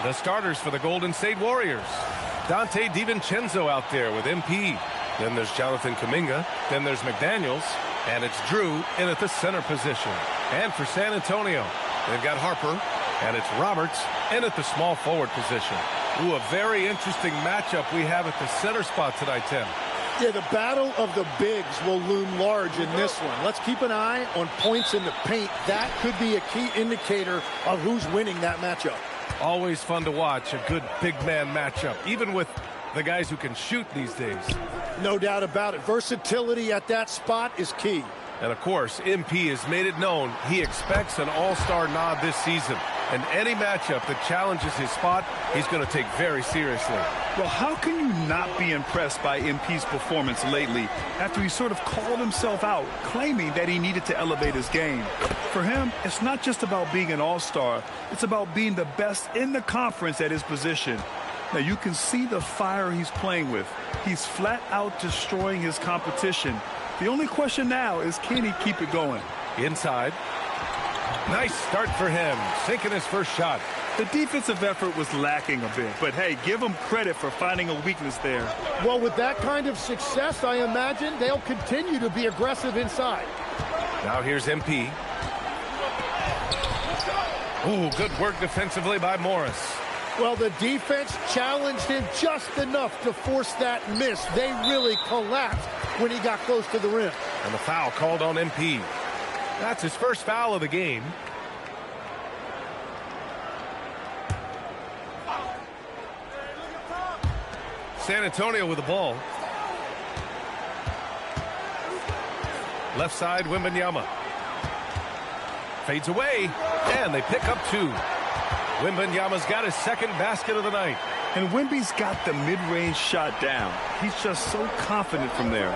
The starters for the Golden State Warriors. Dante DiVincenzo out there with MP. Then there's Jonathan Kuminga. Then there's McDaniels. And it's Drew in at the center position. And for San Antonio, they've got Harper. And it's Roberts in at the small forward position. Ooh, a very interesting matchup we have at the center spot tonight, Tim. Yeah, the battle of the bigs will loom large in this one. Let's keep an eye on points in the paint. That could be a key indicator of who's winning that matchup. Always fun to watch a good big man matchup, even with the guys who can shoot these days. No doubt about it. Versatility at that spot is key. And of course, MP has made it known he expects an all-star nod this season. And any matchup that challenges his spot, he's going to take very seriously. Well, how can you not be impressed by MP's performance lately after he sort of called himself out, claiming that he needed to elevate his game? For him, it's not just about being an all-star. It's about being the best in the conference at his position. Now, you can see the fire he's playing with. He's flat out destroying his competition. The only question now is, can he keep it going? Inside. Nice start for him, sinking his first shot. The defensive effort was lacking a bit, but hey, give him credit for finding a weakness there. Well, with that kind of success, I imagine they'll continue to be aggressive inside. Now here's MP. Ooh, good work defensively by Morris. Well, the defense challenged him just enough to force that miss. They really collapsed when he got close to the rim. And the foul called on MP. That's his first foul of the game. San Antonio with the ball. Left side, Wembanyama. Fades away, and they pick up two. Wembanyama's got his second basket of the night. And Wemby's got the mid-range shot down. He's just so confident from there.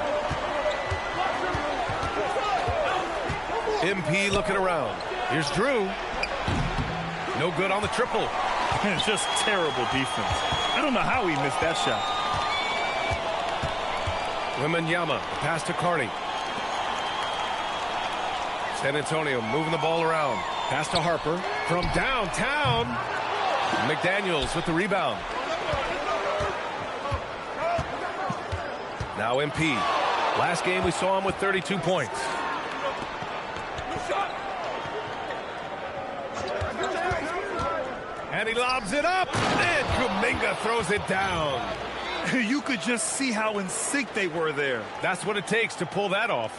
MP looking around. Here's Drew. No good on the triple. And just terrible defense. I don't know how he missed that shot. Wembanyama, pass to Carney. San Antonio moving the ball around. Pass to Harper from downtown. McDaniels with the rebound. Now MP. Last game we saw him with 32 points. And he lobs it up, and Kuminga throws it down. You could just see how in sync they were there. That's what it takes to pull that off.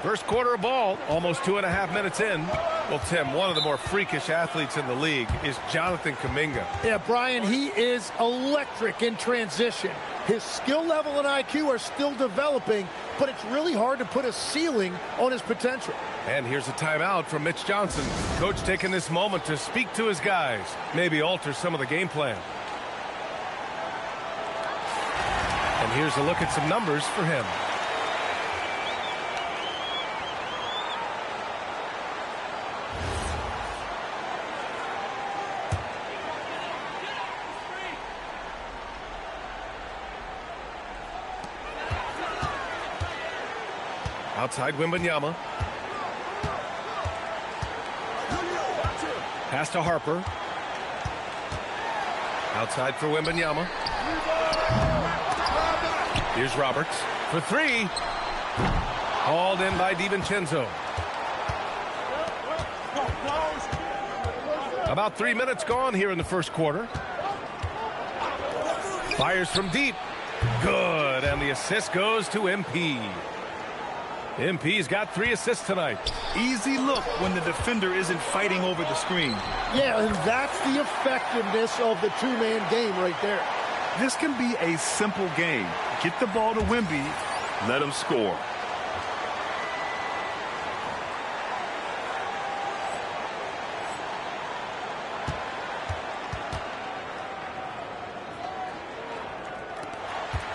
First quarter of ball, almost 2.5 minutes in. Well, Tim, one of the more freakish athletes in the league is Jonathan Kuminga. Yeah, Brian, he is electric in transition. His skill level and IQ are still developing, but it's really hard to put a ceiling on his potential. And here's a timeout from Mitch Johnson. Coach taking this moment to speak to his guys, maybe alter some of the game plan. And here's a look at some numbers for him. Outside Wembanyama. Pass to Harper. Outside for Wembanyama. Here's Roberts for three. Hauled in by DiVincenzo. About 3 minutes gone here in the first quarter. Fires from deep. Good, and the assist goes to MP. MP's got 3 assists tonight. Easy look when the defender isn't fighting over the screen. Yeah, and that's the effectiveness of the two-man game right there. This can be a simple game. Get the ball to Wemby, let him score.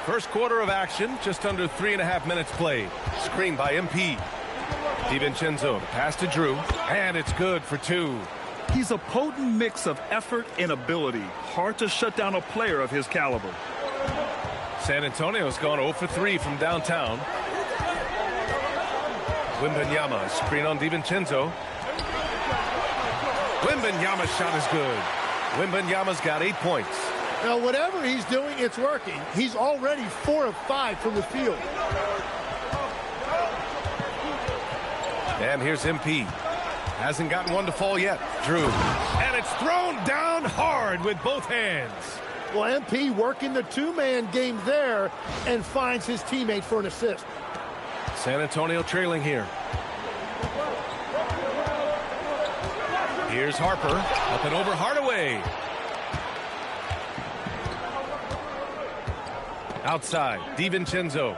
First quarter of action, just under 3.5 minutes played. Screen by MP. DiVincenzo, pass to Drew, and it's good for 2. He's a potent mix of effort and ability. Hard to shut down a player of his caliber. San Antonio's gone 0 for 3 from downtown. Wembanyama, screen on DiVincenzo. Wembanyama's shot is good. Wembanyama's got 8 points. Now, whatever he's doing, it's working. He's already 4 of 5 from the field. And here's MP. Hasn't gotten one to fall yet. Drew. And it's thrown down hard with both hands. Well, MP working the two-man game there and finds his teammate for an assist. San Antonio trailing here. Here's Harper. Up and over Hardaway. Outside, DiVincenzo.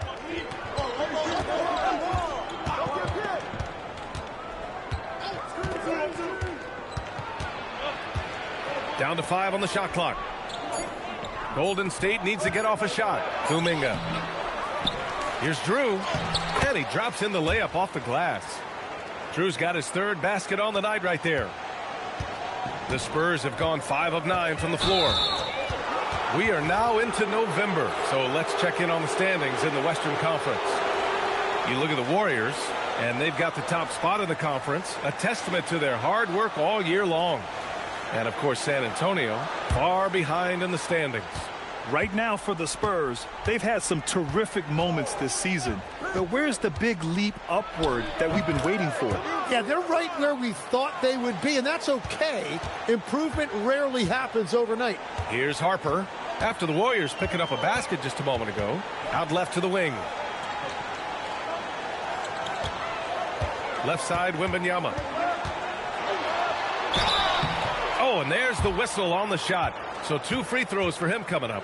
Down to 5 on the shot clock. Golden State needs to get off a shot. Kuminga. Here's Drew. And he drops in the layup off the glass. Drew's got his 3rd basket on the night right there. The Spurs have gone 5 of 9 from the floor. We are now into November, so let's check in on the standings in the Western Conference. You look at the Warriors, and they've got the top spot in the conference, a testament to their hard work all year long. And, of course, San Antonio, far behind in the standings. Right now for the Spurs, they've had some terrific moments this season. But where's the big leap upward that we've been waiting for? Yeah, they're right where we thought they would be, and that's okay. Improvement rarely happens overnight. Here's Harper. After the Warriors picking up a basket just a moment ago. Out left to the wing. Left side, Wembanyama. Oh, and there's the whistle on the shot. So 2 free throws for him coming up.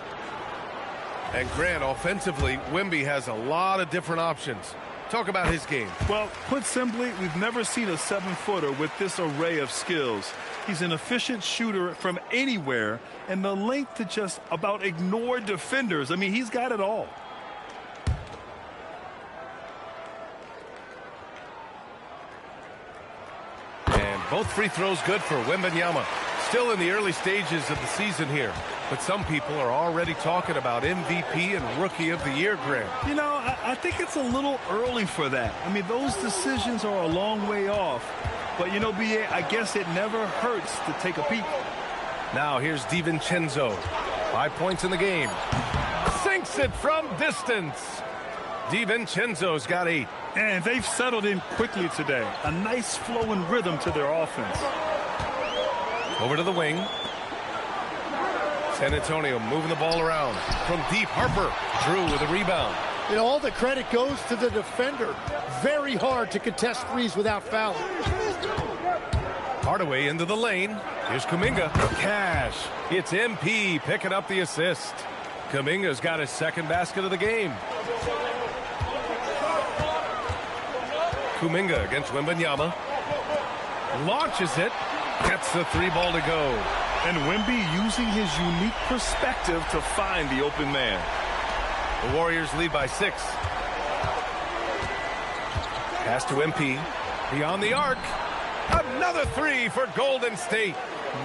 And Grant, offensively, Wemby has a lot of different options. Talk about his game. Well, put simply, we've never seen a 7-footer with this array of skills. He's an efficient shooter from anywhere, and the length to just about ignore defenders. I mean, he's got it all. And both free throws good for Wembanyama. Still in the early stages of the season here, but some people are already talking about MVP and Rookie of the Year, Grant. You know, I think it's a little early for that. I mean, those decisions are a long way off. But, you know, B.A., I guess it never hurts to take a peek. Now here's DiVincenzo. 5 points in the game. Sinks it from distance. DiVincenzo's got 8. And they've settled in quickly today. A nice flow and rhythm to their offense. Over to the wing. San Antonio moving the ball around. From deep, Harper. Drew with a rebound. You know, all the credit goes to the defender. Very hard to contest threes without fouling. Hardaway into the lane. Here's Kuminga. Cash. It's MP picking up the assist. Kuminga's got his 2nd basket of the game. Kuminga against Wembanyama. Launches it. Gets the 3 ball to go. And Wemby using his unique perspective to find the open man. The Warriors lead by 6. Pass to MP. Beyond the arc. Another 3 for Golden State.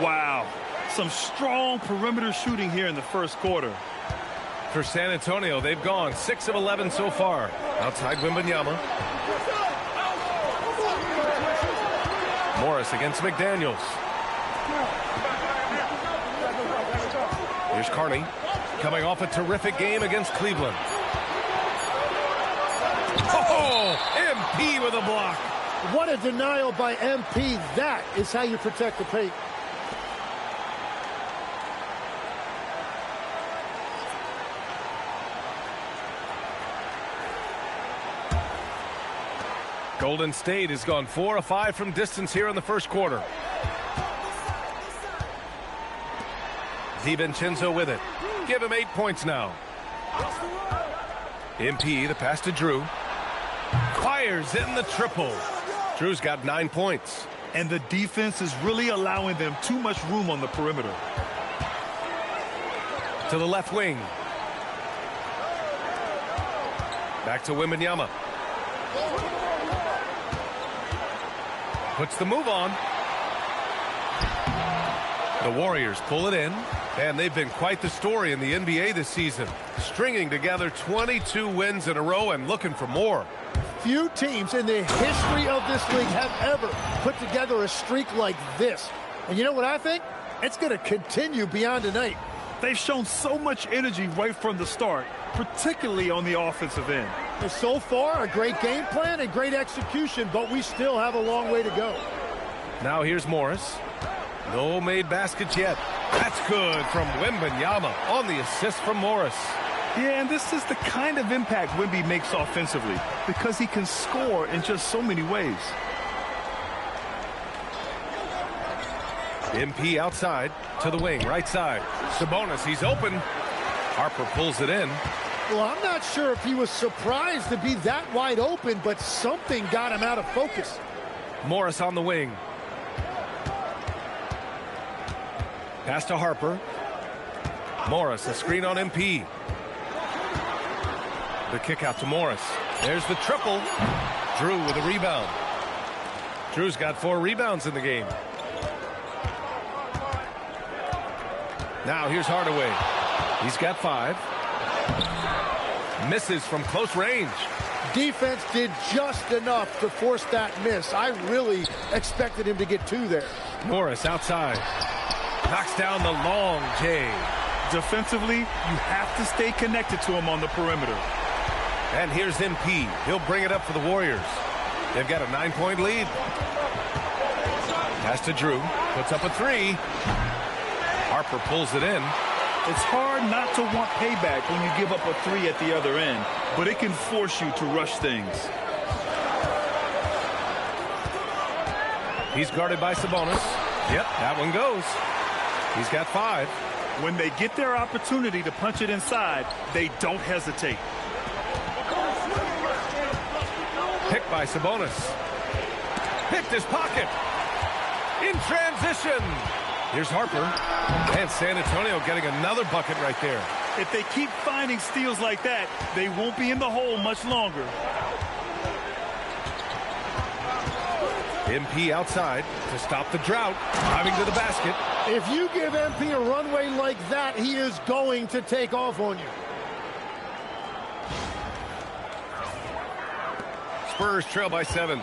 Wow. Some strong perimeter shooting here in the first quarter. For San Antonio, they've gone 6 of 11 so far. Outside Wembanyama. Morris against McDaniels. Here's Carney, coming off a terrific game against Cleveland. Oh, MP with a block. What a denial by MP. That is how you protect the paint. Golden State has gone 4 of 5 from distance here in the first quarter. DiVincenzo with it. Give him 8 points now. MP, the pass to Drew. Fires in the triple. Drew's got 9 points. And the defense is really allowing them too much room on the perimeter. To the left wing. Back to Wembanyama. Puts the move on. The Warriors pull it in, and they've been quite the story in the NBA this season, stringing together 22 wins in a row and looking for more. Few teams in the history of this league have ever put together a streak like this. And you know what I think? It's going to continue beyond tonight. They've shown so much energy right from the start, particularly on the offensive end. And so far, a great game plan and great execution, but we still have a long way to go. Now here's Morris. No made baskets yet. That's good from Wembanyama on the assist from Morris. Yeah, and this is the kind of impact Wemby makes offensively because he can score in just so many ways. MP outside to the wing, right side. Sabonis, he's open. Harper pulls it in. Well, I'm not sure if he was surprised to be that wide open, but something got him out of focus. Morris on the wing. Pass to Harper. Morris, a screen on MP. The kick out to Morris. There's the triple. Drew with a rebound. Drew's got 4 rebounds in the game. Now here's Hardaway. He's got 5. Misses from close range. Defense did just enough to force that miss. I really expected him to get 2 there. Morris outside. Knocks down the long J. Defensively, you have to stay connected to him on the perimeter. And here's MP. He'll bring it up for the Warriors. They've got a 9-point lead. Pass to Drew. Puts up a 3. Harper pulls it in. It's hard not to want payback when you give up a 3 at the other end, but it can force you to rush things. He's guarded by Sabonis. Yep, that one goes. He's got 5. When they get their opportunity to punch it inside, they don't hesitate. Picked by Sabonis. Picked his pocket. In transition. Here's Harper. And San Antonio getting another bucket right there. If they keep finding steals like that, they won't be in the hole much longer. MP outside to stop the drought. Driving to the basket. If you give MP a runway like that, he is going to take off on you. Spurs trail by 7.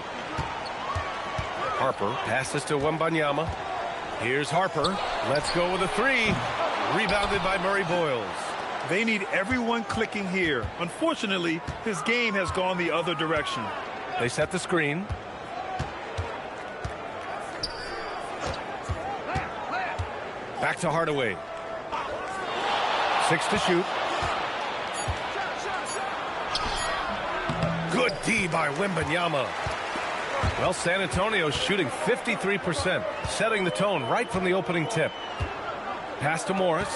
Harper passes to Wembanyama. Here's Harper. Let's go with a 3. Rebounded by Murray Boyles. They need everyone clicking here. Unfortunately, his game has gone the other direction. They set the screen. Back to Hardaway. 6 to shoot. Good D by Wembanyama. Well, San Antonio's shooting 53%, setting the tone right from the opening tip. Pass to Morris.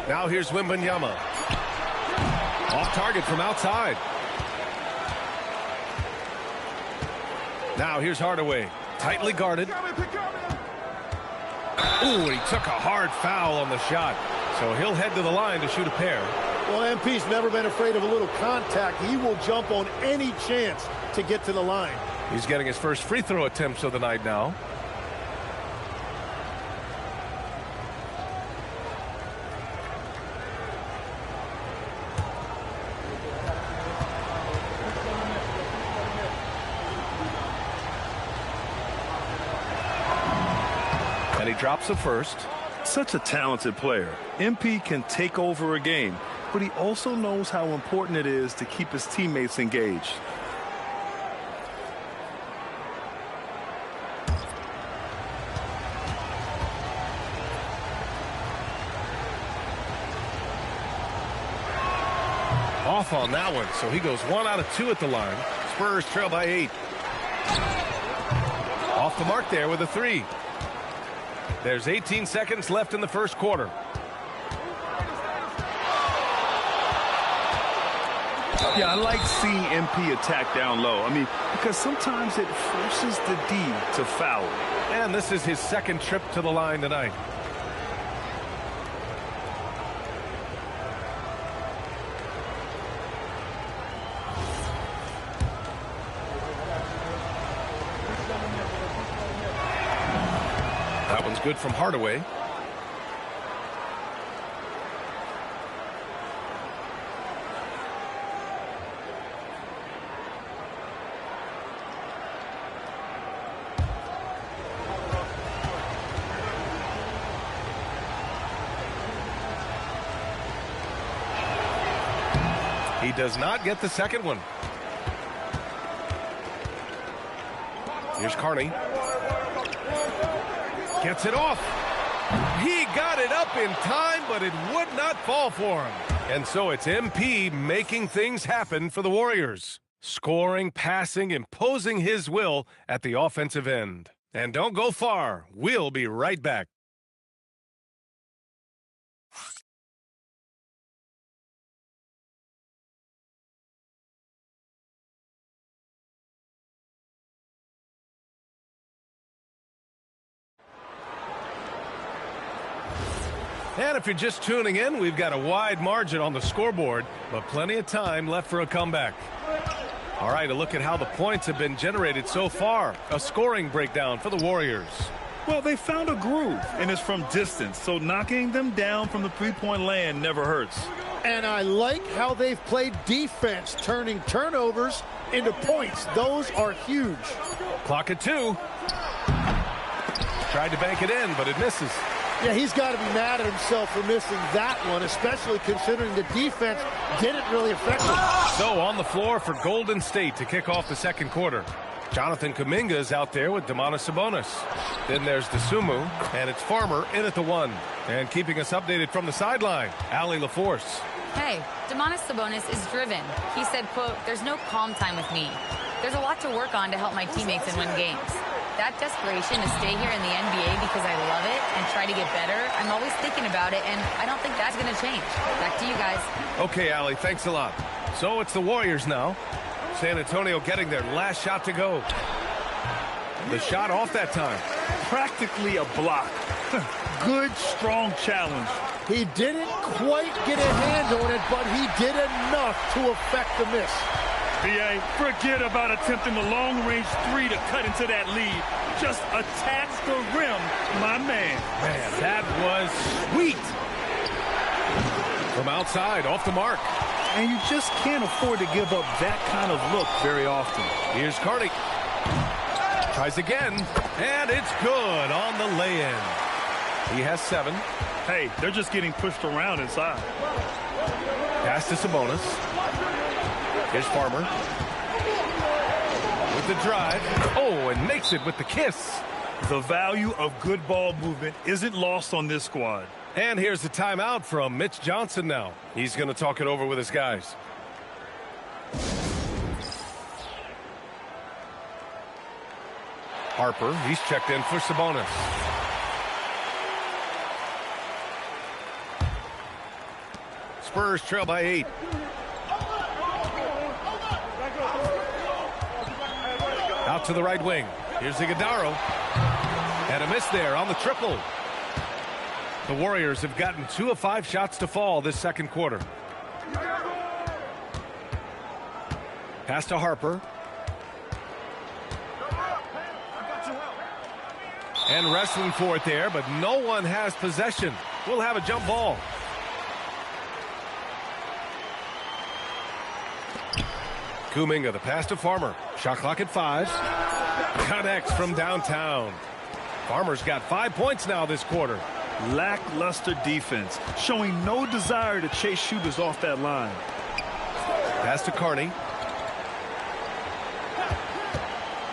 Now here's Wembanyama. Off target from outside. Now here's Hardaway. Tightly guarded. Ooh, he took a hard foul on the shot. So he'll head to the line to shoot a pair. Well, MP's never been afraid of a little contact. He will jump on any chance to get to the line. He's getting his first free throw attempts of the night now. And he drops the first. Such a talented player. MP can take over a game, but he also knows how important it is to keep his teammates engaged. Off on that one, so he goes 1 out of 2 at the line. Spurs trail by 8. Off the mark there with a 3. There's 18 seconds left in the first quarter. Yeah, I like seeing MP attack down low. I mean, because sometimes it forces the D to foul. And this is his second trip to the line tonight. That one's good from Hardaway. He does not get the second one. Here's Carney. Gets it off. He got it up in time, but it would not fall for him. And so it's MP making things happen for the Warriors. Scoring, passing, imposing his will at the offensive end. And don't go far. We'll be right back. And if you're just tuning in, we've got a wide margin on the scoreboard, but plenty of time left for a comeback. All right, a look at how the points have been generated so far. A scoring breakdown for the Warriors. Well, they found a groove, and it's from distance, so knocking them down from the three-point land never hurts. And I like how they've played defense, turning turnovers into points. Those are huge. Clock at 2. Tried to bank it in, but it misses. Yeah, he's got to be mad at himself for missing that one, especially considering the defense didn't really affect him. So on the floor for Golden State to kick off the second quarter. Jonathan Kuminga is out there with Domantas Sabonis. Then there's Dosunmu, and it's Farmer in at the 1. And keeping us updated from the sideline, Allie LaForce. Hey, Domantas Sabonis is driven. He said, quote, "There's no calm time with me. There's a lot to work on to help my teammates and win games. That desperation to stay here in the NBA because I love it and try to get better, I'm always thinking about it, and I don't think that's going to change." Back to you guys. Okay, Allie, thanks a lot. So it's the Warriors now. San Antonio getting their last shot to go. The shot off that time. Practically a block. Good, strong challenge. He didn't quite get a hand on it, but he did enough to affect the miss. B.A., forget about attempting the long-range 3 to cut into that lead. Just attack the rim, my man. Man, that was sweet. From outside, off the mark. And you just can't afford to give up that kind of look very often. Here's Carney. Tries again, and it's good on the lay-in. He has 7. Hey, they're just getting pushed around inside. Pass to Sabonis. Here's Farmer. With the drive. Oh, and makes it with the kiss. The value of good ball movement isn't lost on this squad. And here's the timeout from Mitch Johnson now. He's going to talk it over with his guys. Harper, he's checked in for Sabonis. Spurs trail by 8. Out to the right wing. Here's Iguodala. And a miss there on the triple. The Warriors have gotten 2 of 5 shots to fall this second quarter. Pass to Harper. And wrestling for it there, but no one has possession. We'll have a jump ball. Kuminga, the pass to Farmer. Shot clock at 5. Connects from downtown. Farmer's got 5 points now this quarter. Lackluster defense, showing no desire to chase shooters off that line. Pass to Carney.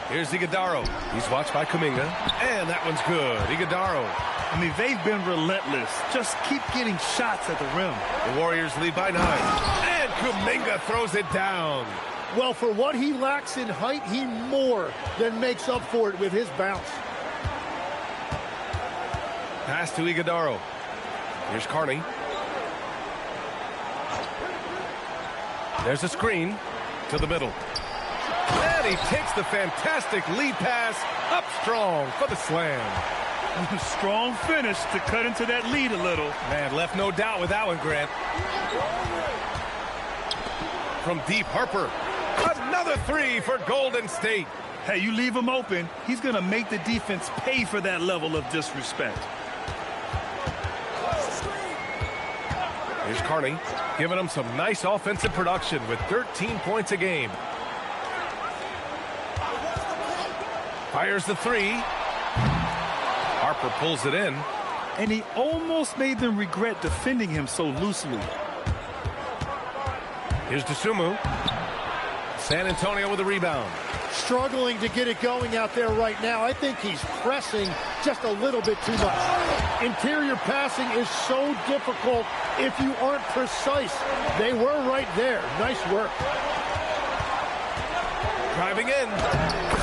Here's Iguodala. He's watched by Kuminga. And that one's good. Iguodala. I mean, they've been relentless. Just keep getting shots at the rim. The Warriors lead by 9. And Kuminga throws it down. Well, for what he lacks in height, he more than makes up for it with his bounce. Pass to Iguodala. Here's Carney. There's a screen to the middle. And he takes the fantastic lead pass up strong for the slam. Strong finish to cut into that lead a little. Man, left no doubt with that one, Grant. From deep, Harper. Another 3 for Golden State. Hey, you leave him open, he's going to make the defense pay for that level of disrespect. Here's Carney, giving him some nice offensive production with 13 points a game. Fires the 3. Harper pulls it in. And he almost made them regret defending him so loosely. Here's Dosunmu. San Antonio with a rebound. Struggling to get it going out there right now. I think he's pressing just a little bit too much. Interior passing is so difficult if you aren't precise. They were right there. Nice work. Driving in.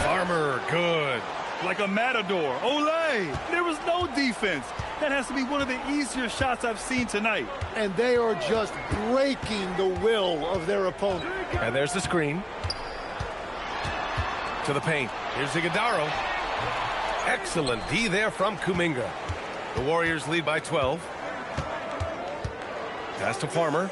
Farmer, good. Like a matador. Olay! There was no defense. That has to be one of the easier shots I've seen tonight. And they are just breaking the will of their opponent. And there's the screen. To the paint. Here's Iguodala. Excellent D there from Kuminga. The Warriors lead by 12. Pass to Farmer.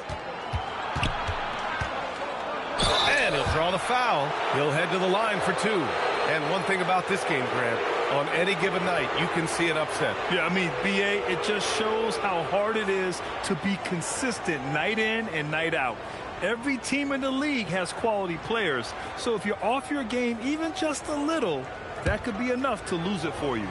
And he'll draw the foul. He'll head to the line for two. And one thing about this game, Grant, on any given night, you can see an upset. Yeah, I mean, BA, it just shows how hard it is to be consistent night in and night out. Every team in the league has quality players. So if you're off your game even just a little, that could be enough to lose it for you.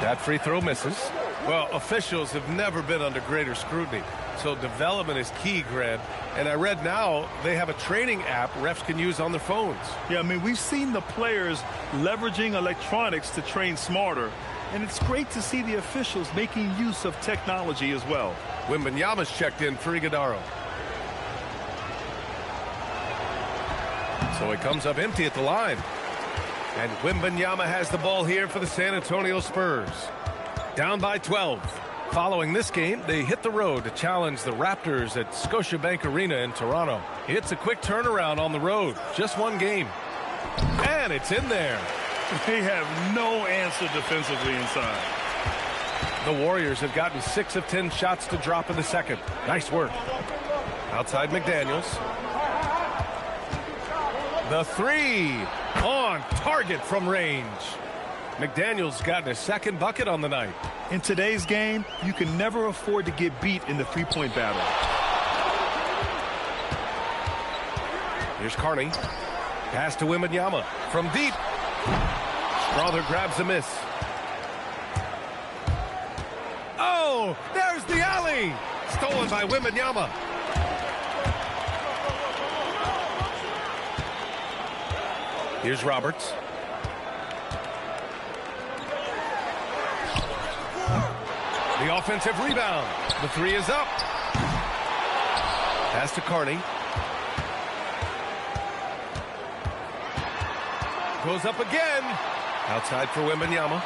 That free throw misses. Well, officials have never been under greater scrutiny. So development is key, Grant. And I read now they have a training app refs can use on their phones. Yeah, I mean, we've seen the players leveraging electronics to train smarter. And it's great to see the officials making use of technology as well. Wembanyama's checked in for Iguodala. So it comes up empty at the line. And Wembanyama has the ball here for the San Antonio Spurs. Down by 12. Following this game, they hit the road to challenge the Raptors at Scotiabank Arena in Toronto. It's a quick turnaround on the road. Just one game. And it's in there. They have no answer defensively inside. The Warriors have gotten 6 of 10 shots to drop in the second. Nice work. Outside McDaniels. The three on target from range. McDaniels gotten his second bucket on the night. In today's game, you can never afford to get beat in the three-point battle. Here's Carney. Pass to Wembanyama from deep. Strother grabs the miss. Oh, there's the alley. Stolen by Wembanyama. Here's Roberts. The offensive rebound. The three is up. Pass to Carney. Goes up again. Outside for Wembanyama.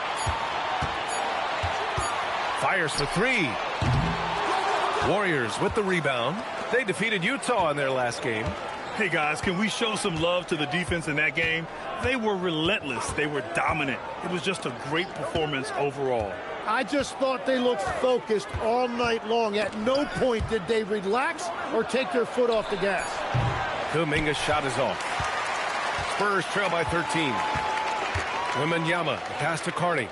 Fires for three. Warriors with the rebound. They defeated Utah in their last game. Hey, guys, can we show some love to the defense in that game? They were relentless. They were dominant. It was just a great performance overall. I just thought they looked focused all night long. At no point did they relax or take their foot off the gas. Kuminga's shot is off. Spurs trail by 13. Wembanyama, pass to Carney.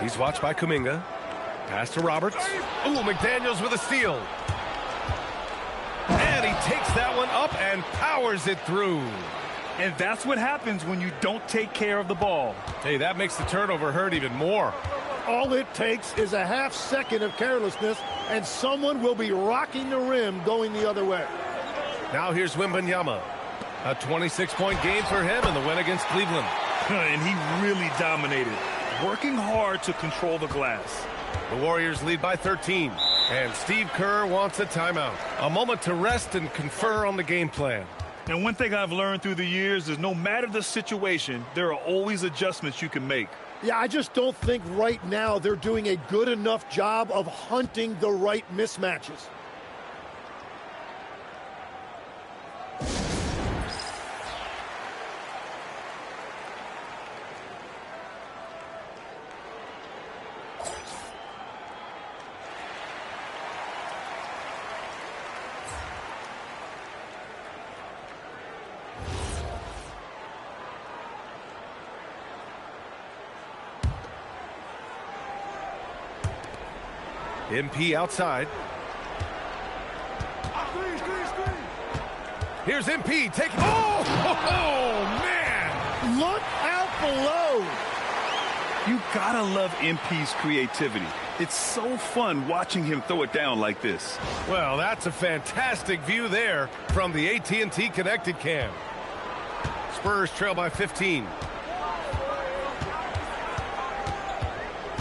He's watched by Kuminga. Pass to Roberts. Ooh, McDaniels with a steal. And he takes that one up and powers it through. And that's what happens when you don't take care of the ball. Hey, that makes the turnover hurt even more. All it takes is a half second of carelessness, and someone will be rocking the rim going the other way. Now here's Wembanyama. A 26-point game for him in the win against Cleveland. And he really dominated, working hard to control the glass. The Warriors lead by 13. And Steve Kerr wants a timeout. A moment to rest and confer on the game plan. And one thing I've learned through the years is no matter the situation, there are always adjustments you can make. Yeah, I just don't think right now they're doing a good enough job of hunting the right mismatches. MP outside. Here's MP taking. Oh, man! Look out below. You gotta love MP's creativity. It's so fun watching him throw it down like this. Well, that's a fantastic view there from the AT&T Connected Cam. Spurs trail by 15.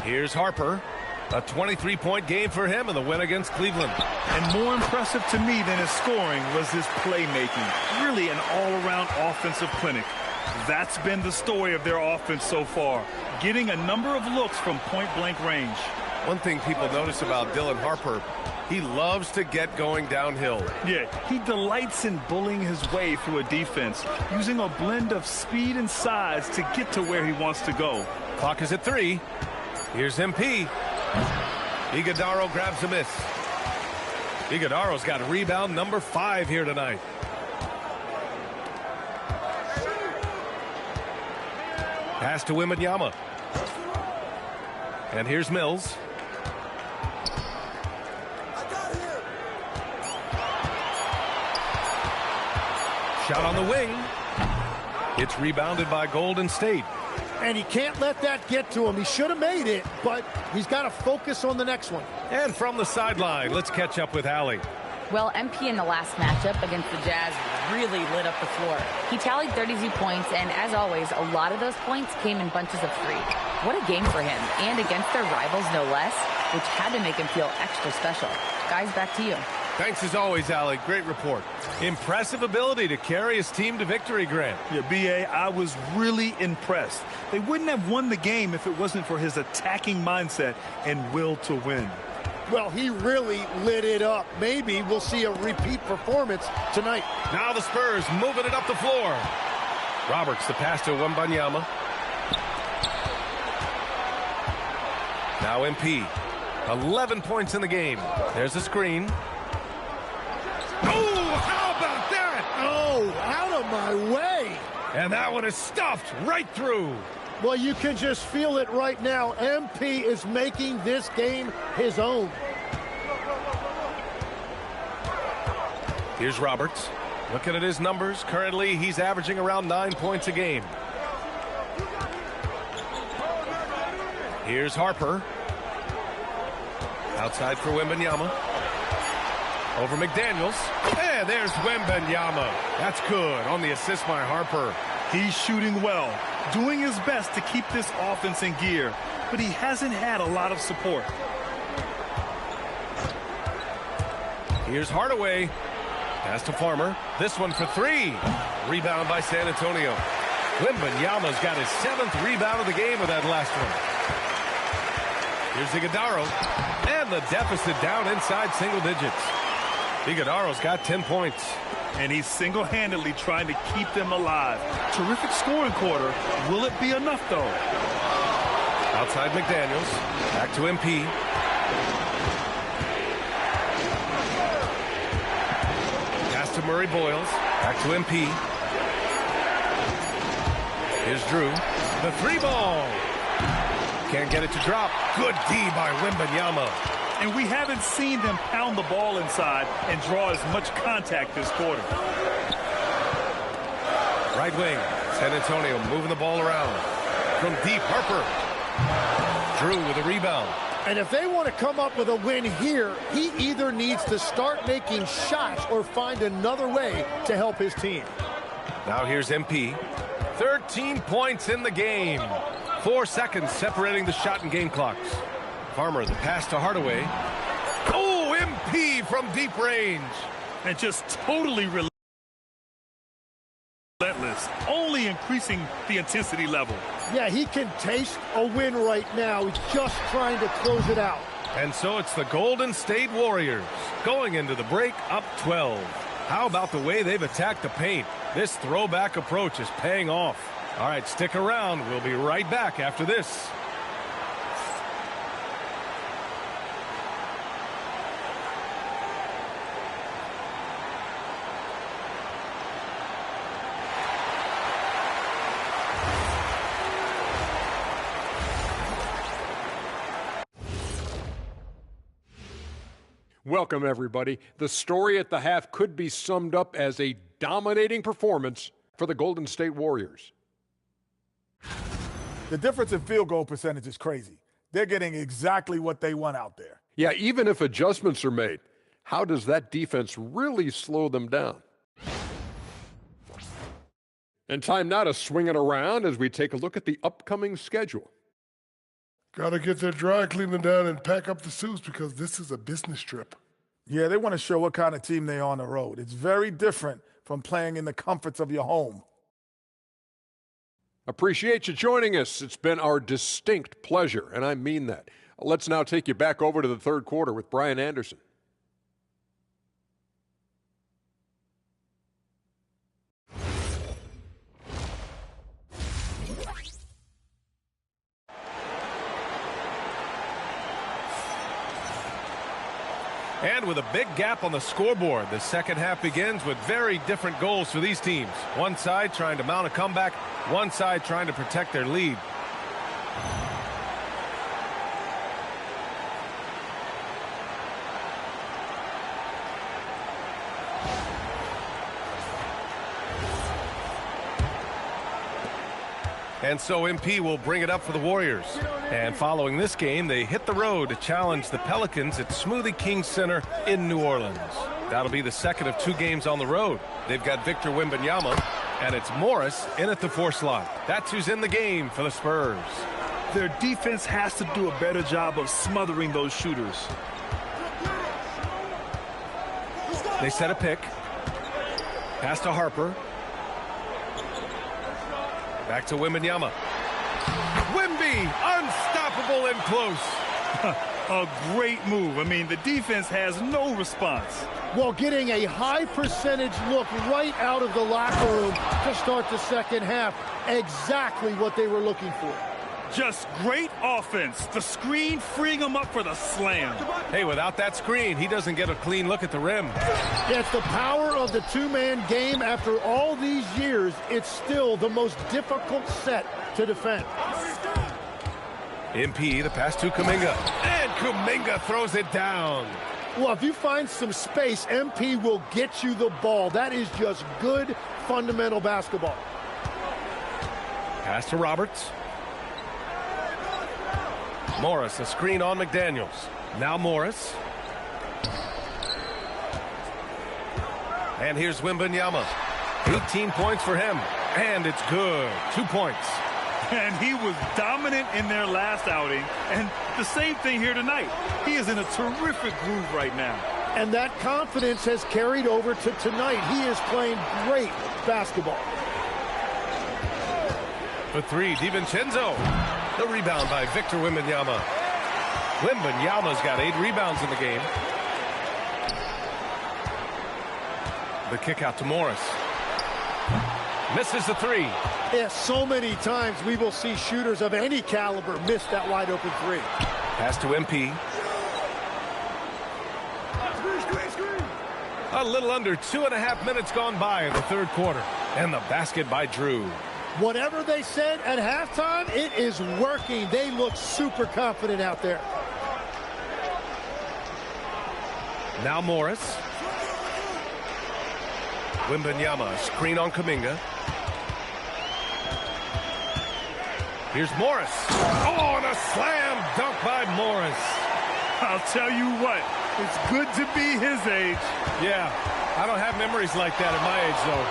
Here's Harper. A 23-point game for him in the win against Cleveland. And more impressive to me than his scoring was his playmaking. Really an all-around offensive clinic. That's been the story of their offense so far. Getting a number of looks from point-blank range. One thing people notice about Dylan Harper, he loves to get going downhill. Yeah, he delights in bullying his way through a defense, using a blend of speed and size to get to where he wants to go. Clock is at 3. Here's MP. Iguodaro grabs a miss. Iguodaro's got a rebound number 5 here tonight. Pass to Wembanyama. And here's Mills. Shot on the wing. It's rebounded by Golden State. And he can't let that get to him. He should have made it, but he's got to focus on the next one. And from the sideline, let's catch up with Allie. Well, MP in the last matchup against the Jazz really lit up the floor. He tallied 32 points, and as always, a lot of those points came in bunches of 3. What a game for him, and against their rivals no less, which had to make him feel extra special. Guys, back to you. Thanks as always, Allie. Great report. Impressive ability to carry his team to victory, Grant. Yeah, B.A., I was really impressed. They wouldn't have won the game if it wasn't for his attacking mindset and will to win. Well, he really lit it up. Maybe we'll see a repeat performance tonight. Now the Spurs moving it up the floor. Roberts, the pass to Wembanyama. Now MP. 11 points in the game. There's a screen. Oh, how about that? Oh, out of my way. And that one is stuffed right through. Well, you can just feel it right now. MP is making this game his own. Here's Roberts. Looking at his numbers, currently he's averaging around 9 points a game. Here's Harper. Outside for Wembanyama. Over McDaniels. And there's Wembanyama. That's good on the assist by Harper. He's shooting well, doing his best to keep this offense in gear, but he hasn't had a lot of support. Here's Hardaway. Pass to Farmer. This one for 3. Rebound by San Antonio. Wembanyama's got his 7th rebound of the game with that last one. Here's Iguodaro. And the deficit down inside single digits. Iguodaro's got 10 points. And he's single-handedly trying to keep them alive. Terrific scoring quarter. Will it be enough, though? Outside McDaniels. Back to MP. Pass to Murray Boyles. Back to MP. Here's Drew. The 3-ball. Can't get it to drop. Good D by Wembanyama. And we haven't seen them pound the ball inside and draw as much contact this quarter. Right wing. San Antonio moving the ball around. From deep, Harper. Drew with a rebound. And if they want to come up with a win here, he either needs to start making shots or find another way to help his team. Now here's MP. 13 points in the game. 4 seconds separating the shot and game clocks. Farmer, the pass to Hardaway. Oh, MP from deep range. And just totally relentless, only increasing the intensity level. Yeah, he can taste a win right now. He's just trying to close it out. And so it's the Golden State Warriors going into the break up 12. How about the way they've attacked the paint? This throwback approach is paying off. All right, stick around. We'll be right back after this. Welcome, everybody. The story at the half could be summed up as a dominating performance for the Golden State Warriors. The difference in field goal percentage is crazy. They're getting exactly what they want out there. Yeah, even if adjustments are made, how does that defense really slow them down? And time now to swing it around as we take a look at the upcoming schedule. Got to get their dry cleaning done and pack up the suits because this is a business trip. Yeah, they want to show what kind of team they are on the road. It's very different from playing in the comforts of your home. Appreciate you joining us. It's been our distinct pleasure, and I mean that. Let's now take you back over to the third quarter with Brian Anderson. And with a big gap on the scoreboard, the second half begins with very different goals for these teams. One side trying to mount a comeback, one side trying to protect their lead. And so MP will bring it up for the Warriors. And following this game, they hit the road to challenge the Pelicans at Smoothie King Center in New Orleans. That'll be the second of 2 games on the road. They've got Victor Wembanyama, and it's Morris in at the 4 slot. That's who's in the game for the Spurs. Their defense has to do a better job of smothering those shooters. They set a pick. Pass to Harper. Back to Wembanyama. Wemby, unstoppable and close. A great move. I mean, the defense has no response. Well, getting a high percentage look right out of the locker room to start the second half. Exactly what they were looking for. Just great offense. The screen freeing him up for the slam. Hey, without that screen, he doesn't get a clean look at the rim. It's the power of the two-man game. After all these years, it's still the most difficult set to defend. MP, the pass to Kuminga. And Kuminga throws it down. Well, if you find some space, MP will get you the ball. That is just good fundamental basketball. Pass to Roberts. Morris, a screen on McDaniels. Now Morris. And here's Wembanyama. 18 points for him. And it's good. 2 points. And he was dominant in their last outing. And the same thing here tonight. He is in a terrific groove right now. And that confidence has carried over to tonight. He is playing great basketball. For 3, DiVincenzo. The rebound by Victor Wembanyama. Wembanyama's got 8 rebounds in the game. The kick out to Morris. Misses the 3. Yeah, so many times we will see shooters of any caliber miss that wide open 3. Pass to MP. A little under 2.5 minutes gone by in the third quarter. And the basket by Drew. Whatever they said at halftime, it is working. They look super confident out there. Now Morris. Wembanyama, screen on Kuminga. Here's Morris. Oh, and a slam dunk by Morris. I'll tell you what, it's good to be his age. Yeah, I don't have memories like that at my age, though.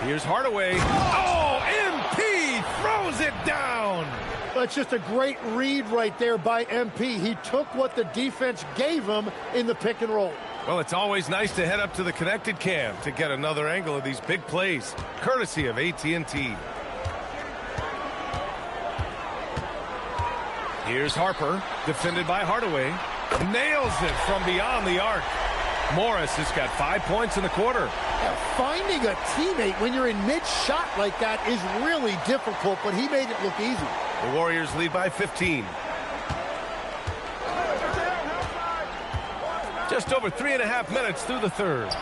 Here's Hardaway. Oh, MP throws it down. That's just a great read right there by MP. He took what the defense gave him in the pick and roll. Well, it's always nice to head up to the connected cam to get another angle of these big plays, courtesy of AT&T. Here's Harper, defended by Hardaway. Nails it from beyond the arc. Morris has got 5 points in the quarter. Finding a teammate when you're in mid-shot like that is really difficult, but he made it look easy. The Warriors lead by 15. Just over 3.5 minutes through the third.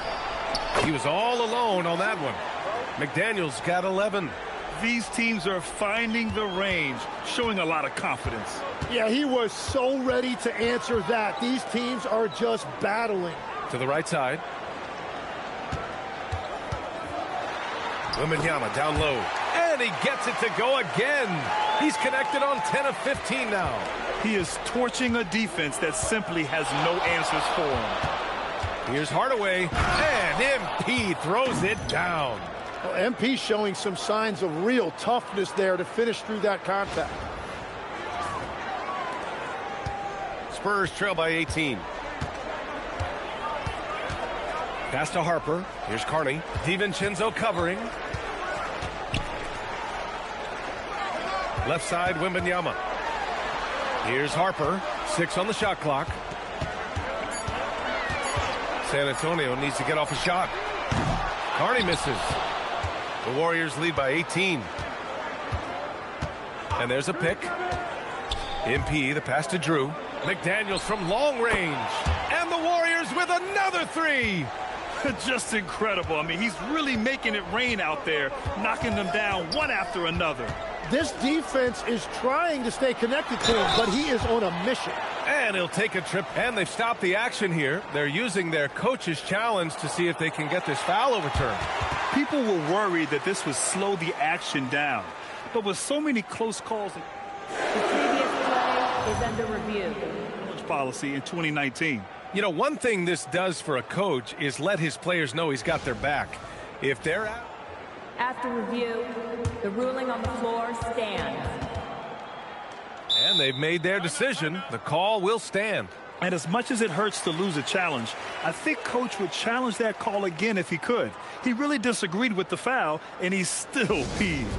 He was all alone on that one. McDaniels got 11. These teams are finding the range, showing a lot of confidence. Yeah, he was so ready to answer that. These teams are just battling. To the right side. Wembanyama down low. And he gets it to go again. He's connected on 10 of 15 now. He is torching a defense that simply has no answers for him. Here's Hardaway, and MP throws it down. Well, MP showing some signs of real toughness there to finish through that contact. Spurs trail by 18. Pass to Harper. Here's Carney. DiVincenzo covering. Left side, Wembanyama. Here's Harper. 6 on the shot clock. San Antonio needs to get off a shot. Carney misses. The Warriors lead by 18. And there's a pick. MP, the pass to Drew. McDaniels from long range. And the Warriors with another 3. Just incredible. I mean, he's really making it rain out there, knocking them down one after another. This defense is trying to stay connected to him, but he is on a mission. And he'll take a trip. And they've stopped the action here. They're using their coach's challenge to see if they can get this foul overturned. People were worried that this would slow the action down. But with so many close calls, the previous play is under review. Policy in 2019. You know, one thing this does for a coach is let his players know he's got their back. If they're out. After review, the ruling on the floor stands. And they've made their decision. The call will stand. And as much as it hurts to lose a challenge, I think Coach would challenge that call again if he could. He really disagreed with the foul, and he's still peeved.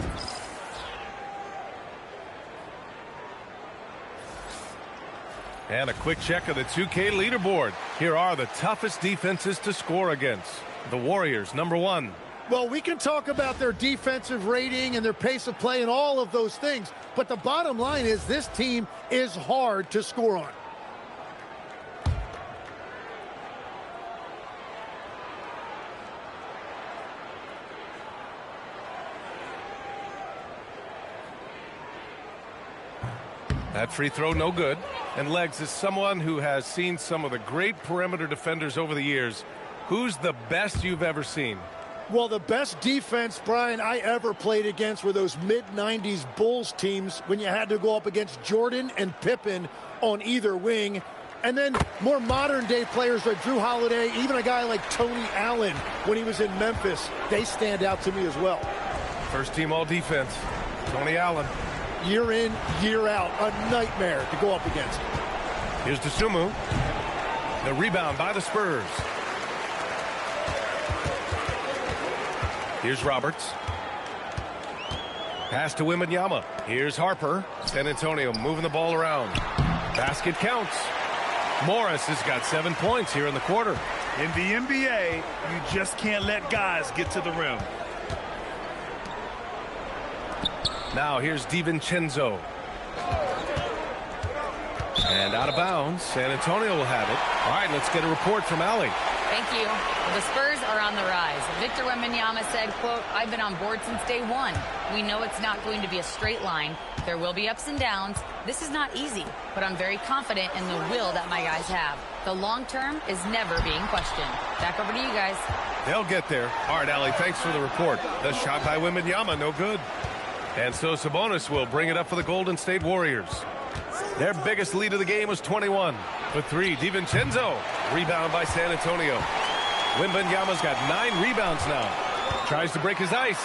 And a quick check of the 2K leaderboard. Here are the toughest defenses to score against. The Warriors, #1. Well, we can talk about their defensive rating and their pace of play and all of those things, but the bottom line is this team is hard to score on. That free throw no good. And Legs, is someone who has seen some of the great perimeter defenders over the years. Who's the best you've ever seen? Well, the best defense, Brian, I ever played against were those mid-90s Bulls teams when you had to go up against Jordan and Pippen on either wing. And then more modern-day players like Drew Holiday, even a guy like Tony Allen when he was in Memphis. They stand out to me as well. First team all defense, Tony Allen. Year in, year out, a nightmare to go up against. Here's Dosunmu. The rebound by the Spurs. Here's Roberts. Pass to Wembanyama. Here's Harper. San Antonio moving the ball around. Basket counts. Morris has got 7 points here in the quarter. In the NBA, you just can't let guys get to the rim. Now here's DiVincenzo. And out of bounds. San Antonio will have it. All right, let's get a report from Allie. Thank you. Well, the Spurs are on the rise. Victor Wembanyama said, quote, "I've been on board since day one. We know it's not going to be a straight line. There will be ups and downs. This is not easy, but I'm very confident in the will that my guys have. The long term is never being questioned." Back over to you guys. They'll get there. All right, Allie, thanks for the report. The shot by Wembanyama, no good. And so Sabonis will bring it up for the Golden State Warriors. Their biggest lead of the game was 21. For 3, DiVincenzo. Rebound by San Antonio. Wembanyama's got 9 rebounds now. Tries to break his ice.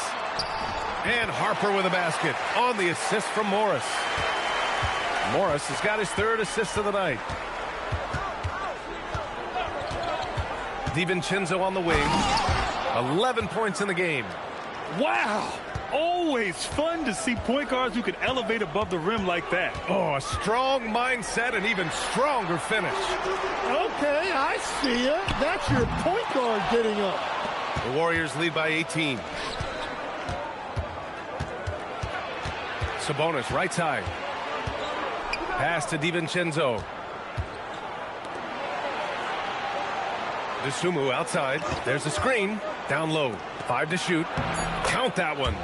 And Harper with a basket on the assist from Morris. Morris has got his 3rd assist of the night. DiVincenzo on the wing. 11 points in the game. Wow! Always fun to see point guards who can elevate above the rim like that. Oh, a strong mindset and even stronger finish. Okay, I see ya. That's your point guard getting up. The Warriors lead by 18. Sabonis, right side. Pass to DiVincenzo. Dosunmu outside. There's a screen. Down low. 5 to shoot. Count that one.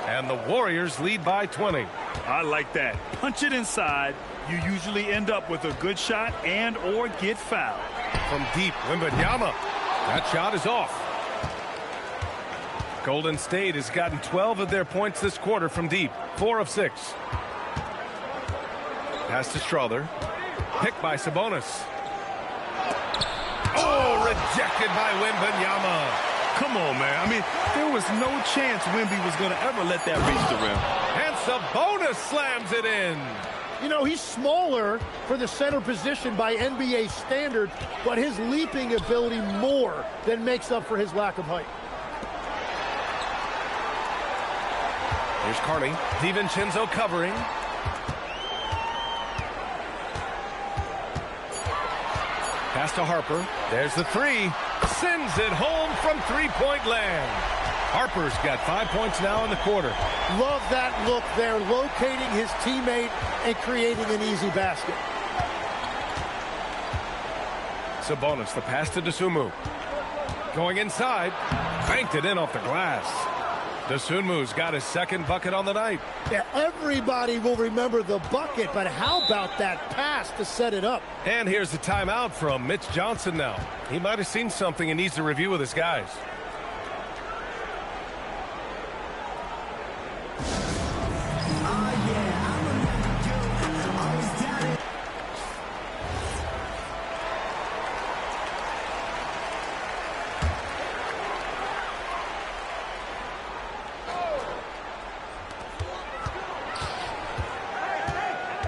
And the Warriors lead by 20. I like that. Punch it inside. You usually end up with a good shot and or get fouled. From deep, Wembanyama. That shot is off. Golden State has gotten 12 of their points this quarter from deep, 4 of 6. Pass to Strother. Picked by Sabonis. Oh, rejected by Wembanyama. Come on, man. I mean, there was no chance Wemby was going to ever let that reach the rim. And Sabonis slams it in. You know, he's smaller for the center position by NBA standards, but his leaping ability more than makes up for his lack of height. Here's Carney. DiVincenzo covering. Pass to Harper. There's the three. Sends it home from three-point land. Harper's got 5 points now in the quarter. Love that look there, locating his teammate and creating an easy basket. Sabonis, the pass to Dosunmu. Going inside. Banked it in off the glass. Dosunmu's got his second bucket on the night. Yeah, everybody will remember the bucket, but how about that pass to set it up? And here's the timeout from Mitch Johnson now. He might have seen something and needs to review with his guys.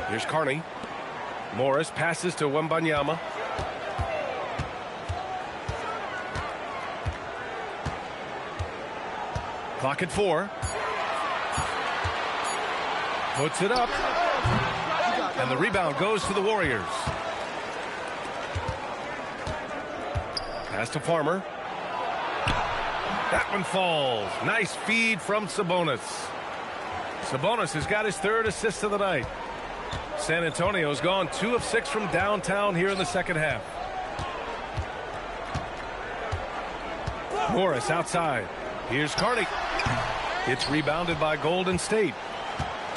Here's Carney. Morris passes to Wembanyama. Clock at 4. Puts it up. And the rebound goes to the Warriors. Pass to Farmer. That one falls. Nice feed from Sabonis. Sabonis has got his third assist of the night. San Antonio's gone 2 of 6 from downtown here in the second half. Morris outside. Here's Carney. It's rebounded by Golden State.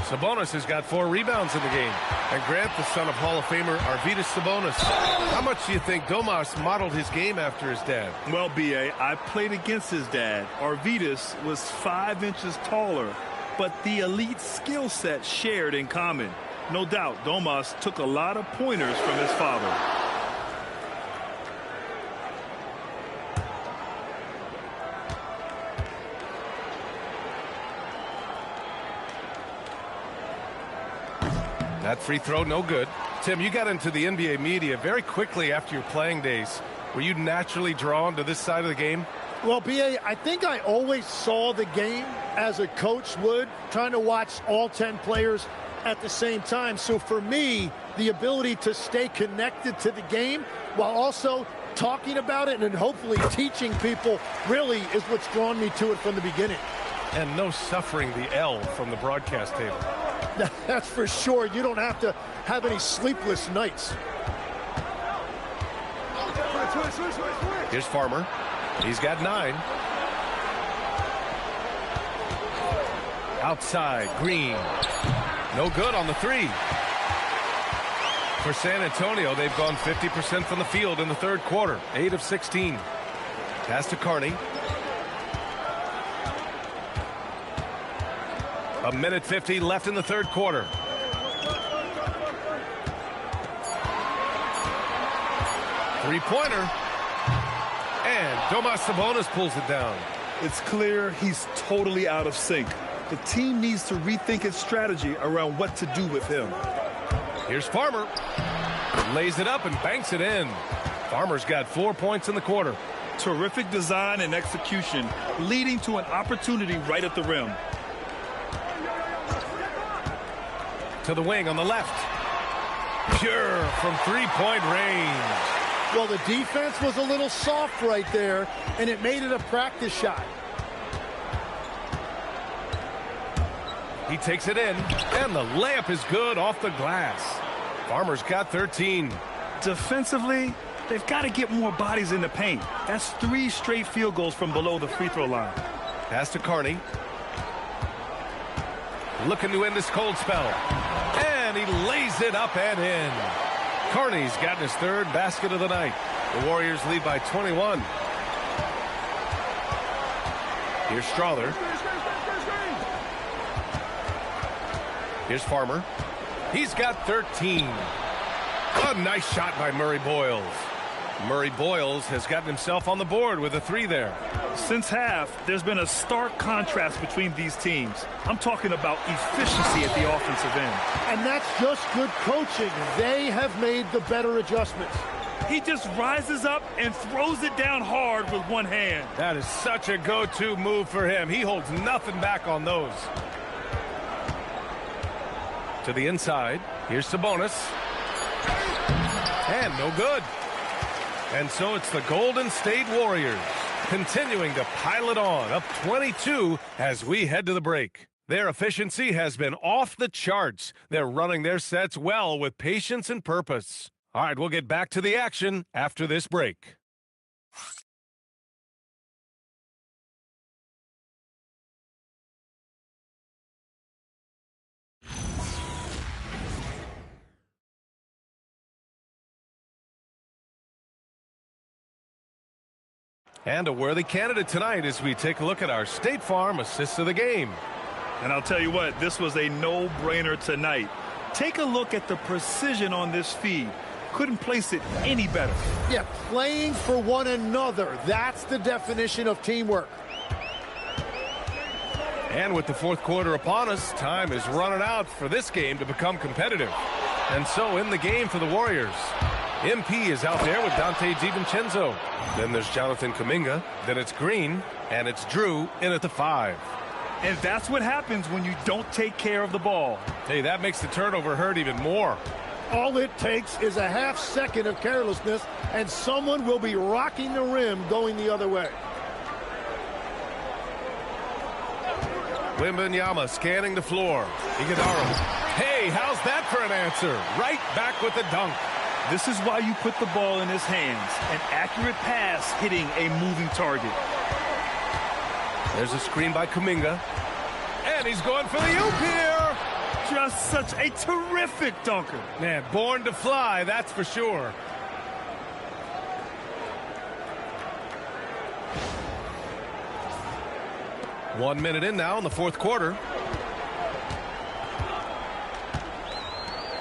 Sabonis has got 4 rebounds in the game. And Grant, the son of Hall of Famer Arvydas Sabonis. How much do you think Domas modeled his game after his dad? Well, B.A., I played against his dad. Arvydas was 5 inches taller, but the elite skill set shared in common. No doubt, Domas took a lot of pointers from his father. That free throw, no good. Tim, you got into the NBA media very quickly after your playing days. Were you naturally drawn to this side of the game? Well, B.A., I think I always saw the game as a coach would, trying to watch all 10 players at the same time. So for me, the ability to stay connected to the game while also talking about it and hopefully teaching people really is what's drawn me to it from the beginning. And no suffering the L from the broadcast table. That's for sure. You don't have to have any sleepless nights. Here's Farmer. He's got 9. Outside, Green. No good on the 3. For San Antonio, they've gone 50% from the field in the third quarter. 8 of 16. Pass to Carney. A minute 50 left in the third quarter. Three-pointer. And Domas Sabonis pulls it down. It's clear he's totally out of sync. The team needs to rethink its strategy around what to do with him. Here's Farmer. Lays it up and banks it in. Farmer's got 4 points in the quarter. Terrific design and execution, leading to an opportunity right at the rim. To the wing on the left. Pure from three-point range. Well, the defense was a little soft right there, and it made it a practice shot. He takes it in, and the layup is good off the glass. Farmer's got 13. Defensively, they've got to get more bodies in the paint. That's 3 straight field goals from below the free throw line. Pass to Carney. Looking to end this cold spell. And he lays it up and in. Carney's gotten his 3rd basket of the night. The Warriors lead by 21. Here's Strother. Here's Farmer. He's got 13. A nice shot by Murray Boyles. Murray Boyles has gotten himself on the board with a 3 there. Since half, there's been a stark contrast between these teams. I'm talking about efficiency at the offensive end. And that's just good coaching. They have made the better adjustments. He just rises up and throws it down hard with one hand. That is such a go-to move for him. He holds nothing back on those. To the inside. Here's Sabonis. And no good. And so it's the Golden State Warriors continuing to pile it on, up 22 as we head to the break. Their efficiency has been off the charts. They're running their sets well with patience and purpose. All right, we'll get back to the action after this break. And a worthy candidate tonight as we take a look at our State Farm assists of the game. And I'll tell you what, this was a no-brainer tonight. Take a look at the precision on this feed. Couldn't place it any better. Yeah, playing for one another. That's the definition of teamwork. And with the fourth quarter upon us, time is running out for this game to become competitive. And so in the game for the Warriors, MP is out there with Donte DiVincenzo. Then there's Jonathan Kuminga. Then it's Green. And it's Drew in at the 5. And that's what happens when you don't take care of the ball. Hey, that makes the turnover hurt even more. All it takes is a half second of carelessness, and someone will be rocking the rim going the other way. Wembanyama scanning the floor. Iguodala. Hey, how's that for an answer? Right back with the dunk. This is why you put the ball in his hands. An accurate pass hitting a moving target. There's a screen by Kuminga. And he's going for the oop here. Just such a terrific dunker. Man, born to fly, that's for sure. One minute in now in the fourth quarter.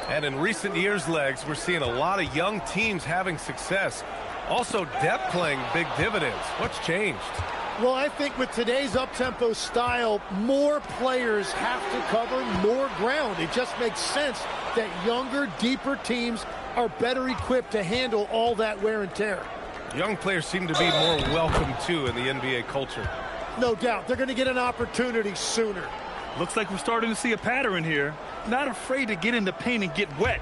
And in recent years, Legs, we're seeing a lot of young teams having success. Also, depth playing big dividends. What's changed? Well, I think with today's up-tempo style, more players have to cover more ground. It just makes sense that younger, deeper teams are better equipped to handle all that wear and tear. Young players seem to be more welcome, too, in the NBA culture. No doubt. They're going to get an opportunity sooner. Looks like we're starting to see a pattern here. Not afraid to get in the paint and get wet.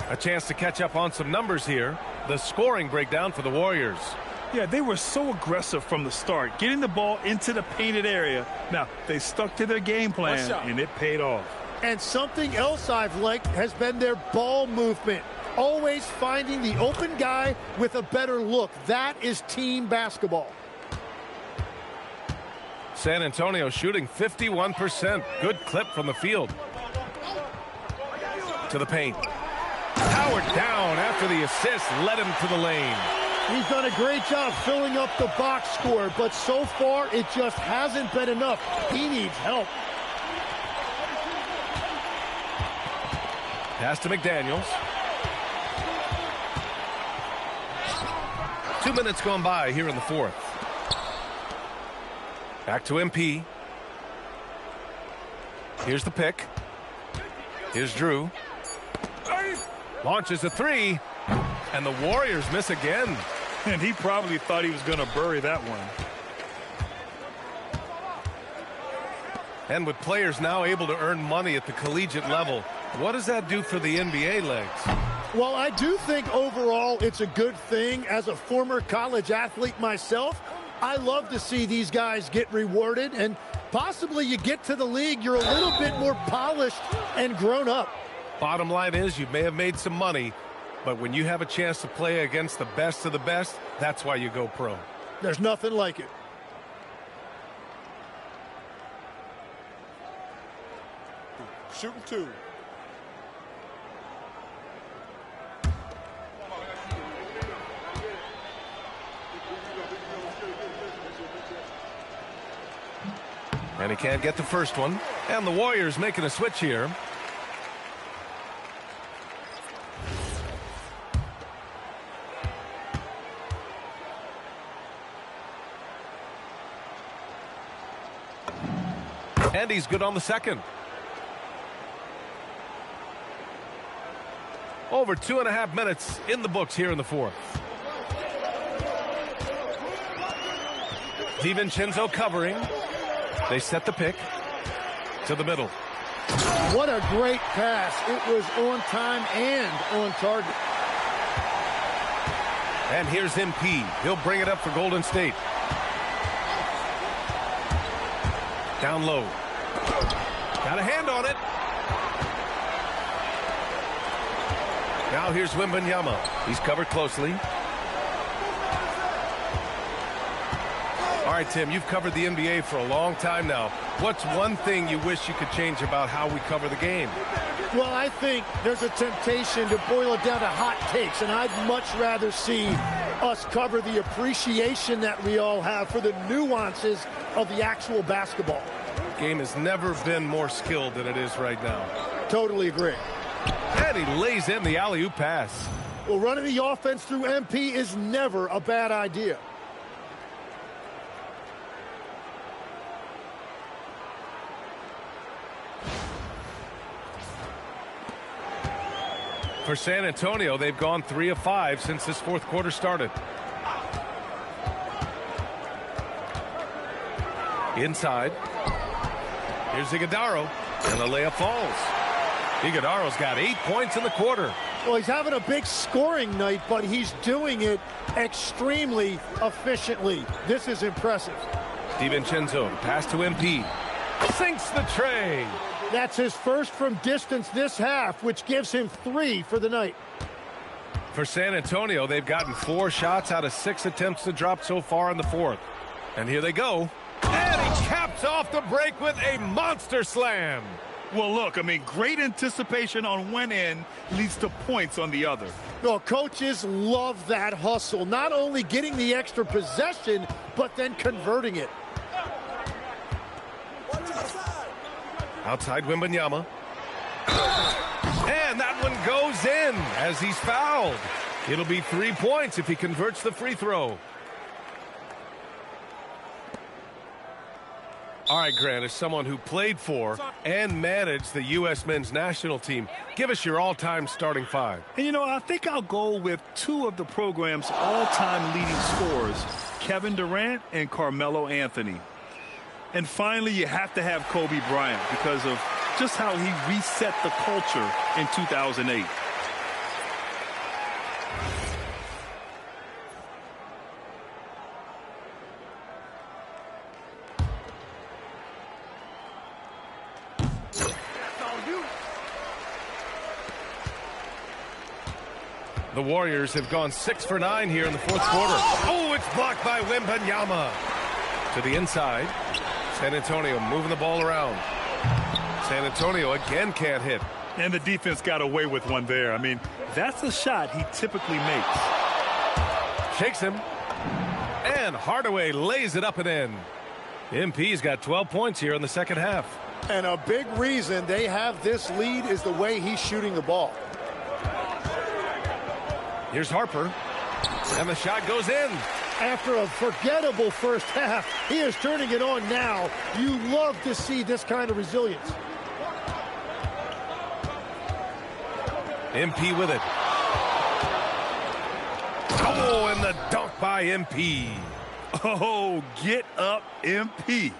A chance to catch up on some numbers here. The scoring breakdown for the Warriors. Yeah, they were so aggressive from the start, getting the ball into the painted area. Now, they stuck to their game plan, and it paid off. And something else I've liked has been their ball movement. Always finding the open guy with a better look. That is team basketball. San Antonio shooting 51%. Good clip from the field. To the paint. Howard down after the assist led him to the lane. He's done a great job filling up the box score, but so far it just hasn't been enough. He needs help. Pass to McDaniels. 2 minutes gone by here in the fourth. Back to MP. Here's the pick. Here's Drew. Launches a 3. And the Warriors miss again. And he probably thought he was going to bury that one. And with players now able to earn money at the collegiate level, what does that do for the NBA, Legs? Well, I do think overall it's a good thing. As a former college athlete myself, I love to see these guys get rewarded, and possibly you get to the league, you're a little bit more polished and grown up. Bottom line is you may have made some money, but when you have a chance to play against the best of the best, that's why you go pro. There's nothing like it. Shooting 2. And he can't get the first one. And the Warriors making a switch here. And he's good on the second. Over 2.5 minutes in the books here in the fourth. DiVincenzo covering. They set the pick to the middle. What a great pass. It was on time and on target. And here's MP. He'll bring it up for Golden State. Down low. Got a hand on it. Now here's Wembanyama. He's covered closely. All right, Tim, you've covered the NBA for a long time now. What's one thing you wish you could change about how we cover the game? Well, I think there's a temptation to boil it down to hot takes, and I'd much rather see us cover the appreciation that we all have for the nuances of the actual basketball. Game has never been more skilled than it is right now. Totally agree. And he lays in the alley-oop pass. Well, running the offense through MP is never a bad idea. For San Antonio, they've gone 3 of 5 since this fourth quarter started. Inside. Here's Iguodala, and the layup falls. Iguodala's got 8 points in the quarter. Well, he's having a big scoring night, but he's doing it extremely efficiently. This is impressive. DiVincenzo, pass to MP. Sinks the tray. That's his first from distance this half, which gives him 3 for the night. For San Antonio, they've gotten 4 shots out of 6 attempts to drop so far in the fourth. And here they go. And he caps off the break with a monster slam. Well, look, I mean, great anticipation on one end leads to points on the other. Well, coaches love that hustle. Not only getting the extra possession, but then converting it. Outside Wembanyama. And that one goes in as he's fouled. It'll be 3 points if he converts the free throw. All right, Grant, as someone who played for and managed the U.S. men's national team, give us your all-time starting 5. And, you know, I think I'll go with 2 of the program's all-time leading scorers, Kevin Durant and Carmelo Anthony. And finally, you have to have Kobe Bryant because of just how he reset the culture in 2008. The Warriors have gone 6 for 9 here in the fourth quarter. Oh, it's blocked by Wembanyama. To the inside. San Antonio moving the ball around. San Antonio again can't hit. And the defense got away with one there. I mean, that's a shot he typically makes. Shakes him. And Hardaway lays it up and in. MP's got 12 points here in the second half. And a big reason they have this lead is the way he's shooting the ball. Here's Harper. And the shot goes in. After a forgettable first half, he is turning it on now. You love to see this kind of resilience. MP with it. Oh, and the dunk by MP. Oh, get up, MP.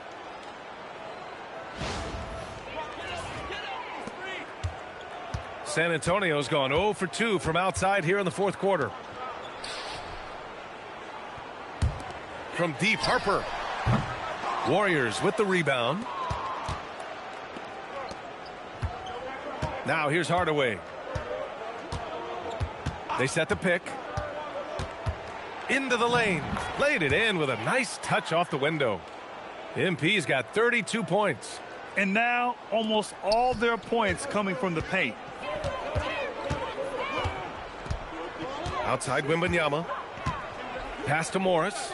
San Antonio's gone 0 for 2 from outside here in the fourth quarter. From deep, Harper. Warriors with the rebound. Now here's Hardaway. They set the pick. Into the lane. Laid it in with a nice touch off the window. MP's got 32 points. And now almost all their points coming from the paint. Outside Wembanyama. Pass to Morris.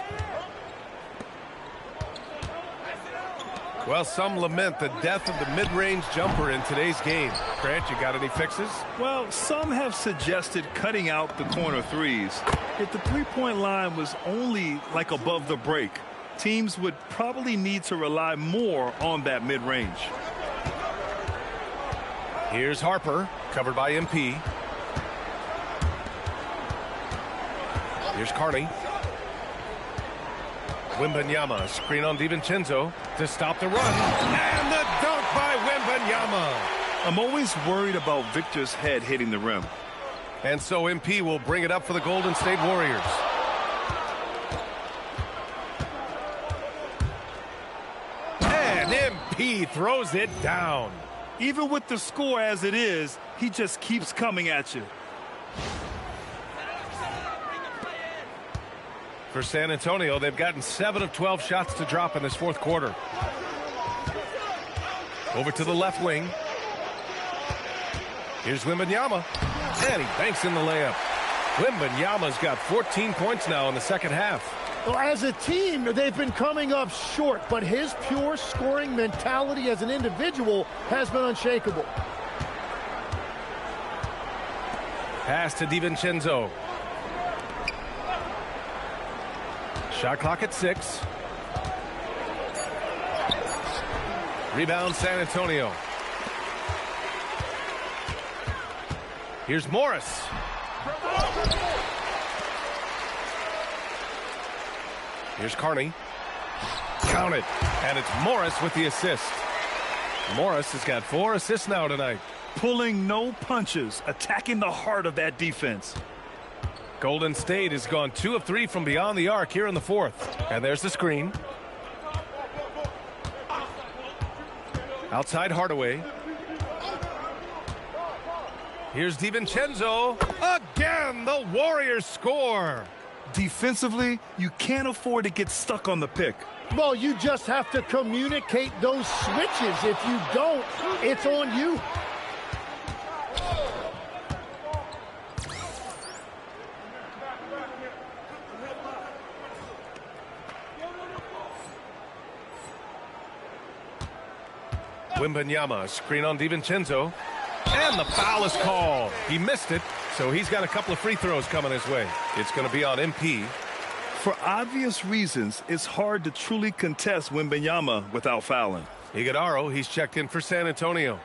Well, some lament the death of the mid-range jumper in today's game. Grant, you got any fixes? Well, some have suggested cutting out the corner threes. If the three-point line was only like above the break, teams would probably need to rely more on that mid-range. Here's Harper, covered by MP. Here's Carney. Wembanyama, screen on DiVincenzo to stop the run. And the dunk by Wembanyama. I'm always worried about Victor's head hitting the rim. And so MP will bring it up for the Golden State Warriors. And MP throws it down. Even with the score as it is, he just keeps coming at you. For San Antonio, they've gotten 7 of 12 shots to drop in this fourth quarter. Over to the left wing. Here's Wembanyama. And he banks in the layup. Wembanyama's got 14 points now in the second half. Well, as a team, they've been coming up short, but his pure scoring mentality as an individual has been unshakable. Pass to DiVincenzo. Shot clock at 6. Rebound San Antonio. Here's Morris. Here's Carney. Count it. And it's Morris with the assist. Morris has got 4 assists now tonight. Pulling no punches, attacking the heart of that defense. Golden State has gone 2 of 3 from beyond the arc here in the fourth. And there's the screen. Outside Hardaway. Here's DiVincenzo. Again, the Warriors score. Defensively, you can't afford to get stuck on the pick. Well, you just have to communicate those switches. If you don't, it's on you. Wembanyama, screen on DiVincenzo. And the foul is called. He missed it, so he's got a couple of free throws coming his way. It's going to be on MP. For obvious reasons, it's hard to truly contest Wembanyama without fouling. Iguodaro, he's checked in for San Antonio.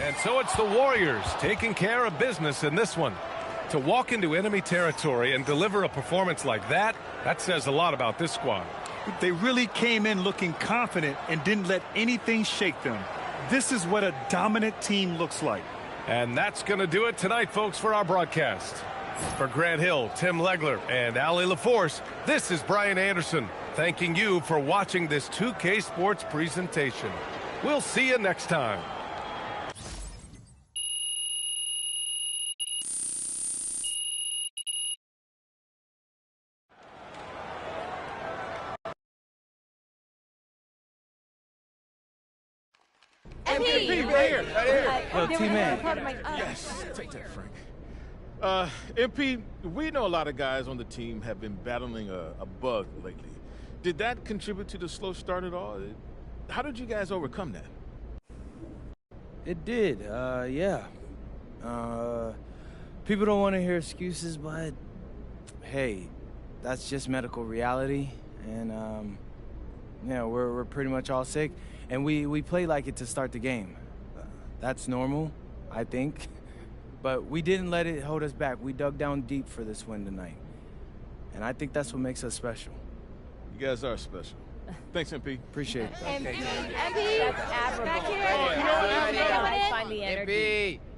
And so it's the Warriors taking care of business in this one. To walk into enemy territory and deliver a performance like that, that says a lot about this squad. They really came in looking confident and didn't let anything shake them. This is what a dominant team looks like. And that's going to do it tonight, folks, for our broadcast. For Grant Hill, Tim Legler, and Ali LaForce, this is Brian Anderson, thanking you for watching this 2K Sports presentation. We'll see you next time. MP, right here. Yo, T-Man. Yes, take that, Frank. MP, we know a lot of guys on the team have been battling a bug lately. Did that contribute to the slow start at all? How did you guys overcome that? It did, yeah. People don't want to hear excuses, but hey, that's just medical reality. And, yeah, we're pretty much all sick. And we play like it to start the game. That's normal, I think. But we didn't let it hold us back. We dug down deep for this win tonight. And I think that's what makes us special. You guys are special. Thanks, MP. Appreciate it. MP, that's admirable. Back here. I find the energy. MP.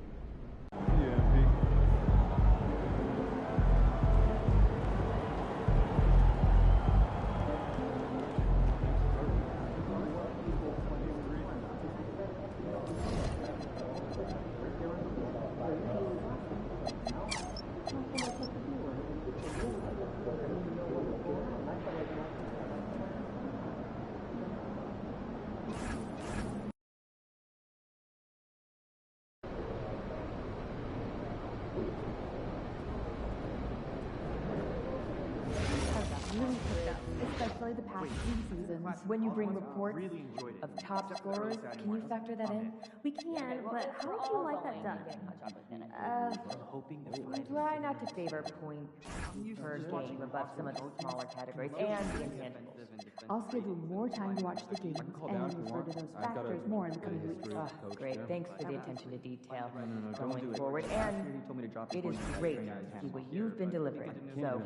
especially the past 3 seasons, when you bring reports of top scorers. Can you factor that in? We can, but how would you like that done? Try not to favor points per game above some of the smaller categories and the intangibles. I'll schedule more time to watch the games and refer to those factors more in the coming weeks. Great, thanks for the attention to detail going forward, and it is great to see what you've been delivering. So,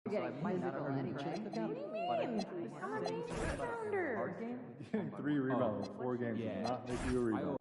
Getting physical anyway. What do you mean? I'm a main rebounder. Getting 3 rebounds in 4 games does not make you a rebound.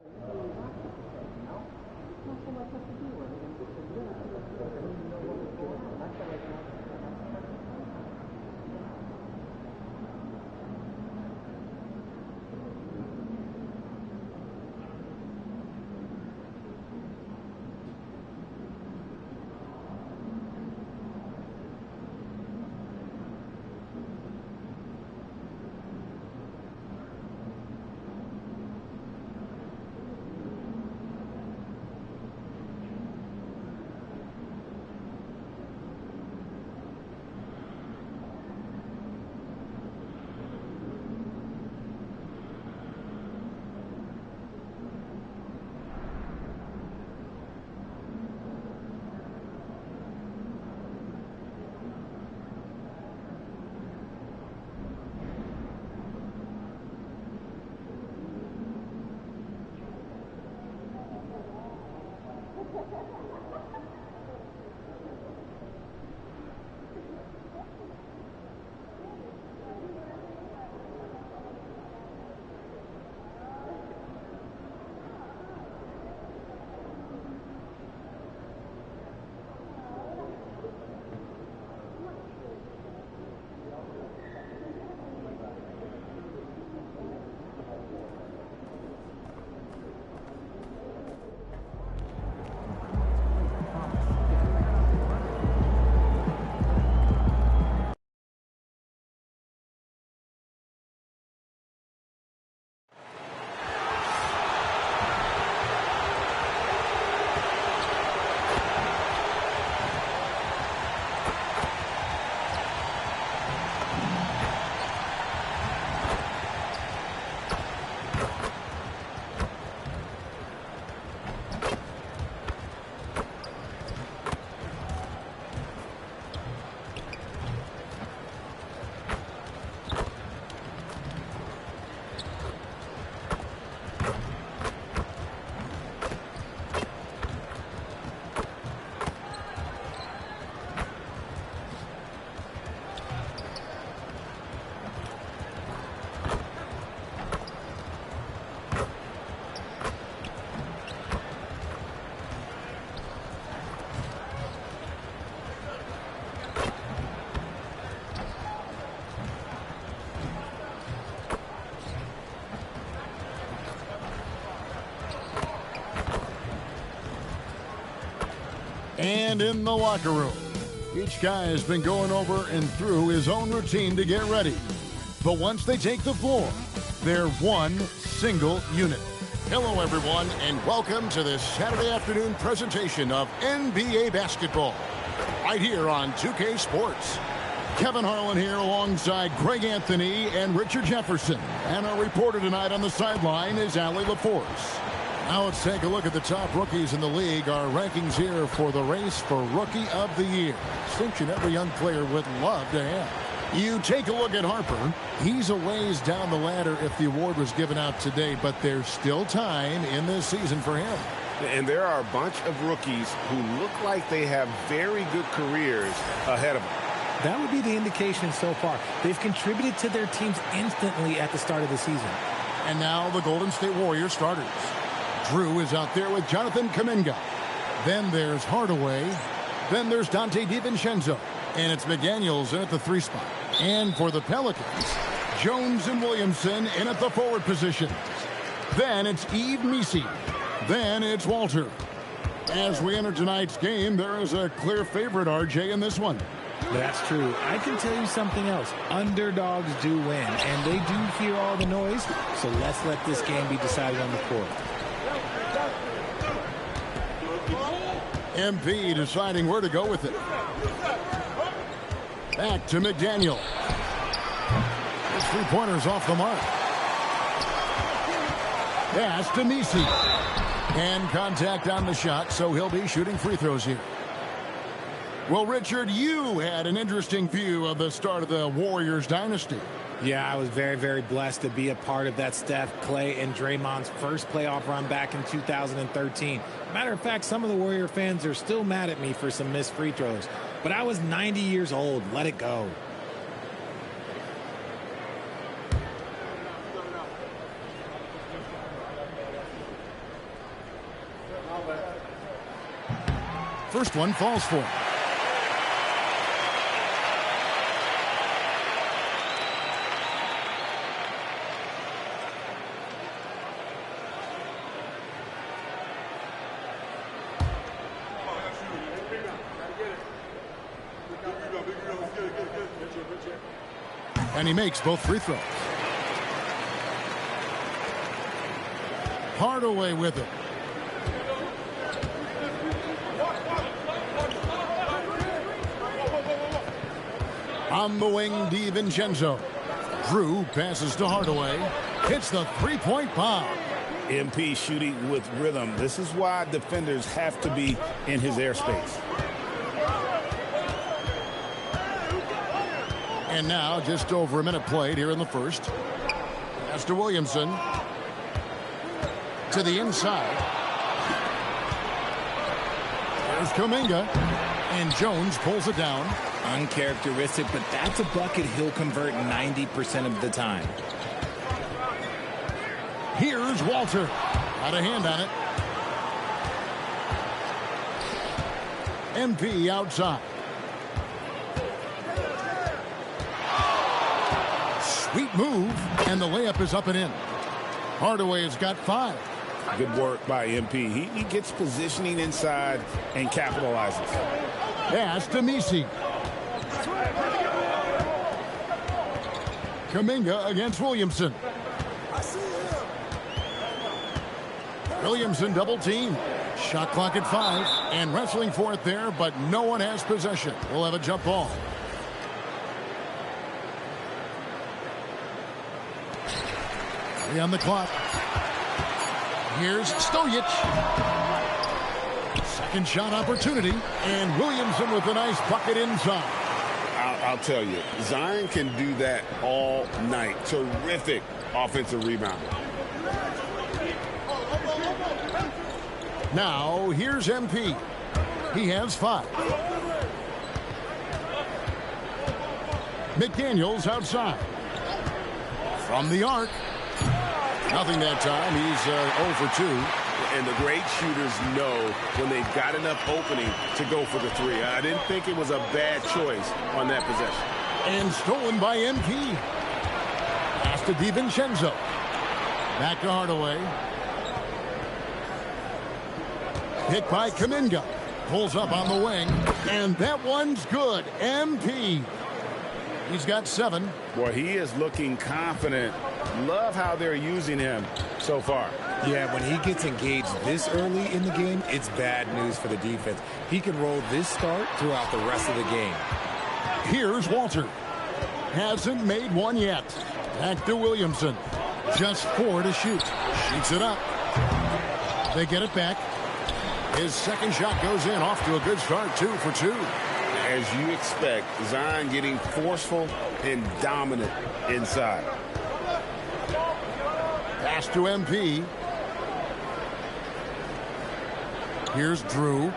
And in the locker room, each guy has been going over and through his own routine to get ready. But once they take the floor, they're one single unit. Hello, everyone, and welcome to this Saturday afternoon presentation of NBA basketball, right here on 2K Sports. Kevin Harlan here alongside Greg Anthony and Richard Jefferson. And our reporter tonight on the sideline is Allie LaForce. Now let's take a look at the top rookies in the league. Our rankings here for the race for Rookie of the Year. Distinction every young player would love to have. You take a look at Harper. He's a ways down the ladder if the award was given out today, but there's still time in this season for him. And there are a bunch of rookies who look like they have very good careers ahead of them. That would be the indication so far. They've contributed to their teams instantly at the start of the season. And now the Golden State Warriors starters. Drew is out there with Jonathan Kuminga. Then there's Hardaway. Then there's Dante DiVincenzo. And it's McDaniels in at the 3 spot. And for the Pelicans, Jones and Williamson in at the forward positions. Then it's Yves Missi. Then it's Walter. As we enter tonight's game, there is a clear favorite, RJ, in this one. That's true. I can tell you something else. Underdogs do win, and they do hear all the noise, so let's let this game be decided on the court. MP deciding where to go with it. Back to McDaniel. His three-pointer's off the mark. Pass to Misi. And contact on the shot, so he'll be shooting free throws here. Well, Richard, you had an interesting view of the start of the Warriors dynasty. Yeah, I was very, very blessed to be a part of that Steph, Clay, and Draymond's first playoff run back in 2013. Matter of fact, some of the Warrior fans are still mad at me for some missed free throws. But I was 90 years old. Let it go. First one falls for him. And he makes both free throws. Hardaway with it. On the wing, DiVincenzo. Drew passes to Hardaway. Hits the three-point bomb. MP shooting with rhythm. This is why defenders have to be in his airspace. And now just over a minute played here in the first. Pass to Williamson. To the inside. There's Kuminga. And Jones pulls it down. Uncharacteristic, but that's a bucket he'll convert 90% of the time. Here's Walter. Got a hand on it. MP outside. Sweet move, and the layup is up and in. Hardaway has got 5. Good work by MP. He gets positioning inside and capitalizes. Pass to Misi. Kuminga against Williamson. Williamson double team. Shot clock at 5 and wrestling for it there, but no one has possession. We'll have a jump ball. On the clock. Here's Stojic. Second shot opportunity, and Williamson with a nice bucket inside. I'll tell you, Zion can do that all night. Terrific offensive rebound. Now, here's MP. He has 5. McDaniels outside. From the arc. Nothing that time. He's 0 for 2. And the great shooters know when they've got enough opening to go for the 3. I didn't think it was a bad choice on that possession. And stolen by MP. Pass to DiVincenzo. Back to Hardaway. Hit by Kuminga. Pulls up on the wing. And that one's good. MP. He's got 7. Boy, he is looking confident. Love how they're using him so far. Yeah, when he gets engaged this early in the game, it's bad news for the defense. He can roll this start throughout the rest of the game. Here's Walter. Hasn't made one yet. Back to Williamson. Just 4 to shoot. Shoots it up. They get it back. His second shot goes in. Off to a good start. 2 for 2. As you expect, Zion getting forceful and dominant inside. Pass to MP. Here's Drew.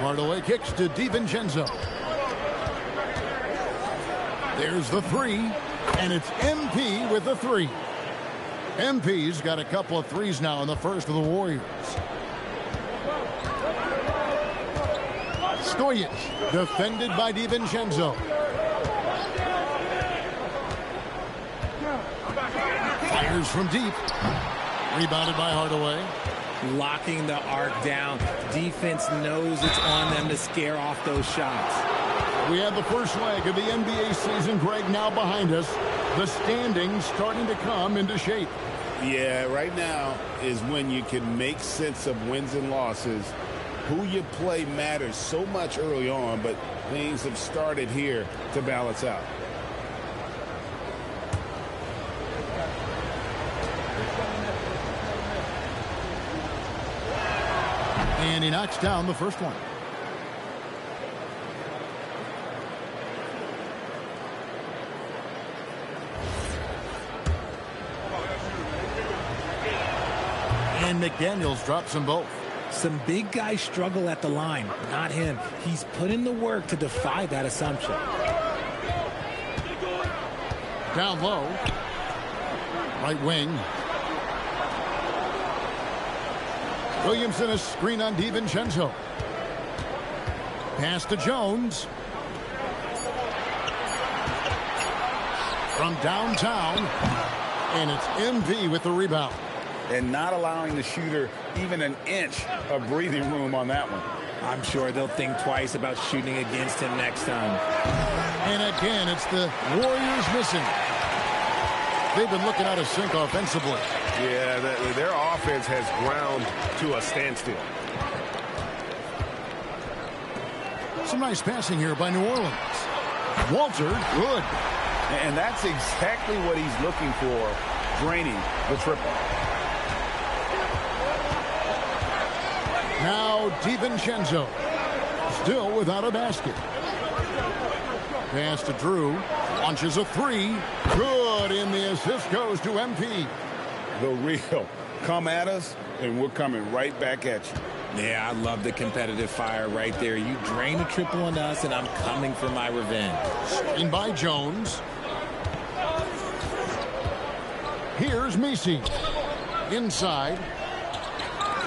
Hardaway kicks to DiVincenzo. There's the 3, and it's MP with the 3. MP's got a couple of 3s now in the first of the Warriors. Stojic, defended by DiVincenzo. Fires from deep. Rebounded by Hardaway. Locking the arc down. Defense knows it's on them to scare off those shots. We have the first leg of the NBA season, Greg, now behind us. The standings starting to come into shape. Yeah, right now is when you can make sense of wins and losses Who you play matters so much early on, but things have started here to balance out. And he knocks down the first one. And McDaniels drops them both. Some big guys struggle at the line, not him. He's put in the work to defy that assumption. Down low. Right wing. Williamson, a screen on DiVincenzo. Pass to Jones. From downtown. And it's MV with the rebound. And not allowing the shooter even an inch of breathing room on that one. I'm sure they'll think twice about shooting against him next time. And again, it's the Warriors missing. They've been looking out of sync offensively. Yeah, their offense has ground to a standstill. Some nice passing here by New Orleans. Walter, good. And that's exactly what he's looking for, draining the triple. Now DiVincenzo, still without a basket. Pass to Drew, launches a three. Good, and the assist goes to MP. The real. Come at us, and we're coming right back at you. Yeah, I love the competitive fire right there. You drain a triple on us, and I'm coming for my revenge. Screen by Jones. Here's Messi. Inside.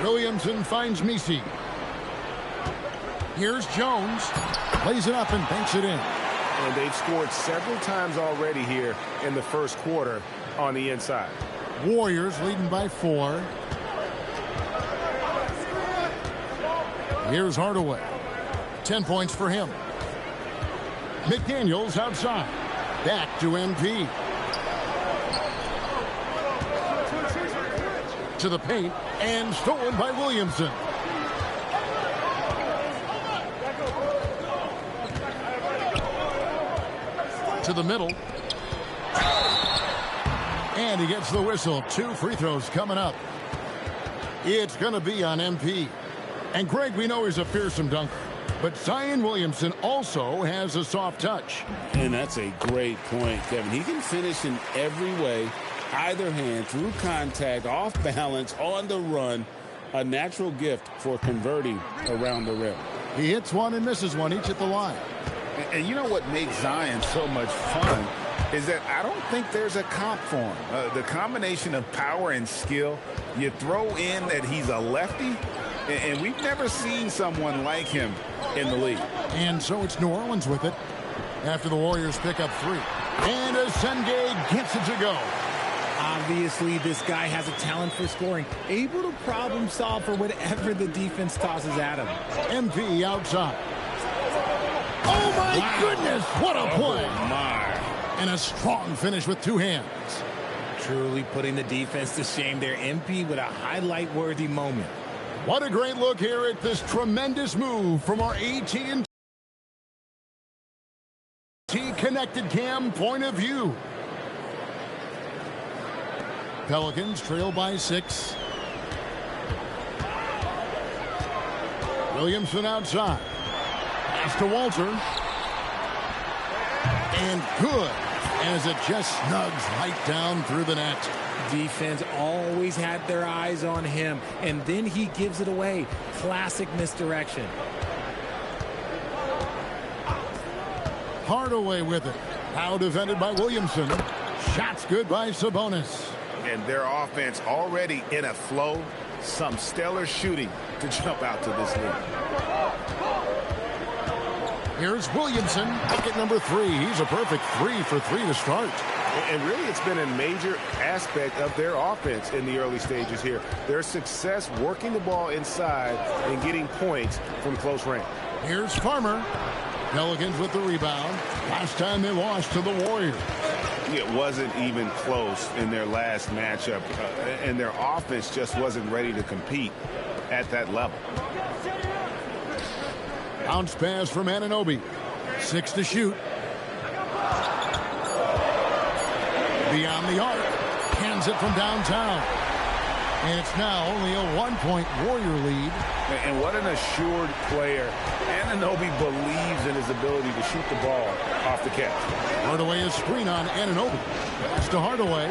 Williamson finds Messi. Here's Jones. Plays it up and banks it in. And they've scored several times already here in the first quarter on the inside. Warriors leading by 4. Here's Hardaway. 10 points for him. McDaniels outside. Back to MP. To the paint and stolen by Williamson. To the middle. And he gets the whistle. 2 free throws coming up. It's going to be on MP. And Greg, we know he's a fearsome dunker, but Zion Williamson also has a soft touch. And that's a great point, Kevin. He can finish in every way. Either hand, through contact, off balance, on the run. A natural gift for converting around the rim. He hits one and misses one, each at the line. And you know what makes Zion so much fun is that I don't think there's a comp for him. The combination of power and skill, you throw in that he's a lefty, and we've never seen someone like him in the league. And so it's New Orleans with it after the Warriors pick up 3. And Asenge gets it to go. Obviously, this guy has a talent for scoring, able to problem solve for whatever the defense tosses at him. MP outside. Oh, my goodness, what a play. Oh, my. And a strong finish with 2 hands. Truly putting the defense to shame there. MP with a highlight-worthy moment. What a great look here at this tremendous move from our AT&T Connected Cam point of view. Pelicans trail by 6. Williamson outside. Pass to Walter. And good, as it just snugs right down through the net. Defense always had their eyes on him, and then he gives it away. Classic misdirection. Hardaway with it. Now defended by Williamson. Shots good by Sabonis. And their offense already in a flow. Some stellar shooting to jump out to this lead. Here's Williamson, bucket number 3. He's a perfect 3 for 3 to start. And really, it's been a major aspect of their offense in the early stages here. Their success working the ball inside and getting points from close range. Here's Farmer. Pelicans with the rebound. Last time they lost to the Warriors. It wasn't even close in their last matchup, and their offense just wasn't ready to compete at that level. Bounce pass from Anunoby. 6 to shoot. Beyond the arc. Hands it from downtown. And it's now only a 1-point Warrior lead. And what an assured player. Anunoby believes in his ability to shoot the ball off the catch. Hardaway is screen on Anunoby. Pass to Hardaway.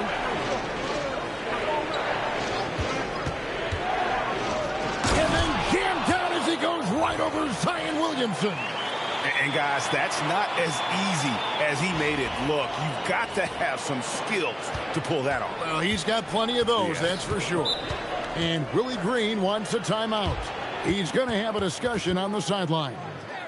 And then jammed down as he goes right over Zion Williamson. And guys, that's not as easy as he made it look. You've got to have some skills to pull that off. Well, he's got plenty of those, that's for sure. And Willie Green wants a timeout. He's going to have a discussion on the sideline.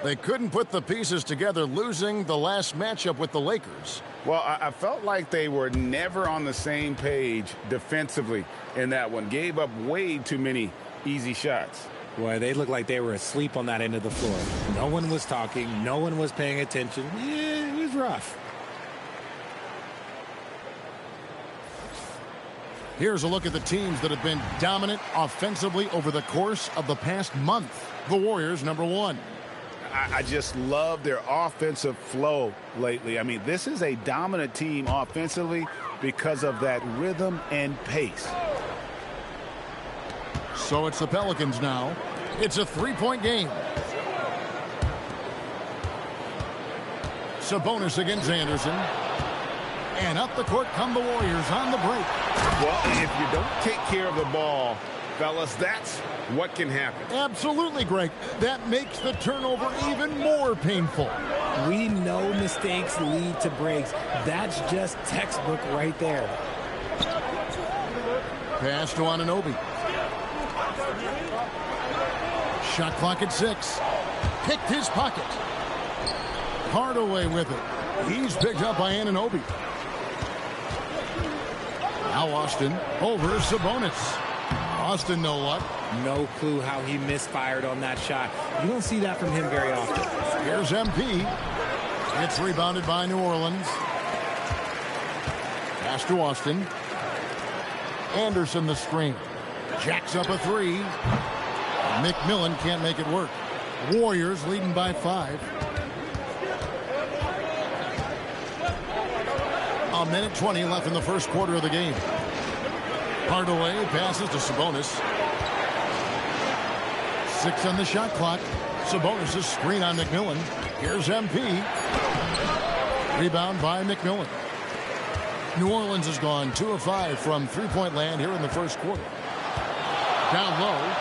They couldn't put the pieces together, losing the last matchup with the Lakers. Well, I felt like they were never on the same page defensively in that one. Gave up way too many easy shots. Boy, they looked like they were asleep on that end of the floor. No one was talking. No one was paying attention. Yeah, it was rough. Here's a look at the teams that have been dominant offensively over the course of the past month. The Warriors, number 1. I just love their offensive flow lately. I mean, this is a dominant team offensively because of that rhythm and pace. So it's the Pelicans now. It's a 3-point game. Sabonis against Anderson. And up the court come the Warriors on the break. Well, if you don't take care of the ball, fellas, that's what can happen. Absolutely, Greg. That makes the turnover even more painful. We know mistakes lead to breaks. That's just textbook right there. Pass to Anunoby. Shot clock at 6. Picked his pocket. Hardaway with it. He's picked up by Anunoby. Now Austin over Sabonis. Austin no luck. No clue how he misfired on that shot. You don't see that from him very often. Here's MP. It's rebounded by New Orleans. Pass to Austin. Anderson the screen. Jacks up a 3. McMillan can't make it work. Warriors leading by 5. A minute 20 left in the first quarter of the game. Hardaway passes to Sabonis. 6 on the shot clock. Sabonis' screen on McMillan. Here's MP. Rebound by McMillan. New Orleans has gone 2 of 5 from three-point land here in the first quarter. Down low.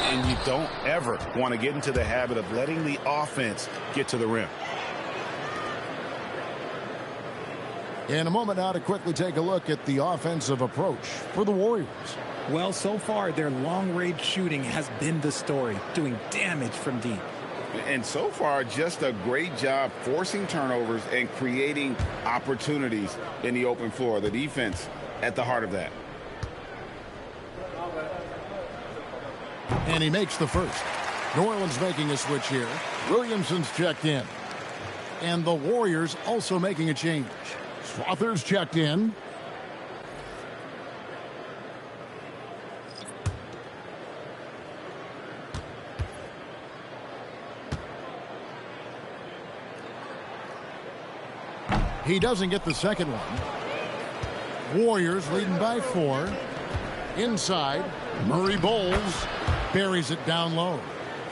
And you don't ever want to get into the habit of letting the offense get to the rim. In a moment now to quickly take a look at the offensive approach for the Warriors. Well, so far, their long-range shooting has been the story, doing damage from deep. And so far, just a great job forcing turnovers and creating opportunities in the open floor. The defense at the heart of that. And he makes the first. New Orleans making a switch here. Williamson's checked in. And the Warriors also making a change. Slaughter's checked in. He doesn't get the second one. Warriors leading by 4. Inside, Murray Bowles buries it down low.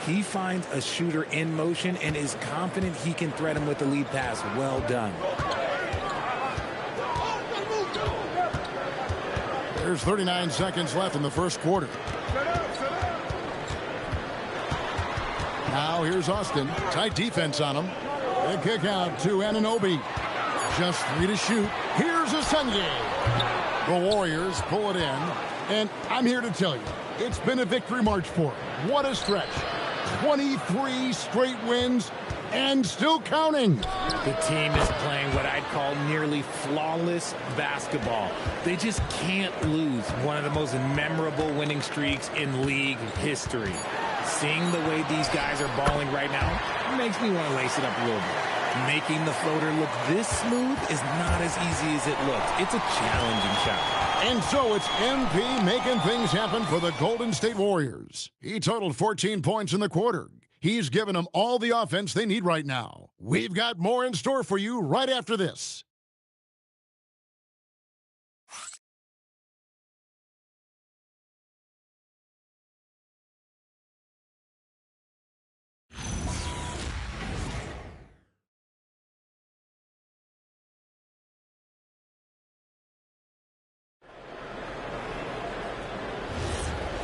He finds a shooter in motion and is confident he can thread him with the lead pass. Well done. There's 39 seconds left in the first quarter. Now here's Austin. Tight defense on him. A kick out to Anunoby. Just 3 to shoot. Here's Asenge. The Warriors pull it in. And I'm here to tell you, it's been a victory march for them. What a stretch. 23 straight wins and still counting. The team is playing what I'd call nearly flawless basketball. They just can't lose. One of the most memorable winning streaks in league history. Seeing the way these guys are balling right now makes me want to lace it up a little bit. Making the floater look this smooth is not as easy as it looks. It's a challenging shot. And so it's MP making things happen for the Golden State Warriors. He totaled 14 points in the quarter. He's given them all the offense they need right now. We've got more in store for you right after this.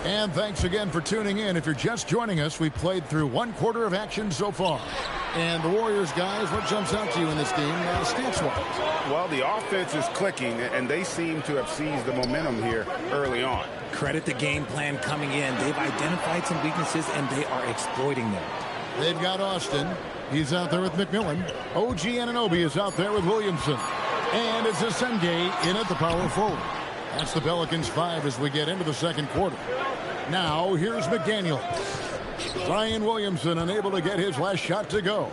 And thanks again for tuning in. If you're just joining us, we played through 1 quarter of action so far. And the Warriors, guys, what jumps out to you in this game, stats-wise? Well, the offense is clicking, and they seem to have seized the momentum here early on. Credit the game plan coming in. They've identified some weaknesses, and they are exploiting them. They've got Austin. He's out there with McMillan. OG Anunoby is out there with Williamson. And it's Asenge in at the power forward. That's the Pelicans 5 as we get into the second quarter. Now, here's McDaniel. Zion Williamson unable to get his last shot to go.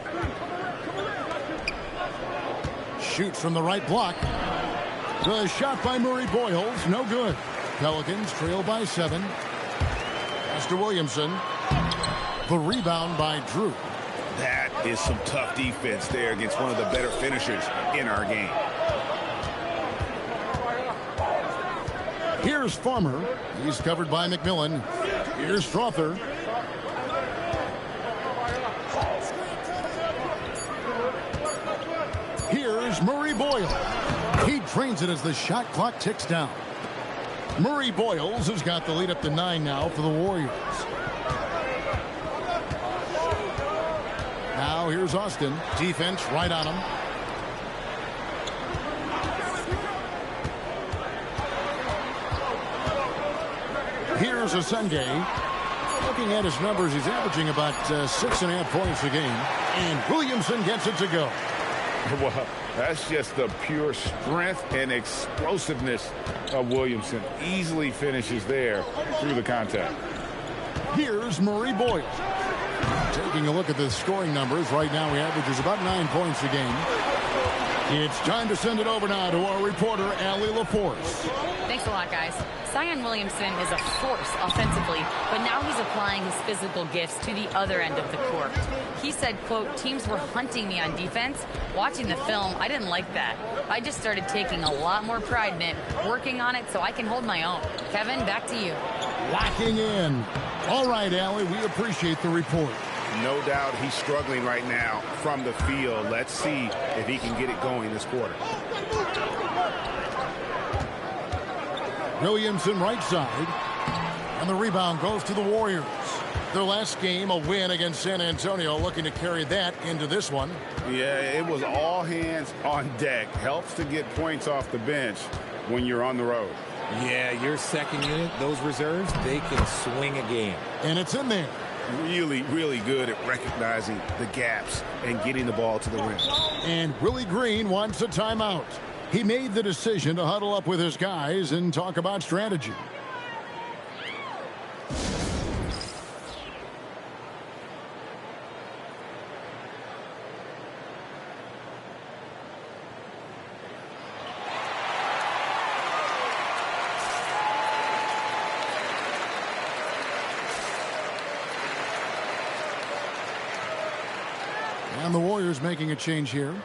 Shoots from the right block. The shot by Murray Boyles, no good. Pelicans trail by 7. Pass to Williamson. The rebound by Drew. That is some tough defense there against one of the better finishers in our game. Here's Farmer. He's covered by McMillan. Here's Strother. Here's Murray Boyles. He drains it as the shot clock ticks down. Murray Boyles has got the lead up to 9 now for the Warriors. Now here's Austin. Defense right on him. Here's Asenge. Looking at his numbers, he's averaging about 6.5 points a game. And Williamson gets it to go. Well, that's just the pure strength and explosiveness of Williamson. Easily finishes there through the contact. Here's Murray Boyles. Taking a look at the scoring numbers, right now he averages about 9 points a game. It's time to send it over now to our reporter, Allie LaForce. Thanks a lot, guys. Zion Williamson is a force offensively, but now he's applying his physical gifts to the other end of the court. He said, quote, teams were hunting me on defense. Watching the film, I didn't like that. I just started taking a lot more pride in it, working on it so I can hold my own. Kevin, back to you. Locking in. All right, Allie, we appreciate the report. No doubt he's struggling right now from the field. Let's see if he can get it going this quarter. Williamson right side. And the rebound goes to the Warriors. Their last game, a win against San Antonio, looking to carry that into this one. Yeah, it was all hands on deck. Helps to get points off the bench when you're on the road. Yeah, your second unit, those reserves, they can swing a game. And it's in there. Really, really good at recognizing the gaps and getting the ball to the rim. And Willie Green wants a timeout. He made the decision to huddle up with his guys and talk about strategy. And the Warriors making a change here.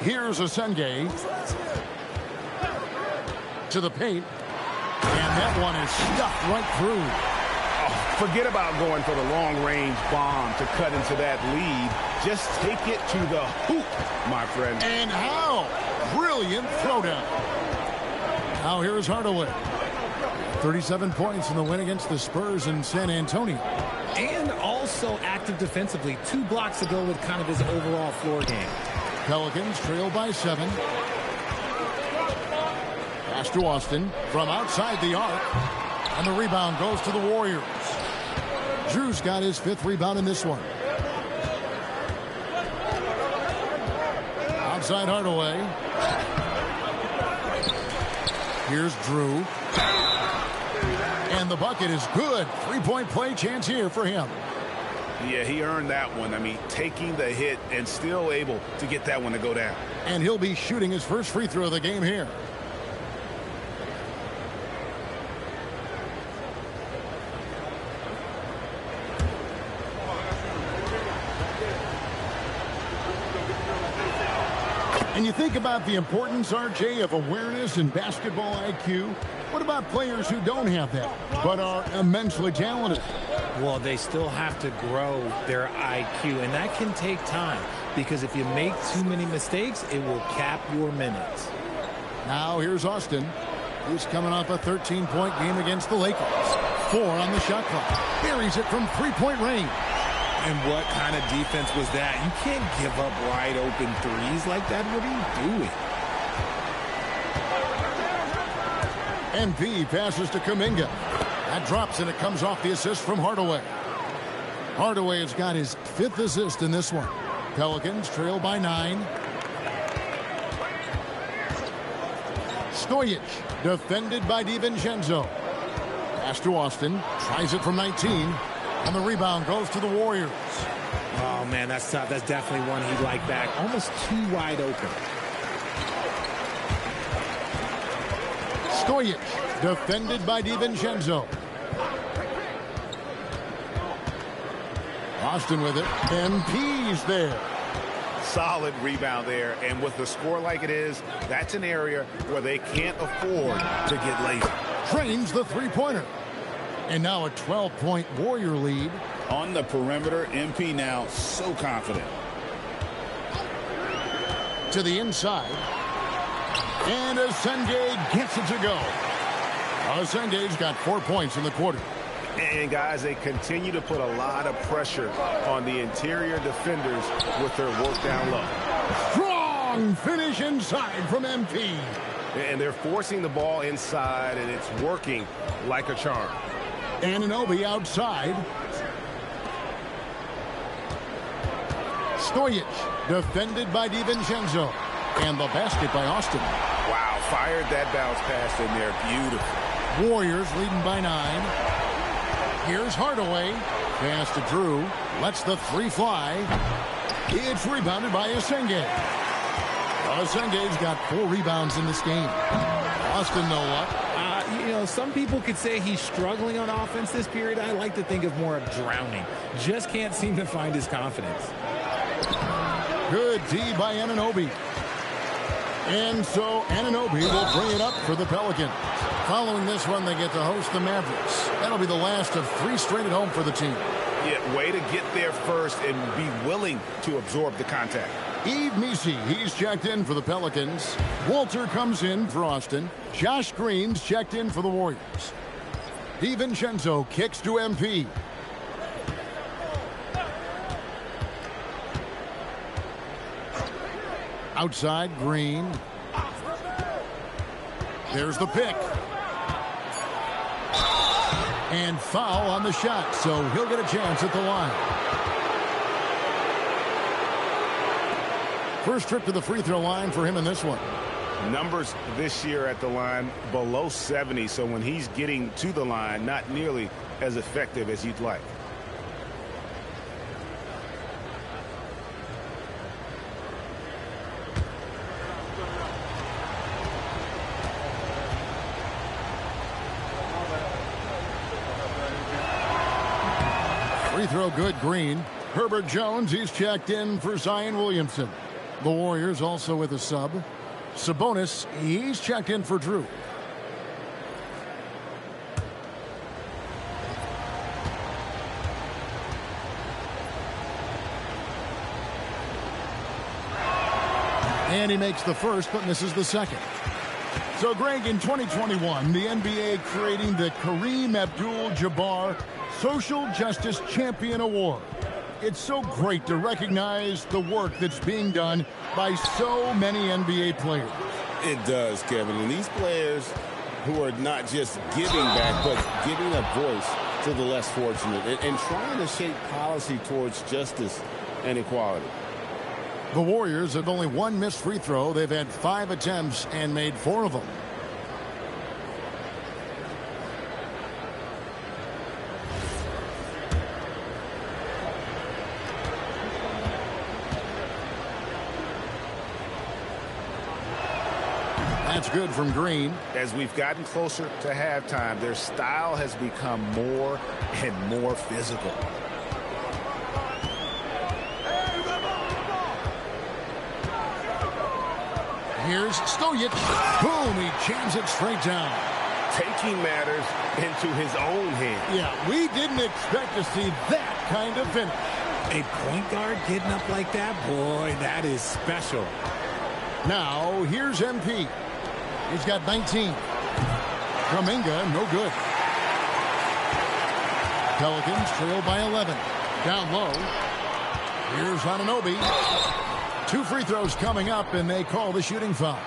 Here's Asenge to the paint, and that one is stuffed right through. Oh, forget about going for the long-range bomb to cut into that lead. Just take it to the hoop, my friend. And how? Brilliant throwdown. Now here's Hardaway. 37 points in the win against the Spurs in San Antonio. And also active defensively. 2 blocks to go with kind of his overall floor game. Pelicans trail by 7. Pass to Austin from outside the arc. And the rebound goes to the Warriors. Drew's got his 5th rebound in this one. Outside Hardaway. Here's Drew. And the bucket is good. Three-point play chance here for him. Yeah, he earned that one. I mean, taking the hit and still able to get that one to go down. And he'll be shooting his first free throw of the game here. And you think about the importance, RJ, of awareness and basketball IQ. What about players who don't have that, but are immensely talented? Well, they still have to grow their IQ, and that can take time because if you make too many mistakes, it will cap your minutes. Now here's Austin. He's coming off a 13-point game against the Lakers. 4 on the shot clock. Buries it from three-point range. And what kind of defense was that? You can't give up wide open threes like that. What are you doing? MP passes to Kuminga. That drops and it comes off the assist from Hardaway. Hardaway has got his 5th assist in this one. Pelicans trail by 9. Stojic defended by DiVincenzo. Pass to Austin. Tries it from 19. And the rebound goes to the Warriors. Oh, man, that's tough. That's definitely one he'd like back. Almost too wide open. Stojic, defended by DiVincenzo. Austin with it. MP's there. Solid rebound there. And with the score like it is, that's an area where they can't afford to get lazy. Drains the three-pointer. And now a 12-point Warrior lead. On the perimeter, MP now so confident. To the inside. And Asenge gets it to go. Asenge's got 4 points in the quarter. And, guys, they continue to put a lot of pressure on the interior defenders with their work down low. Strong finish inside from MP. And they're forcing the ball inside, and it's working like a charm. Anunoby outside. Stojic, defended by DiVincenzo. And the basket by Austin. Wow, fired that bounce pass in there. Beautiful. Warriors leading by 9. Here's Hardaway. Pass to Drew. Lets the 3 fly. It's rebounded by Asenge. Asenge's got 4 rebounds in this game. Austin, know what? You know, some people could say he's struggling on offense this period. I like to think of more of drowning. Just can't seem to find his confidence. Good D by Anunoby. And so Anunoby will bring it up for the Pelicans. Following this one, they get to host the Mavericks. That'll be the last of 3 straight at home for the team. Yeah, way to get there first and be willing to absorb the contact. Yves Missi, he's checked in for the Pelicans. Walter comes in for Austin. Josh Green's checked in for the Warriors. DiVincenzo kicks to MP. Outside, Green. There's the pick. And foul on the shot, so he'll get a chance at the line. First trip to the free throw line for him in this one. Numbers this year at the line below 70, so when he's getting to the line, not nearly as effective as you'd like. Free throw good, Green. Herbert Jones, he's checked in for Zion Williamson. The Warriors also with a sub. Sabonis, he's checked in for Drew. And he makes the first, but misses the second. So, Greg, in 2021, the NBA creating the Kareem Abdul-Jabbar Social Justice Champion Award. It's so great to recognize the work that's being done by so many NBA players. It does, Kevin. And these players who are not just giving back, but giving a voice to the less fortunate and trying to shape policy towards justice and equality. The Warriors have only one missed free throw. They've had 5 attempts and made 4 of them. That's good from Green. As we've gotten closer to halftime, their style has become more and more physical. Here's Stojic. Boom, he jams it straight down. Taking matters into his own hands. Yeah, we didn't expect to see that kind of finish. A point guard getting up like that, boy, that is special. Now, here's MP. He's got 19. Kuminga, no good. Pelicans trail by 11. Down low. Here's Anunoby. 2 free throws coming up, and they call the shooting foul.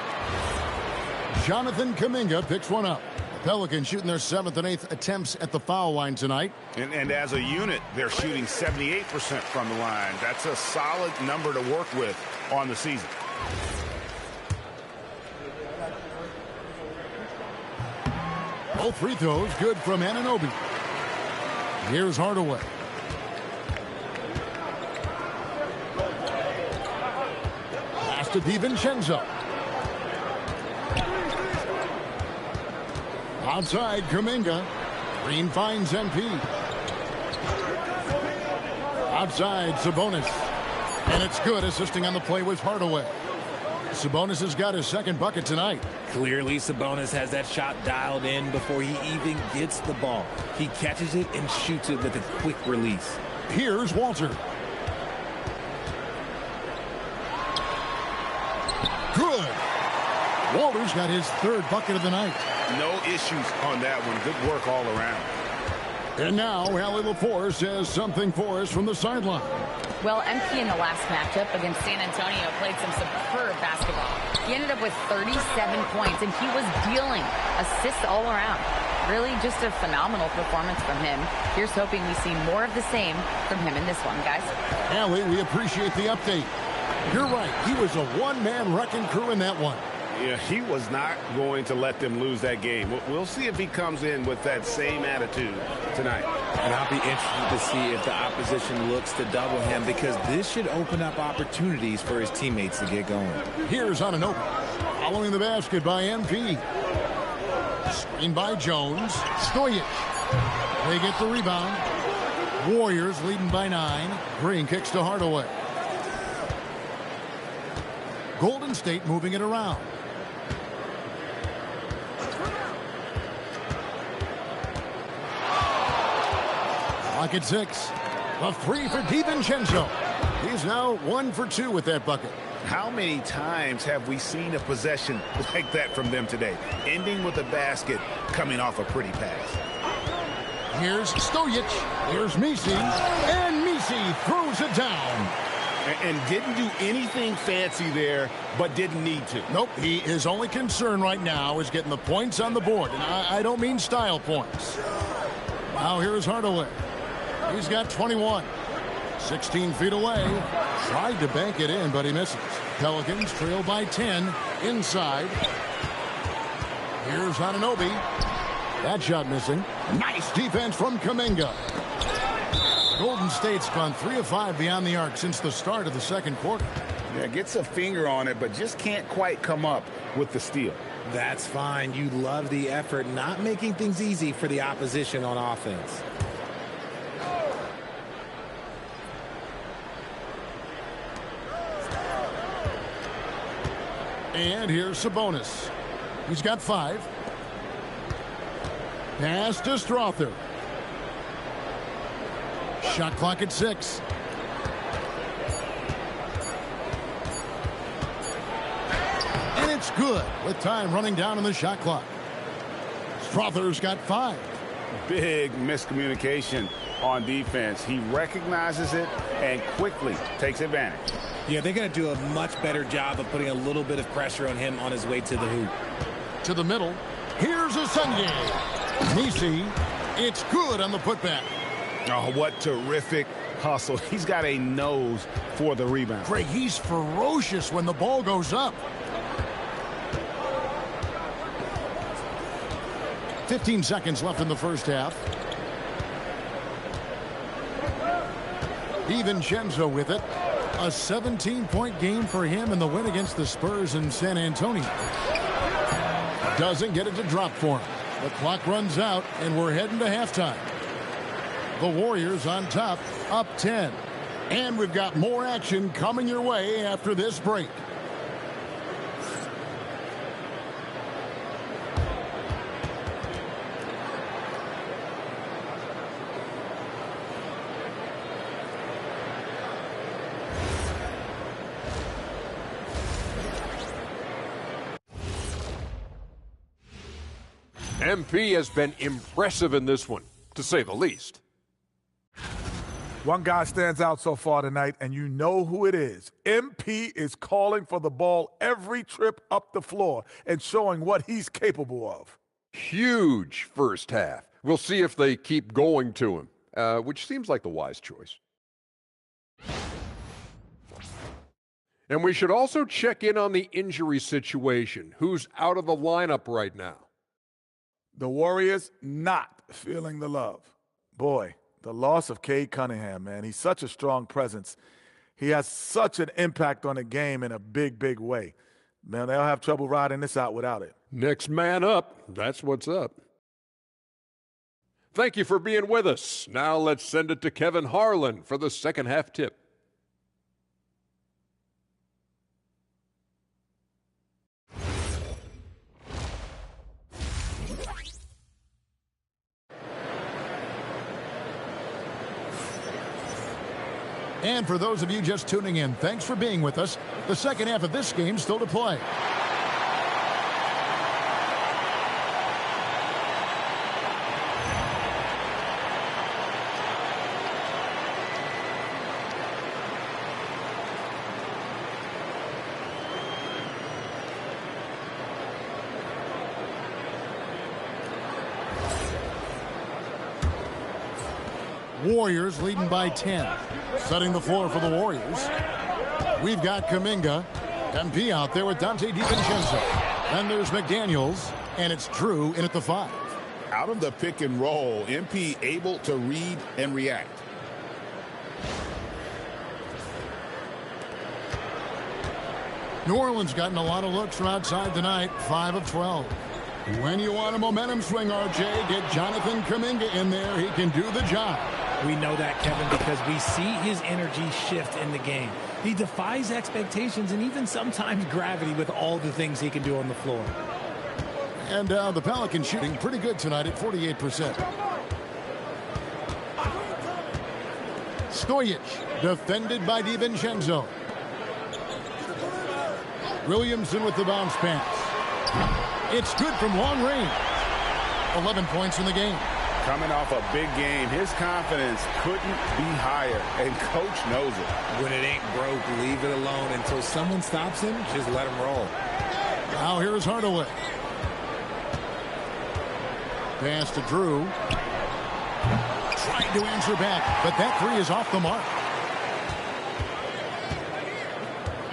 Jonathan Kuminga picks one up. Pelicans shooting their 7th and 8th attempts at the foul line tonight. And as a unit, they're shooting 78% from the line. That's a solid number to work with on the season. Both free throws good from Anunoby. Here's Hardaway. Pass to DiVincenzo. Outside Kuminga. Green finds MP. Outside Sabonis. And it's good. Assisting on the play was Hardaway. Sabonis has got his 2nd bucket tonight. Clearly, Sabonis has that shot dialed in before he even gets the ball. He catches it and shoots it with a quick release. Here's Walter. Good. Walter's got his 3rd bucket of the night. No issues on that one. Good work all around. And now, Allie LaForce says something for us from the sideline. Well, MP in the last matchup against San Antonio played some superb basketball. He ended up with 37 points, and he was dealing assists all around. Really just a phenomenal performance from him. Here's hoping we see more of the same from him in this one, guys. Allie, we appreciate the update. You're right. He was a one-man wrecking crew in that one. Yeah, he was not going to let them lose that game. We'll see if he comes in with that same attitude tonight. And I'll be interested to see if the opposition looks to double him, because this should open up opportunities for his teammates to get going. Here's Anunoby. Following the basket by MP. Screen by Jones. Stojic. They get the rebound. Warriors leading by 9. Green kicks to Hardaway. Golden State moving it around. Clock at 6. A 3 for DiVincenzo. He's now 1 for 2 with that bucket. How many times have we seen a possession like that from them today? Ending with a basket, coming off a pretty pass. Here's Stojic. Here's Misi. And Misi throws it down. And didn't do anything fancy there, but didn't need to. Nope. His only concern right now is getting the points on the board. And I don't mean style points. Now here's Hardaway. He's got 21. 16 feet away. Tried to bank it in, but he misses. Pelicans trail by 10 inside. Here's Anunoby. That shot missing. Nice defense from Kuminga. Golden State's gone 3 of 5 beyond the arc since the start of the 2nd quarter. Yeah, gets a finger on it, but just can't quite come up with the steal. That's fine. You love the effort, not making things easy for the opposition on offense. And here's Sabonis. He's got 5. Pass to Strother. Shot clock at 6. And it's good with time running down on the shot clock. Strother's got 5. Big miscommunication on defense. He recognizes it and quickly takes advantage. Yeah, they're going to do a much better job of putting a little bit of pressure on him on his way to the hoop. To the middle. Here's Asungye. Misi. It's good on the putback. Oh, what terrific hustle. He's got a nose for the rebound. Greg, he's ferocious when the ball goes up. 15 seconds left in the first half. DiVincenzo with it. A 17-point game for him in the win against the Spurs in San Antonio. Doesn't get it to drop for him. The clock runs out, and we're heading to halftime. The Warriors on top, up 10. And we've got more action coming your way after this break. MP has been impressive in this one, to say the least. One guy stands out so far tonight, and you know who it is. MP is calling for the ball every trip up the floor and showing what he's capable of. Huge first half. We'll see if they keep going to him, which seems like the wise choice. And we should also check in on the injury situation. Who's out of the lineup right now? The Warriors not feeling the love. Boy, the loss of Cade Cunningham, man. He's such a strong presence. He has such an impact on the game in a big, big way. Man, they'll have trouble riding this out without it. Next man up. That's what's up. Thank you for being with us. Now let's send it to Kevin Harlan for the second half tip. And for those of you just tuning in, thanks for being with us. The second half of this game still to play. Warriors leading by 10. Setting the floor for the Warriors. We've got Kuminga. MP out there with Dante DiVincenzo. Then there's McDaniels. And it's Drew in at the 5. Out of the pick and roll, MP able to read and react. New Orleans gotten a lot of looks from outside tonight. 5 of 12. When you want a momentum swing, RJ, get Jonathan Kuminga in there. He can do the job. We know that, Kevin, because we see his energy shift in the game. He defies expectations and even sometimes gravity with all the things he can do on the floor. And the Pelicans shooting pretty good tonight at 48%. Stojic, defended by DiVincenzo. Williamson with the bounce pass. It's good from long range. 11 points in the game. Coming off a big game, his confidence couldn't be higher, and Coach knows it. When it ain't broke, leave it alone until someone stops him. Just let him roll. Now here's Hardaway. Pass to Drew. Trying to answer back, but that three is off the mark.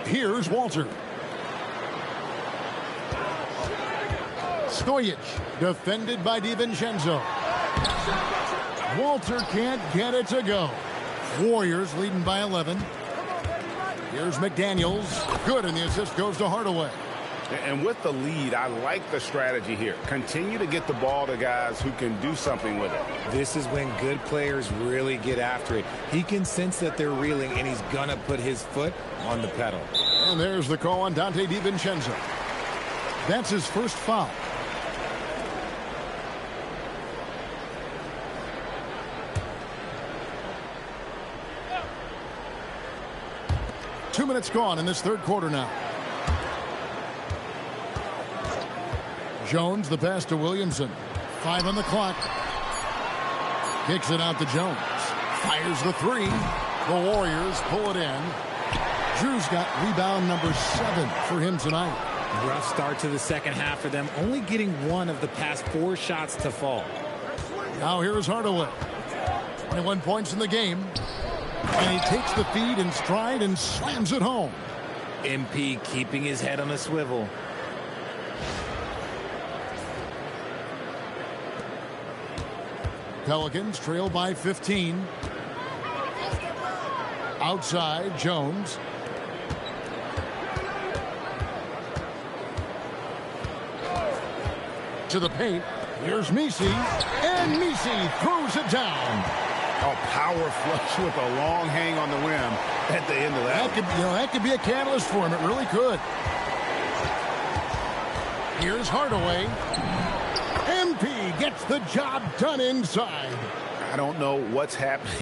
Here's Walter. Stojic, defended by DiVincenzo. Walter can't get it to go. Warriors leading by 11. Here's McDaniels. Good, and the assist goes to Hardaway. And with the lead, I like the strategy here. Continue to get the ball to guys who can do something with it. This is when good players really get after it. He can sense that they're reeling, and he's going to put his foot on the pedal. And there's the call on Dante DiVincenzo. That's his first foul. Two minutes gone in this third quarter now. Jones, the pass to Williamson. 5 on the clock. Kicks it out to Jones. Fires the three. The Warriors pull it in. Drew's got rebound number 7 for him tonight. Rough start to the second half for them, only getting one of the past 4 shots to fall. Now here's Hardaway. 21 points in the game. And he takes the feed in stride and slams it home. MP keeping his head on a swivel. Pelicans trail by 15. Outside, Jones. To the paint. Here's Messi. And Messi throws it down. A power flush with a long hang on the rim at the end of that. That could be a catalyst for him. It really could. Here's Hardaway. MP gets the job done inside. I don't know what's happening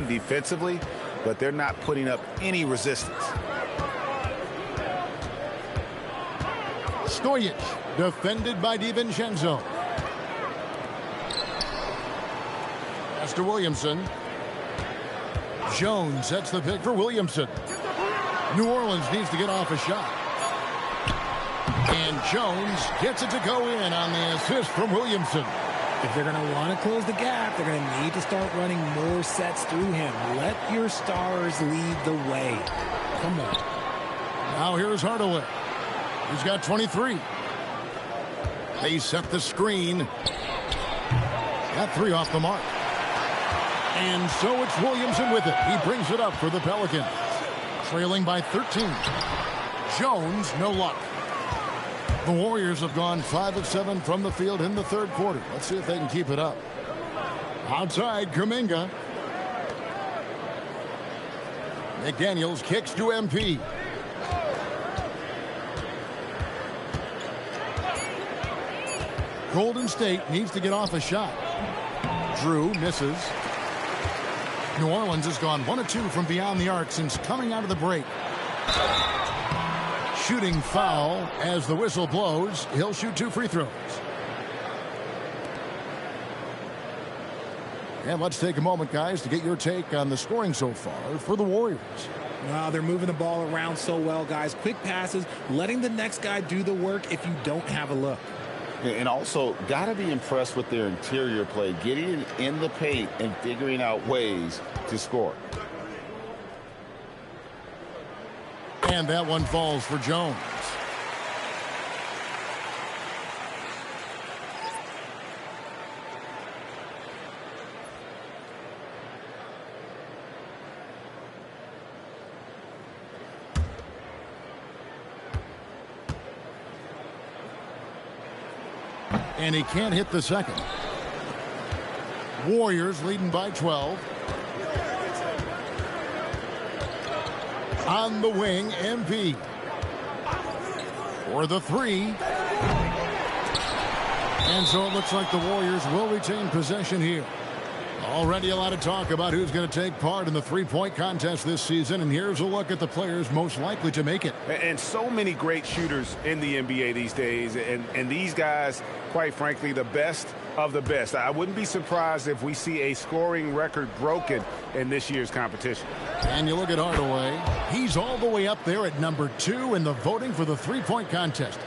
defensively, but they're not putting up any resistance. Stojic, defended by DiVincenzo. Pass to Williamson. Jones sets the pick for Williamson. New Orleans needs to get off a shot. And Jones gets it to go in on the assist from Williamson. If they're going to want to close the gap, they're going to need to start running more sets through him. Let your stars lead the way. Come on. Now here's Hardaway. He's got 23. They set the screen. Got 3 off the mark. And so it's Williamson with it. He brings it up for the Pelicans. Trailing by 13. Jones, no luck. The Warriors have gone 5 of 7 from the field in the third quarter. Let's see if they can keep it up. Outside, Kuminga. McDaniels kicks to MP. Golden State needs to get off a shot. Drew misses. New Orleans has gone 1 of 2 from beyond the arc since coming out of the break. Shooting foul as the whistle blows. He'll shoot 2 free throws. And let's take a moment, guys, to get your take on the scoring so far for the Warriors. Wow, they're moving the ball around so well, guys. Quick passes, letting the next guy do the work if you don't have a look. And also, got to be impressed with their interior play, getting in the paint and figuring out ways to score. And that one falls for Jones. And he can't hit the second. Warriors leading by 12. On the wing, MP. For the 3. And so it looks like the Warriors will retain possession here. Already a lot of talk about who's going to take part in the three-point contest this season, and here's a look at the players most likely to make it. And so many great shooters in the NBA these days, and these guys, quite frankly, the best of the best. I wouldn't be surprised if we see a scoring record broken in this year's competition. And you look at Hardaway. He's all the way up there at number 2 in the voting for the three-point contest.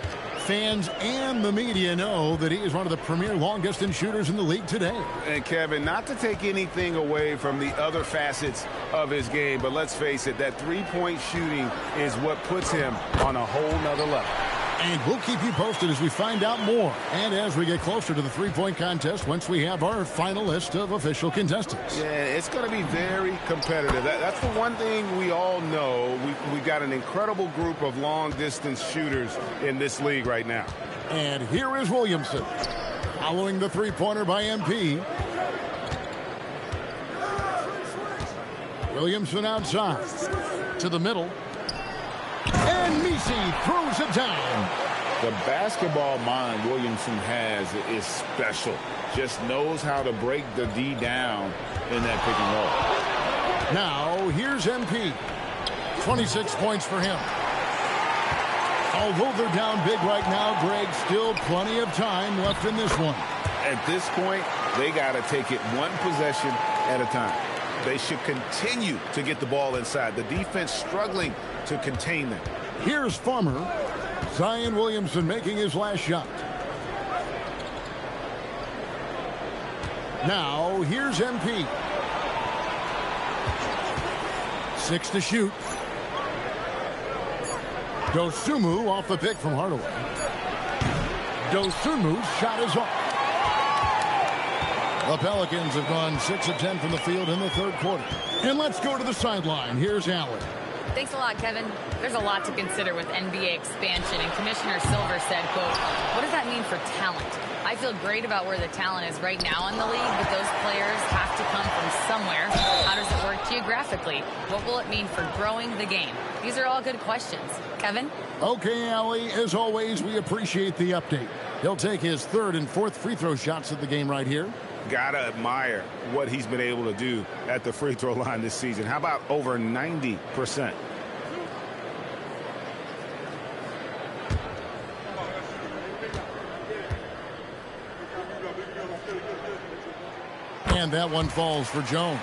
Fans and the media know that he is one of the premier long-distance shooters in the league today. And, Kevin, not to take anything away from the other facets of his game, but let's face it, that three-point shooting is what puts him on a whole nother level. And we'll keep you posted as we find out more. And as we get closer to the three-point contest, once we have our final list of official contestants. Yeah, it's going to be very competitive. That's the one thing we all know. We've got an incredible group of long-distance shooters in this league right now. And here is Williamson, following the three-pointer by MP. Williamson outside, to the middle. And Messi throws it down. The basketball mind Williamson has is special. Just knows how to break the D down in that pick and roll. Now, here's MP. 26 points for him. Although they're down big right now, Greg, still plenty of time left in this one. At this point, they got to take it one possession at a time. They should continue to get the ball inside. The defense struggling to contain them. Here's Farmer. Zion Williamson making his last shot. Now, here's MP. 6 to shoot. Dosunmu off the pick from Hardaway. Dosunmu's shot is off. The Pelicans have gone 6 of 10 from the field in the third quarter. And let's go to the sideline. Here's Allen. Thanks a lot, Kevin. There's a lot to consider with NBA expansion, and Commissioner Silver said, quote, what does that mean for talent? I feel great about where the talent is right now in the league, but those players have to come from somewhere. How does it work geographically? What will it mean for growing the game? These are all good questions. Kevin? Okay, Allie, as always, we appreciate the update. He'll take his third and fourth free throw shots of the game right here. Gotta admire what he's been able to do at the free throw line this season. How about over 90%? And that one falls for Jones.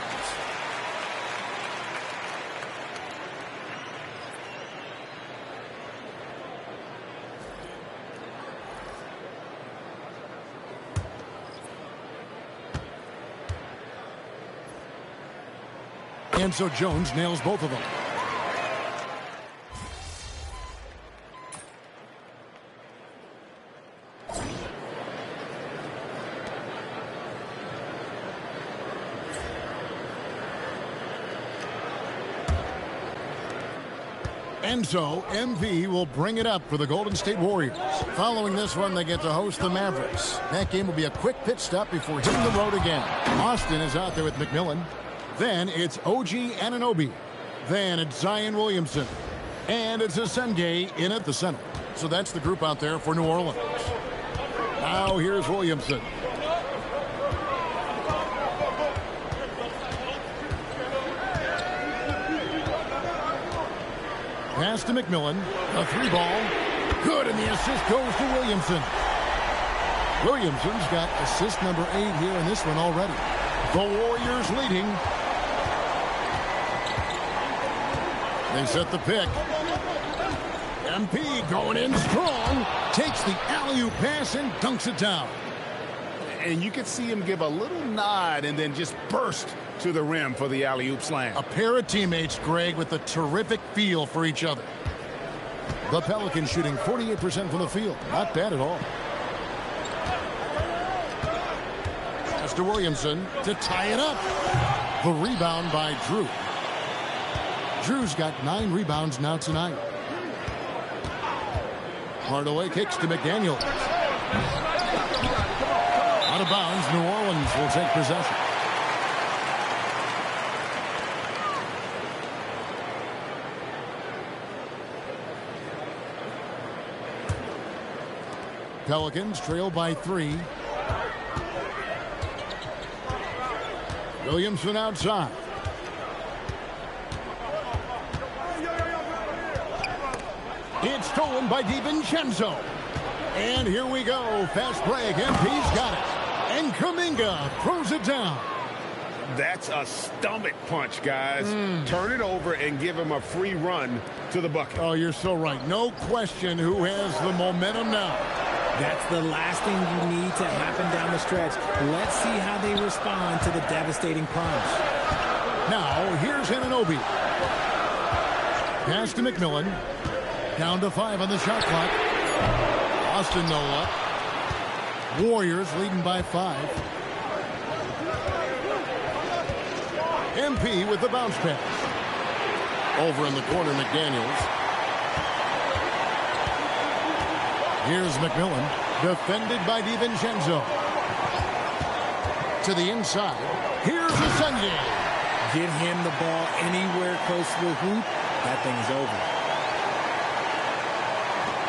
And so Jones nails both of them. And so MP will bring it up for the Golden State Warriors. Following this one, they get to host the Mavericks. That game will be a quick pit stop before hitting the road again. Austin is out there with McMillan. Then it's OG Anunoby. Then it's Zion Williamson. And it's Asenge in at the center. So that's the group out there for New Orleans. Now here's Williamson. Pass to McMillan. A three ball. Good, and the assist goes to Williamson. Williamson's got assist number 8 here in this one already. The Warriors leading. They set the pick. MP going in strong. Takes the alley-oop pass and dunks it down. And you could see him give a little nod and then just burst to the rim for the alley-oop slam. A pair of teammates, Greg, with a terrific feel for each other. The Pelicans shooting 48% from the field. Not bad at all. Pass to Williamson to tie it up. The rebound by Drew. Drew's got 9 rebounds now tonight. Hardaway kicks to McDaniel. Out of bounds, New Orleans will take possession. Pelicans trail by 3. Williamson outside. It's stolen by DiVincenzo. And here we go. Fast break. MP's got it. And Kuminga throws it down. That's a stomach punch, guys. Turn it over and give him a free run to the bucket. Oh, you're so right. No question who has the momentum now. That's the last thing you need to happen down the stretch. Let's see how they respond to the devastating punch. Now, here's Anunoby. Pass to McMillan. Down to 5 on the shot clock. Austin no luck. Warriors leading by 5. MP with the bounce pass. Over in the corner, McDaniels. Here's McMillan, defended by DiVincenzo. To the inside. Here's Asenge. Get him the ball anywhere close to the hoop. That thing is over.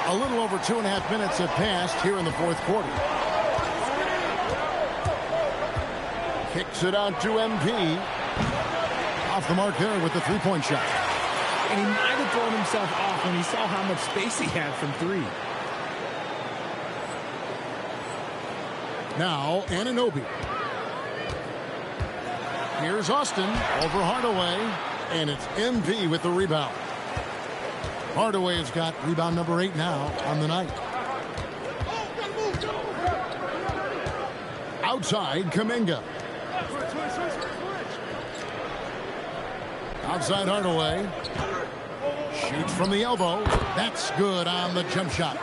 A little over 2.5 minutes have passed here in the fourth quarter. Kicks it out to MP. Off the mark there with the three-point shot. And he might have thrown himself off when he saw how much space he had from 3. Now, Anunoby. Here's Austin over Hardaway, and it's MP with the rebound. Hardaway has got rebound number 8 now on the night. outside, Kuminga. Outside Hardaway. Shoots from the elbow. That's good on the jump shot.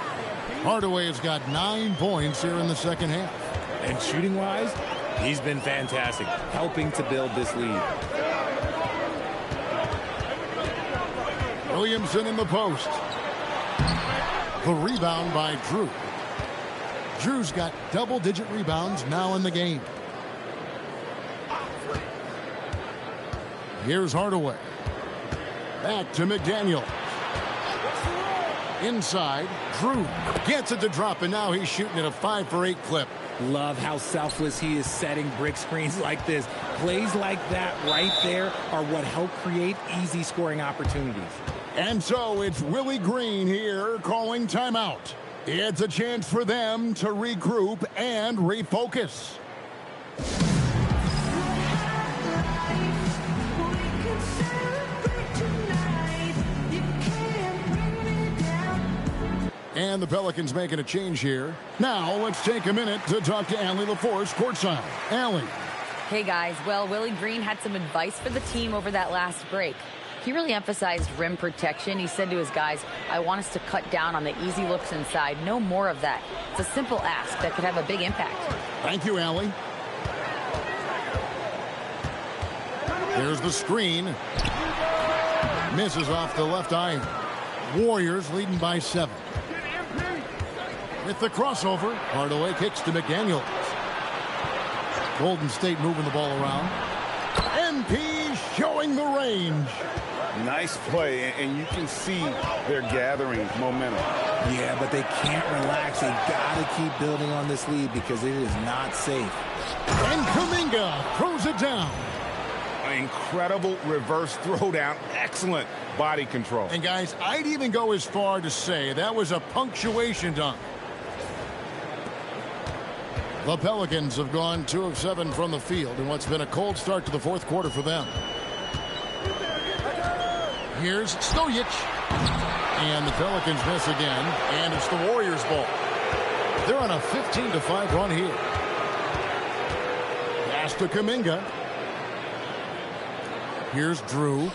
Hardaway has got 9 points here in the second half. And shooting-wise, he's been fantastic, helping to build this lead. Williamson in the post. The rebound by Drew. Drew's got double-digit rebounds now in the game. Here's Hardaway. Back to McDaniel. Inside, Drew gets it to drop, and now he's shooting at a 5 for 8 clip. Love how selfless he is setting brick screens like this. Plays like that right there are what help create easy scoring opportunities. And so it's Willie Green here calling timeout. It's a chance for them to regroup and refocus. And the Pelicans making a change here. Now let's take a minute to talk to Allie LaForce courtside. Allie. Hey guys, well, Willie Green had some advice for the team over that last break. He really emphasized rim protection. He said to his guys, I want us to cut down on the easy looks inside. No more of that. It's a simple ask that could have a big impact. Thank you, Allie. There's the screen. Misses off the left iron. Warriors leading by 7. With the crossover, Hardaway kicks to McDaniels. Golden State moving the ball around. MP showing the range. Nice play, and you can see they're gathering momentum. Yeah, but they can't relax. They got to keep building on this lead because it is not safe. And Kuminga throws it down. An incredible reverse throwdown. Excellent body control. And guys, I'd even go as far to say that was a punctuation dunk. The Pelicans have gone 2 of 7 from the field in what's been a cold start to the fourth quarter for them. Here's Stojic. And the Pelicans miss again. And it's the Warriors' ball. They're on a 15-5 run here. Pass to Kuminga. Here's Drew.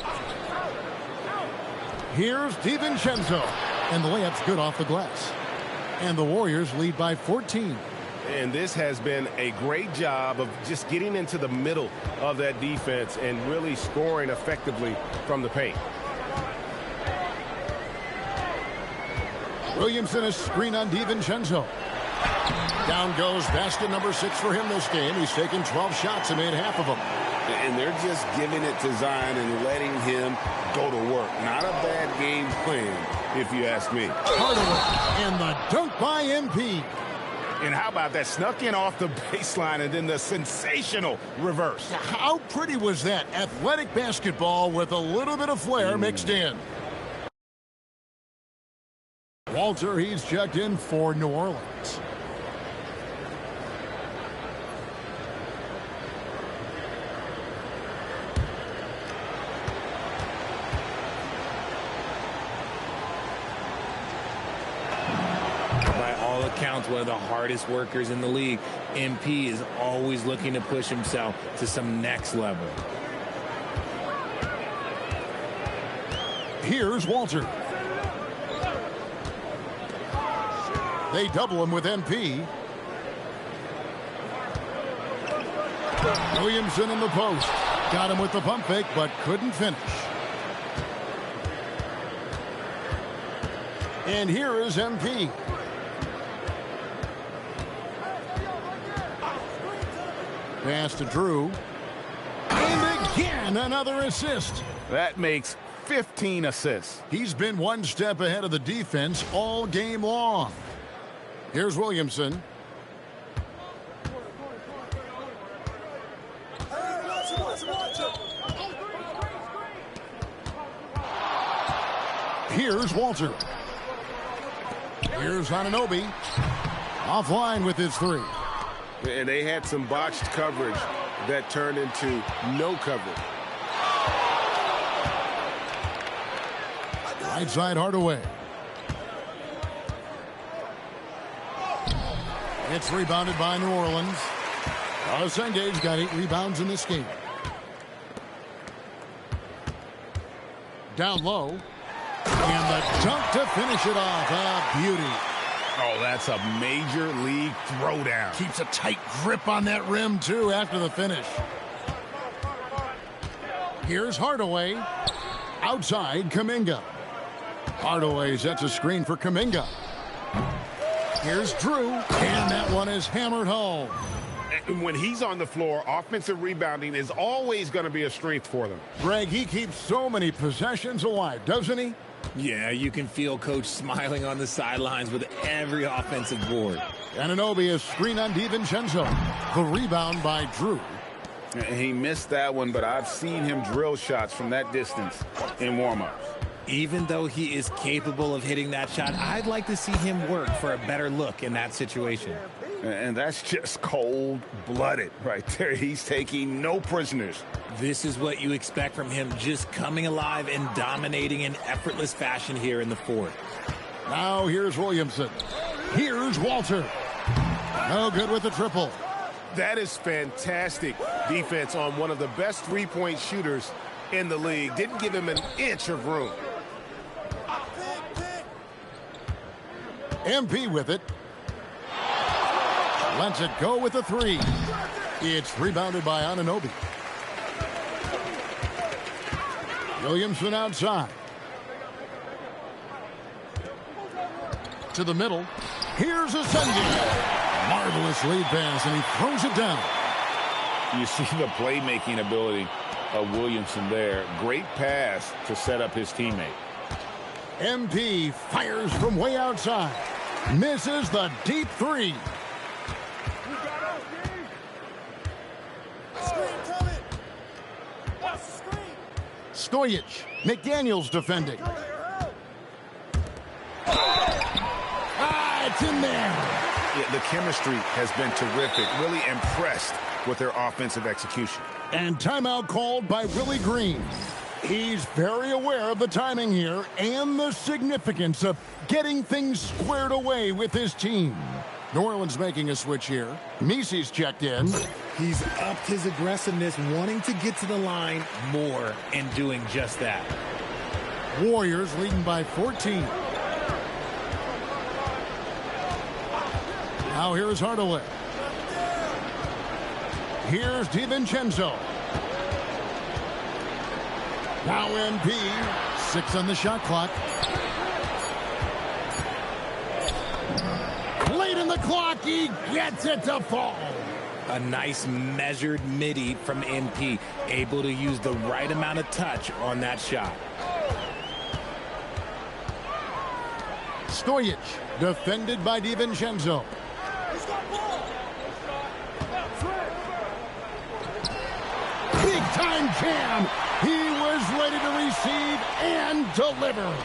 Here's DiVincenzo. And the layup's good off the glass. And the Warriors lead by 14. And this has been a great job of just getting into the middle of that defense and really scoring effectively from the paint. Williamson a screen on DiVincenzo. Down goes basket number 6 for him this game. He's taken 12 shots and made half of them. And they're just giving it to Zion and letting him go to work. Not a bad game plan, if you ask me. Hardaway and the dunk by MP. And how about that? Snuck in off the baseline and then the sensational reverse. How pretty was that? Athletic basketball with a little bit of flair mixed in. Walter, he's checked in for New Orleans. Counts one of the hardest workers in the league. MP is always looking to push himself to some next level. Here's Walter. They double him with MP. Williamson in the post. Got him with the pump fake, but couldn't finish. And here is MP. Pass to Drew. And again, another assist. That makes 15 assists. He's been one step ahead of the defense all game long. Here's Williamson. Here's Walter. Here's Anunoby. Offline with his 3. And they had some botched coverage that turned into no coverage. Right side Hardaway. It's rebounded by New Orleans. Senge's got 8 rebounds in this game. Down low. And the dunk to finish it off. A beauty. Oh, that's a major league throwdown. Keeps a tight grip on that rim, too, after the finish. Here's Hardaway. Outside, Kuminga. Hardaway sets a screen for Kuminga. Here's Drew. And that one is hammered home. When he's on the floor, offensive rebounding is always going to be a strength for them. Greg, he keeps so many possessions alive, doesn't he? Yeah, you can feel Coach smiling on the sidelines with every offensive board. Anunoby is screen on DiVincenzo. The rebound by Drew. He missed that one, but I've seen him drill shots from that distance in warm-ups. Even though he is capable of hitting that shot, I'd like to see him work for a better look in that situation. And that's just cold-blooded right there. He's taking no prisoners. This is what you expect from him, just coming alive and dominating in effortless fashion here in the fourth. Now here's Williamson. Here's Walter. No good with the triple. That is fantastic defense on one of the best three-point shooters in the league. Didn't give him an inch of room. MP with it. Lets it go with the 3. It's rebounded by Anunoby. Williamson outside. To the middle. Here's a Sengun. Marvelous lead pass, and he throws it down. You see the playmaking ability of Williamson there. Great pass to set up his teammate. MP fires from way outside. Misses the deep 3. Stojic. McDaniels defending. It's in there. Yeah, the chemistry has been terrific. Really impressed with their offensive execution. And timeout called by Willie Green. He's very aware of the timing here and the significance of getting things squared away with his team. New Orleans making a switch here. Misi's checked in. He's upped his aggressiveness, wanting to get to the line more and doing just that. Warriors leading by 14. Now here's Hardaway. Here's DiVincenzo. Now MP. 6 on the shot clock. Late in the clock, he gets it to fall. A nice measured midi from MP, able to use the right amount of touch on that shot. Stojic, defended by DiVincenzo. Big time jam. He was ready to receive and deliver.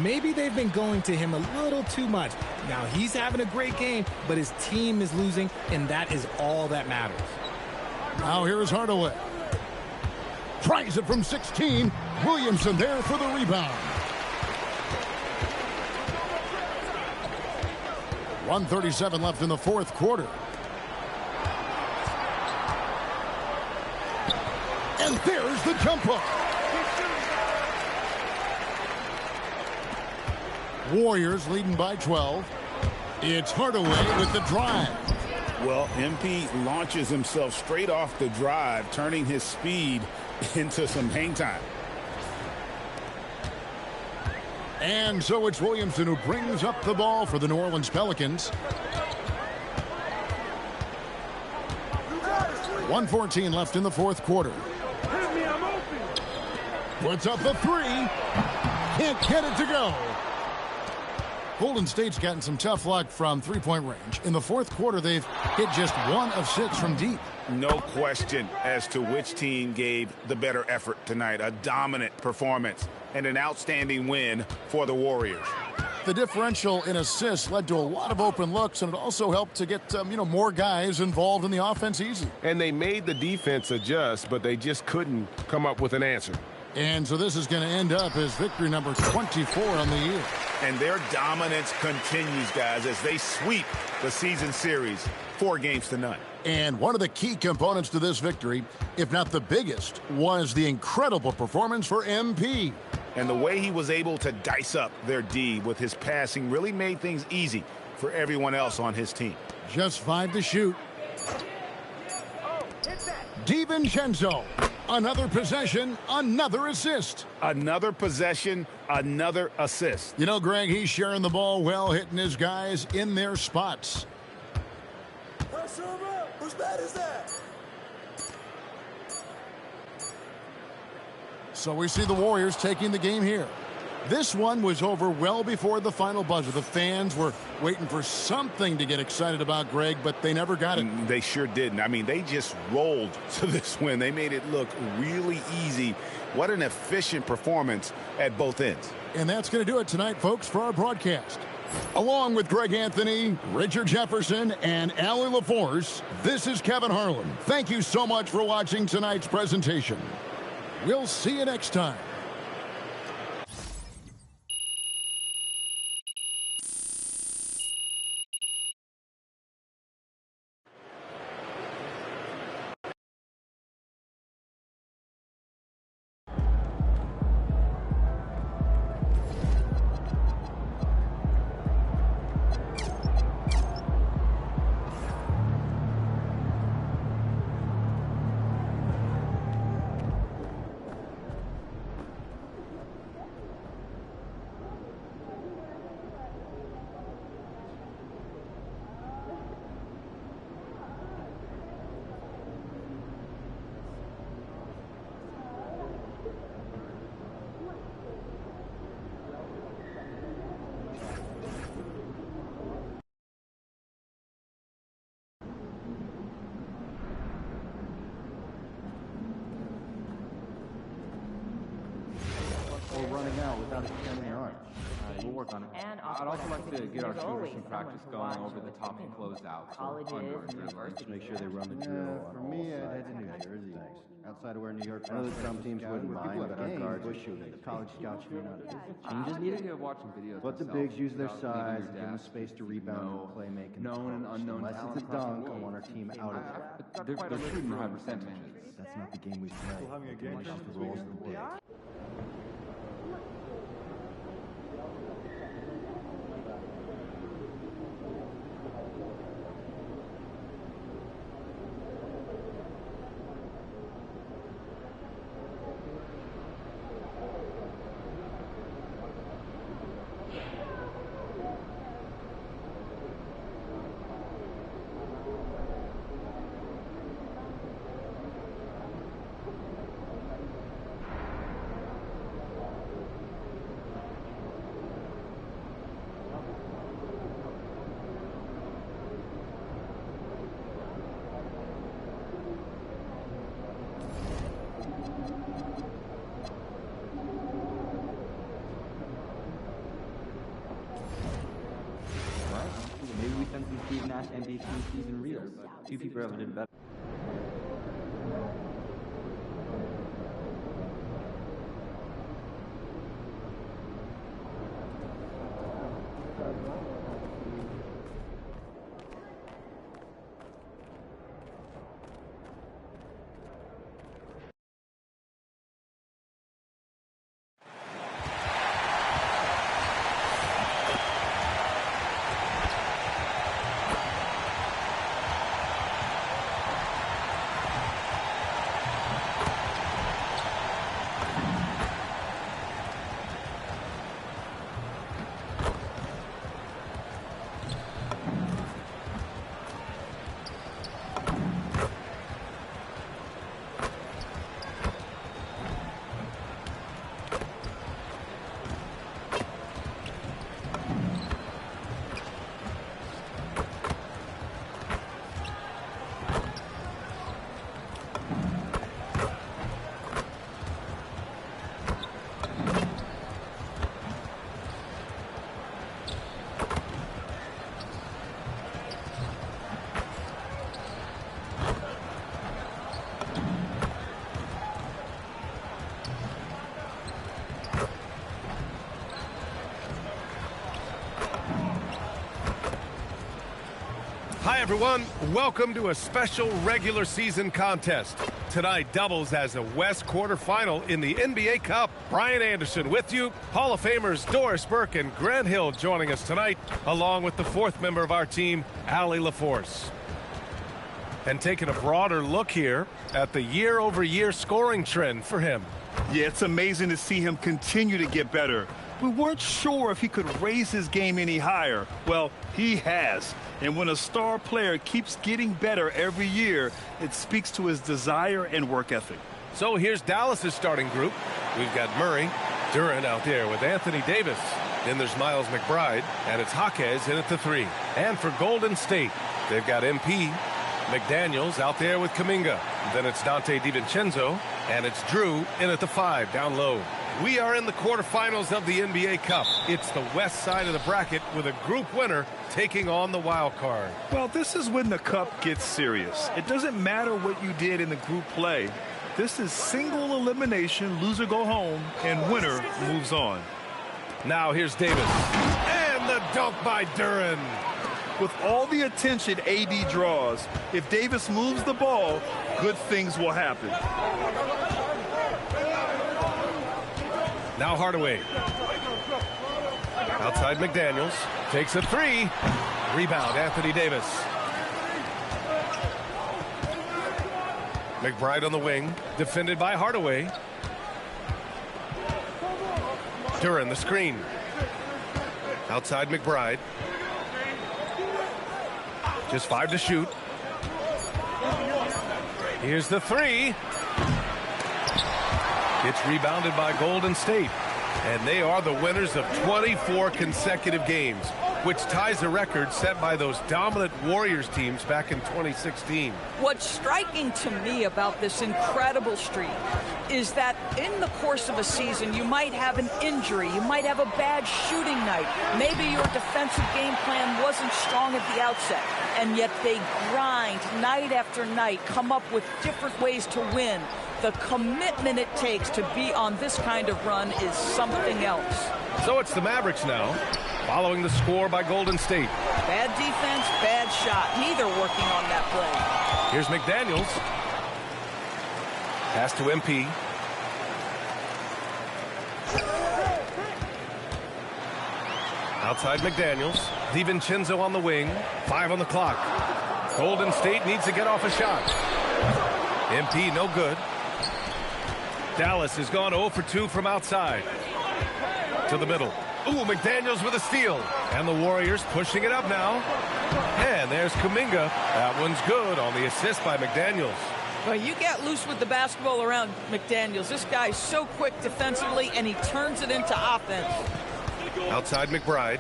Maybe they've been going to him a little too much. Now he's having a great game, but his team is losing, and that is all that matters. Now here's Hardaway. Tries it from 16. Williamson there for the rebound. 1:37 left in the fourth quarter. And there's the jump hook. Warriors leading by 12. It's Hardaway with the drive. Well, MP launches himself straight off the drive, turning his speed into some hang time. And so it's Williamson who brings up the ball for the New Orleans Pelicans. 1:14 left in the fourth quarter. Puts up the 3. Can't get it to go. Golden State's gotten some tough luck from three-point range. In the fourth quarter, they've hit just 1 of 6 from deep. No question as to which team gave the better effort tonight. A dominant performance and an outstanding win for the Warriors. The differential in assists led to a lot of open looks, and it also helped to get more guys involved in the offense easy. And they made the defense adjust, but they just couldn't come up with an answer. And so this is going to end up as victory number 24 on the year. And their dominance continues, guys, as they sweep the season series 4 games to none. And one of the key components to this victory, if not the biggest, was the incredible performance for MP. And the way he was able to dice up their D with his passing really made things easy for everyone else on his team. Just 5 to shoot. DiVincenzo, another possession, another assist. Another possession, another assist. You know, Greg, he's sharing the ball well, hitting his guys in their spots. Whose bat is that? So we see the Warriors taking the game here. This one was over well before the final buzzer. The fans were waiting for something to get excited about, Greg, but they never got it. They sure didn't. I mean, they just rolled to this win. They made it look really easy. What an efficient performance at both ends. And that's going to do it tonight, folks, for our broadcast. Along with Greg Anthony, Richard Jefferson, and Allie LaForce, this is Kevin Harlan. Thank you so much for watching tonight's presentation. We'll see you next time. Or running out without extending your arm. We'll work on it. And I'd also like to get our shooters some practice going over the top and closed out. Colleges, Just make sure they run the drill. For me, I'd head to New Jersey. Outside of where New York. I know that some teams wouldn't mind, but our guards are shooting. The college scouts may not. You just need to get watching videos. Let the bigs use their size, give them space to rebound and play making. Known and unknown. Unless it's a dunk, I want our team out of it. They're shooting high percentages. That's not the game we play. Still having a game? It's just the roles of the day. Maybe we send some Steve Nash NBA season reels. 2 people ever did better. everyone. Welcome to a special regular season contest. Tonight, doubles as a West quarterfinal in the NBA Cup. Brian Anderson with you. Hall of Famers Doris Burke and Grant Hill joining us tonight, along with the fourth member of our team, Allie LaForce. And taking a broader look here at the year-over-year scoring trend for him. Yeah, it's amazing to see him continue to get better. We weren't sure if he could raise his game any higher. Well, he has. And when a star player keeps getting better every year, it speaks to his desire and work ethic. So here's Dallas's starting group. We've got Murray, Duren out there with Anthony Davis. Then there's Miles McBride, and it's Jaquez in at the 3. And for Golden State, they've got MP, McDaniels out there with Kuminga. Then it's Donte DiVincenzo, and it's Drew in at the 5 down low. We are in the quarterfinals of the NBA Cup. It's the west side of the bracket with a group winner taking on the wild card. Well, this is when the Cup gets serious. It doesn't matter what you did in the group play. This is single elimination, loser go home, and winner moves on. Now here's Davis. And the dunk by Duren. With all the attention AD draws, if Davis moves the ball, good things will happen. Now Hardaway. Outside McDaniels. Takes a 3. Rebound, Anthony Davis. McBride on the wing. Defended by Hardaway. Duren the screen. Outside McBride. Just 5 to shoot. Here's the 3. It's rebounded by Golden State. And they are the winners of 24 consecutive games, which ties a record set by those dominant Warriors teams back in 2016. What's striking to me about this incredible streak is that in the course of a season, you might have an injury, you might have a bad shooting night, maybe your defensive game plan wasn't strong at the outset, and yet they grind night after night, come up with different ways to win. The commitment it takes to be on this kind of run is something else. So it's the Mavericks now, following the score by Golden State. Bad defense, bad shot. Neither working on that play. Here's McDaniels. Pass to MP. Outside McDaniels. DiVincenzo on the wing. 5 on the clock. Golden State needs to get off a shot. MP no good. Dallas has gone 0 for 2 from outside. To the middle. Ooh, McDaniels with a steal. And the Warriors pushing it up now. And there's Kuminga. That one's good on the assist by McDaniels. Well, you get loose with the basketball around McDaniels. This guy's so quick defensively, and he turns it into offense. Outside McBride.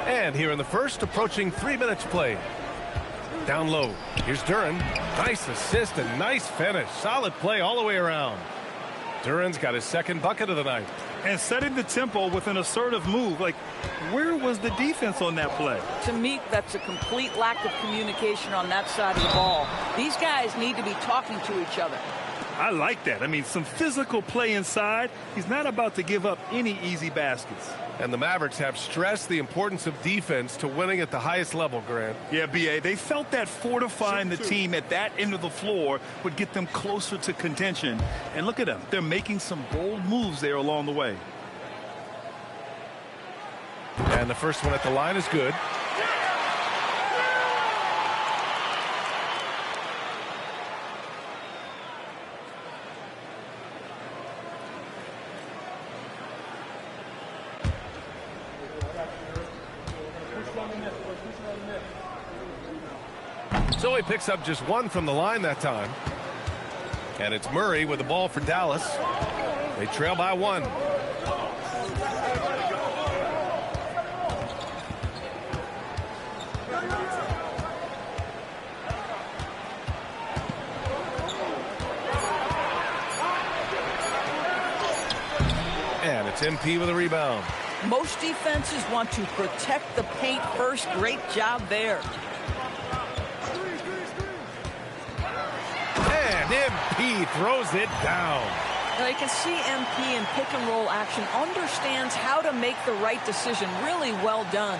And here in the first, approaching 3 minutes play. Down low. Here's Duren. Nice assist and nice finish. Solid play all the way around. Duren's got his second bucket of the night. And setting the tempo with an assertive move. Like, where was the defense on that play? To me, that's a complete lack of communication on that side of the ball. These guys need to be talking to each other. I like that. I mean, some physical play inside. He's not about to give up any easy baskets. And the Mavericks have stressed the importance of defense to winning at the highest level, Grant. Yeah, B.A., they felt that fortifying the team at that end of the floor would get them closer to contention. And look at them. They're making some bold moves there along the way. And the first one at the line is good. So he picks up just 1 from the line that time. And it's Murray with the ball for Dallas. They trail by 1. And it's MP with a rebound. Most defenses want to protect the paint first. Great job there. And MP throws it down. Now you can see MP in pick and roll action understands how to make the right decision. Really well done.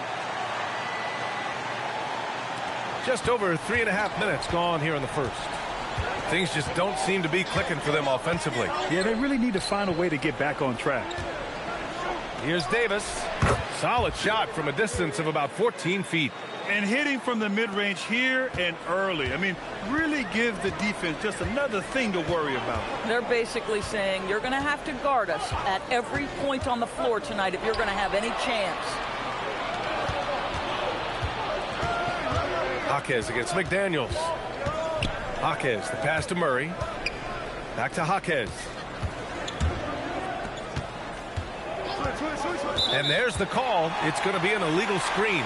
Just over 3.5 minutes gone here in the first. Things just don't seem to be clicking for them offensively. Yeah, they really need to find a way to get back on track. Here's Davis. Solid shot from a distance of about 14 feet. And hitting from the mid-range here and early. I mean, really gives the defense just another thing to worry about. They're basically saying you're going to have to guard us at every point on the floor tonight if you're going to have any chance. Jaquez against McDaniels. Jaquez, the pass to Murray. Back to Jaquez. And there's the call. It's going to be an illegal screen.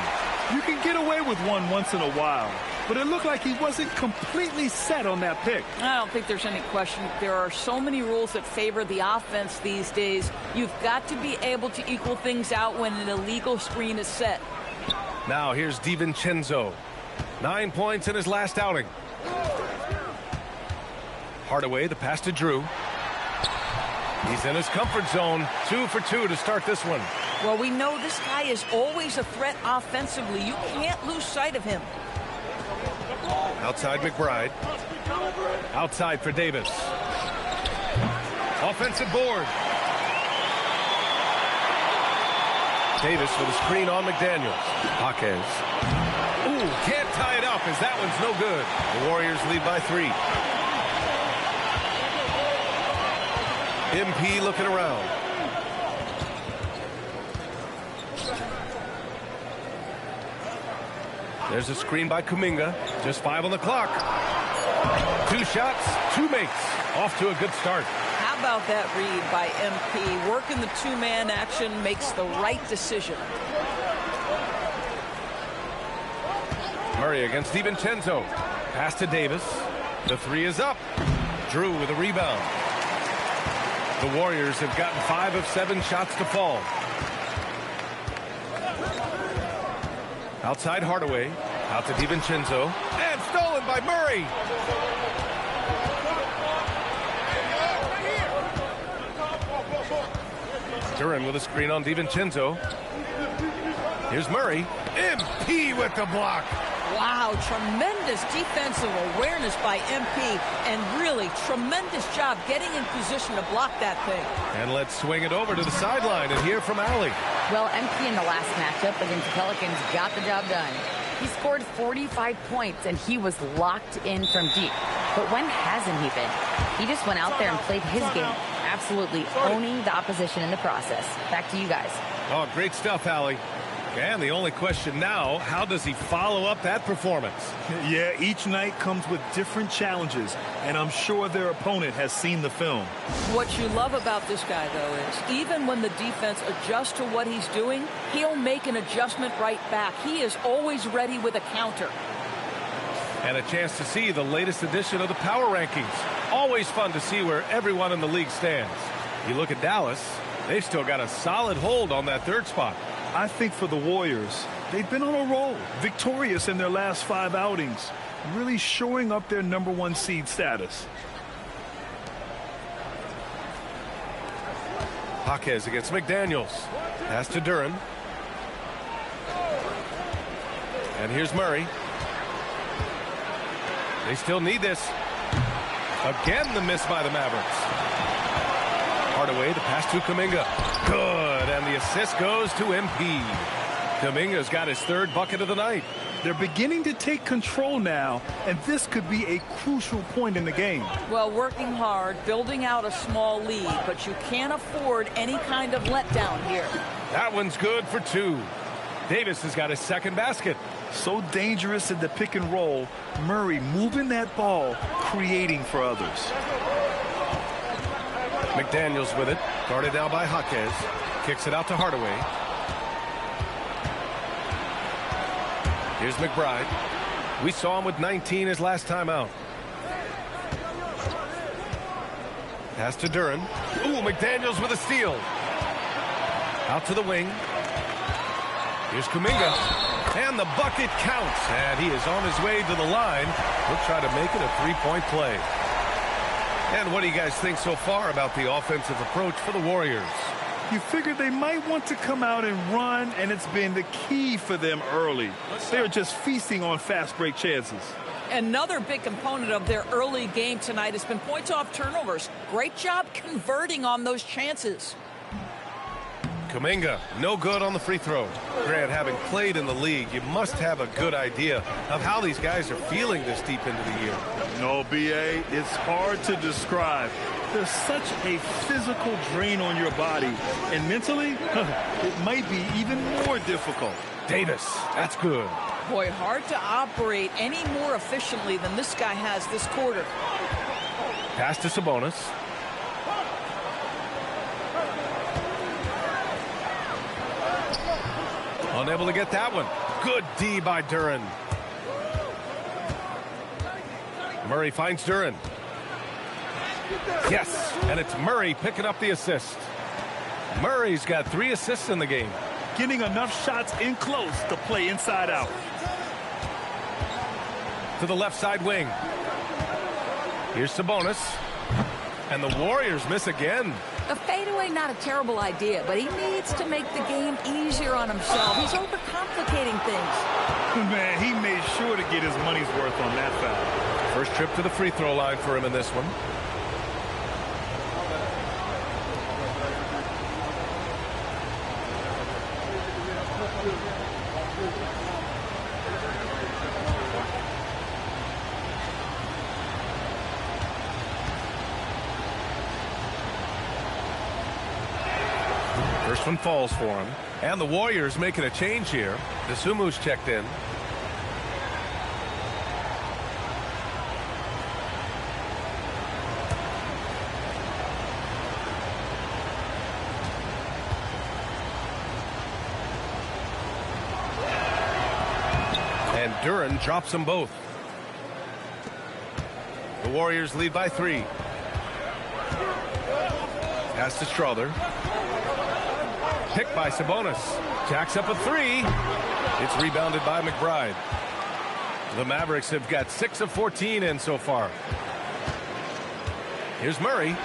You can get away with one once in a while, but it looked like he wasn't completely set on that pick. I don't think there's any question. There are so many rules that favor the offense these days. You've got to be able to equal things out when an illegal screen is set. Now here's DiVincenzo. 9 points in his last outing. Hardaway, the pass to Drew. He's in his comfort zone. 2 for 2 to start this one. Well, we know this guy is always a threat offensively. You can't lose sight of him. Outside McBride. Outside for Davis. Offensive board. Davis with a screen on McDaniels. Jaquez. Ooh, can't tie it up as that one's no good. The Warriors lead by 3. MP looking around. There's a screen by Kuminga. Just 5 on the clock. 2 shots, 2 makes. Off to a good start. How about that read by MP? Working the two-man action makes the right decision. Murray against DiVincenzo. Pass to Davis. The 3 is up. Drew with a rebound. The Warriors have gotten 5 of 7 shots to fall. Outside Hardaway. Out to DiVincenzo. And stolen by Murray. Duran with a screen on DiVincenzo. Here's Murray. MP with the block. Wow, tremendous defensive awareness by MP, and really tremendous job getting in position to block that thing. And let's swing it over to the sideline and hear from Allie. Well, MP in the last matchup against the Pelicans got the job done. He scored 45 points, and he was locked in from deep. But when hasn't he been? He just went out there and played his game, absolutely owning the opposition in the process. Back to you guys. Oh, great stuff, Allie. And the only question now, how does he follow up that performance? Yeah, each night comes with different challenges, and I'm sure their opponent has seen the film. What you love about this guy, though, is even when the defense adjusts to what he's doing, he'll make an adjustment right back. He is always ready with a counter. And a chance to see the latest edition of the power rankings. Always fun to see where everyone in the league stands. You look at Dallas, they've still got a solid hold on that 3rd spot. I think for the Warriors, they've been on a roll, victorious in their last 5 outings, really showing up their #1 seed status. Jaquez against McDaniels. Pass to Duran. And here's Murray. They still need this. Again, the miss by the Mavericks. Hardaway, the pass to Kuminga. Good, and the assist goes to MP. Kuminga's got his 3rd bucket of the night. They're beginning to take control now, and this could be a crucial point in the game. Well, working hard, building out a small lead, but you can't afford any kind of letdown here. That one's good for 2. Davis has got his 2nd basket. So dangerous in the pick and roll. Murray moving that ball, creating for others. McDaniels with it. Guarded now by Jaquez. Kicks it out to Hardaway. Here's McBride. We saw him with 19 his last time out. Pass to Duran. Ooh, McDaniels with a steal. Out to the wing. Here's Kuminga. And the bucket counts. And he is on his way to the line. He'll try to make it a 3-point play. And what do you guys think so far about the offensive approach for the Warriors? You figured they might want to come out and run, and it's been the key for them early. They're just feasting on fast break chances. Another big component of their early game tonight has been points off turnovers. Great job converting on those chances. Kuminga, no good on the free throw. Grant, having played in the league, you must have a good idea of how these guys are feeling this deep into the year. No, B.A., it's hard to describe. There's such a physical drain on your body, and mentally, it might be even more difficult. Davis, that's good. Boy, hard to operate any more efficiently than this guy has this quarter. Pass to Sabonis. Unable to get that one. Good D by Duren. Murray finds Duren. Yes, and it's Murray picking up the assist. Murray's got 3 assists in the game. Getting enough shots in close to play inside out. To the left side wing. Here's Sabonis. And the Warriors miss again. The fadeaway, not a terrible idea, but he needs to make the game easier on himself. He's overcomplicating things. Man, he made sure to get his money's worth on that foul. First trip to the free throw line for him in this one. First one falls for him. And the Warriors making a change here. Desumu's checked in. And Duren drops them both. The Warriors lead by 3. Pass to Strother. Picked by Sabonis. Jacks up a 3. It's rebounded by McBride. The Mavericks have got 6 of 14 in so far. Here's Murray.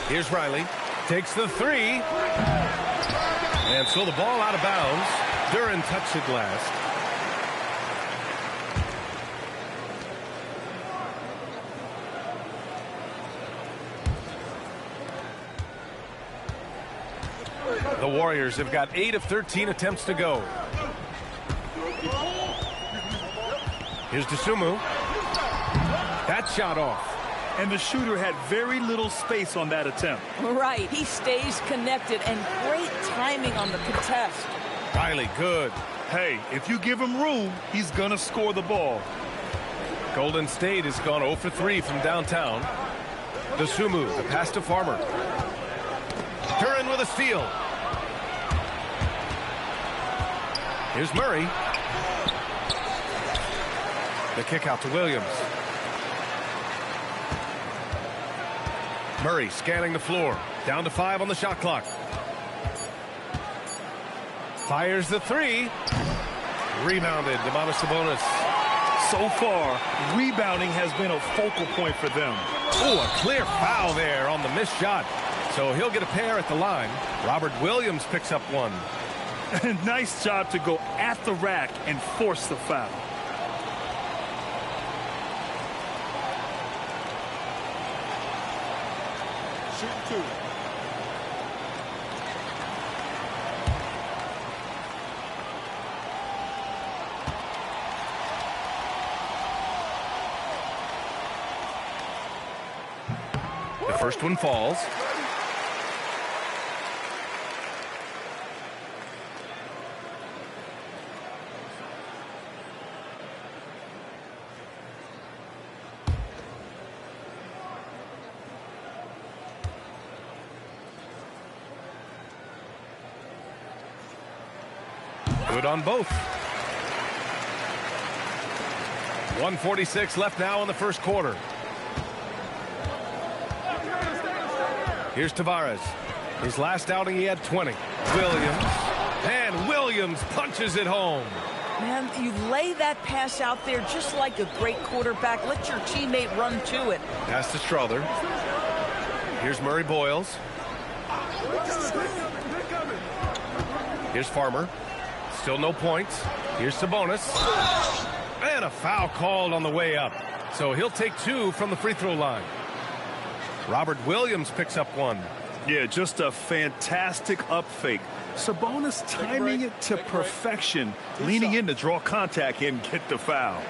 Here's Riley. Takes the 3. And so the ball out of bounds. Duren touched it last. The Warriors have got 8 of 13 attempts to go. Here's Desumu. That shot off. And the shooter had very little space on that attempt. Right. He stays connected, and great timing on the contest. Riley, good. Hey, if you give him room, he's going to score the ball. Golden State has gone 0 for 3 from downtown. Desumu, the pass to Farmer. Duren with a steal. Here's Murray. The kick out to Williams. Murray scanning the floor. Down to 5 on the shot clock. Fires the 3. Rebounded. Domantas Sabonis. So far, rebounding has been a focal point for them. Oh, a clear foul there on the missed shot. So he'll get a pair at the line. Robert Williams picks up 1. Nice job to go at the rack and force the foul. Shoot 2. The first one falls. Good on both. 1:46 left now in the first quarter. Here's Tavares. His last outing he had 20. Williams. And Williams punches it home. Man, you lay that pass out there just like a great quarterback. Let your teammate run to it. Pass to Strother. Here's Murray Boyles. Here's Farmer. Still no points. Here's Sabonis. And a foul called on the way up. So he'll take 2 from the free throw line. Robert Williams picks up 1. Yeah, just a fantastic up fake. Sabonis timing it to perfection, leaning in to draw contact and get the foul.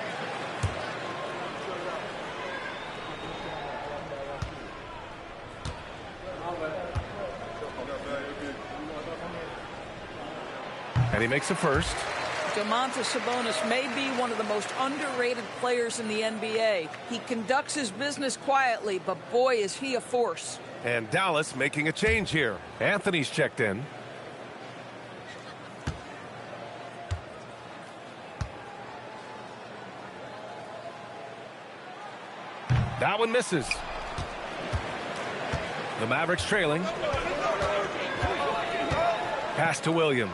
And he makes a first. Domantas Sabonis may be one of the most underrated players in the NBA. He conducts his business quietly, but boy, is he a force. And Dallas making a change here. Anthony's checked in. That one misses. The Mavericks trailing. Pass to Williams.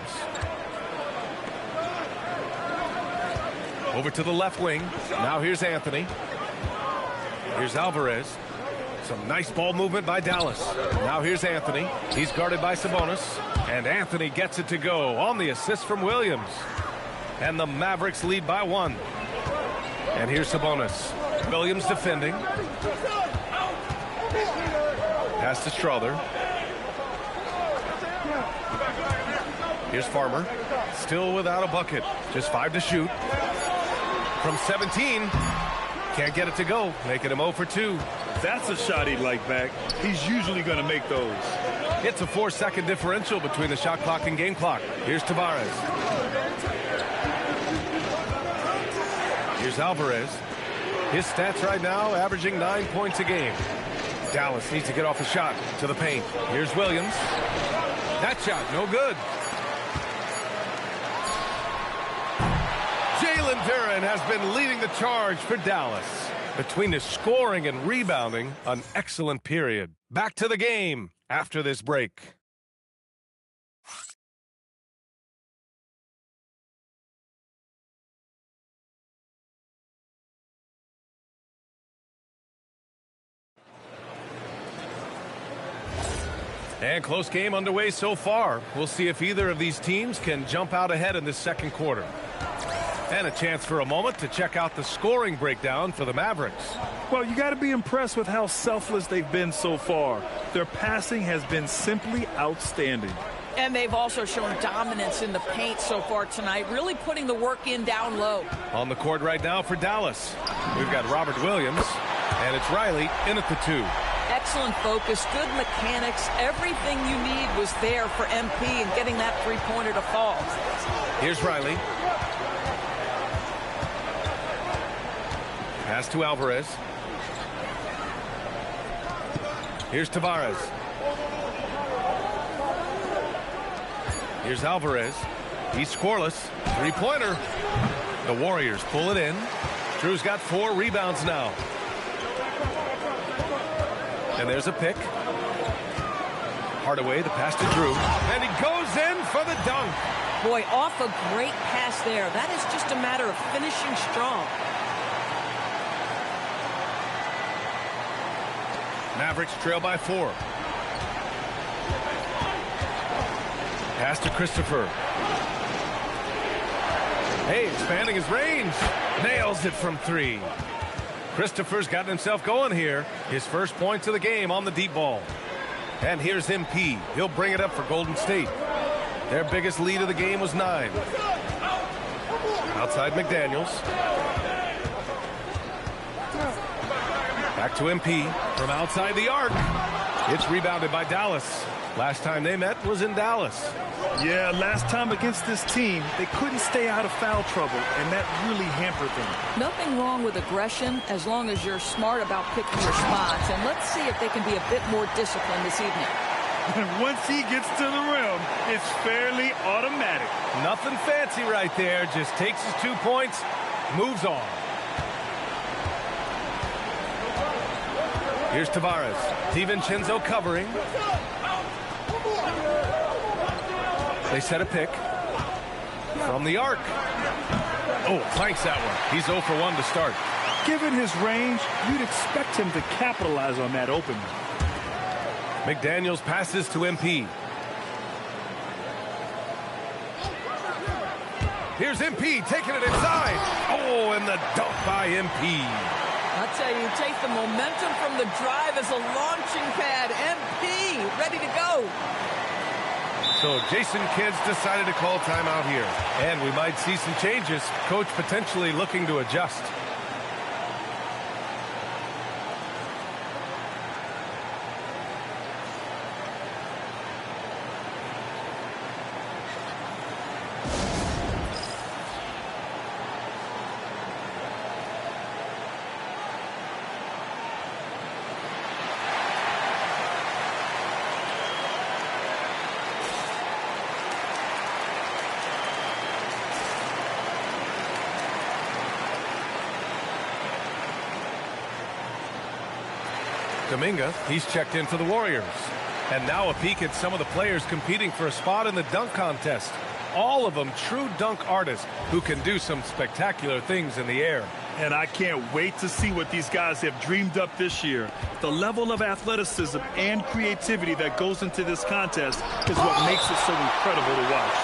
Over to the left wing. Now here's Anthony. Here's Alvarez. Some nice ball movement by Dallas. Now here's Anthony. He's guarded by Sabonis. And Anthony gets it to go on the assist from Williams. And the Mavericks lead by 1. And here's Sabonis. Williams defending. Pass to Strother. Here's Farmer. Still without a bucket. Just 5 to shoot. From 17. Can't get it to go. Making him 0 for 2. That's a shot he'd like back. He's usually going to make those. It's a 4-second differential between the shot clock and game clock. Here's Tavares. Here's Alvarez. His stats right now averaging 9 points a game. Dallas needs to get off a shot to the paint. Here's Williams. That shot, no good. Jalen Duren has been leading the charge for Dallas. Between his scoring and rebounding, an excellent period. Back to the game after this break. And close game underway so far. We'll see if either of these teams can jump out ahead in this second quarter. And a chance for a moment to check out the scoring breakdown for the Mavericks. Well, you got to be impressed with how selfless they've been so far. Their passing has been simply outstanding. And they've also shown dominance in the paint so far tonight, really putting the work in down low. On the court right now for Dallas, we've got Robert Williams, and it's Riley in at the 2. Excellent focus, good mechanics. Everything you need was there for MP and getting that three-pointer to fall. Here's Riley. Pass to Alvarez. Here's Tavares. Here's Alvarez. He's scoreless. Three-pointer. The Warriors pull it in. Drew's got 4 rebounds now. And there's a pick. Hardaway, the pass to Drew. And he goes in for the dunk. Boy, off a great pass there. That is just a matter of finishing strong. Mavericks trail by 4. Pass to Christopher. Hey, expanding his range. Nails it from 3. Christopher's gotten himself going here. His first points of the game on the deep ball. And here's MP. He'll bring it up for Golden State. Their biggest lead of the game was 9. Outside McDaniels. Back to MP from outside the arc. It's rebounded by Dallas. Last time they met was in Dallas. Yeah, last time against this team, they couldn't stay out of foul trouble, and that really hampered them. Nothing wrong with aggression as long as you're smart about picking your spots. And let's see if they can be a bit more disciplined this evening. And once he gets to the rim, it's fairly automatic. Nothing fancy right there. Just takes his 2 points, moves on. Here's Tavares. DiVincenzo covering. They set a pick from the arc. Oh, flanks that one. He's 0 for 1 to start. Given his range, you'd expect him to capitalize on that opening. McDaniels passes to MP. Here's MP taking it inside. Oh, and the dunk by MP. I'll tell you, take the momentum from the drive as a launching pad. MP ready to go. So Jason Kidd's decided to call timeout here. And we might see some changes. Coach potentially looking to adjust. Kuminga, he's checked in for the Warriors. And now a peek at some of the players competing for a spot in the dunk contest. All of them true dunk artists who can do some spectacular things in the air. And I can't wait to see what these guys have dreamed up this year. The level of athleticism and creativity that goes into this contest is what makes it so incredible to watch.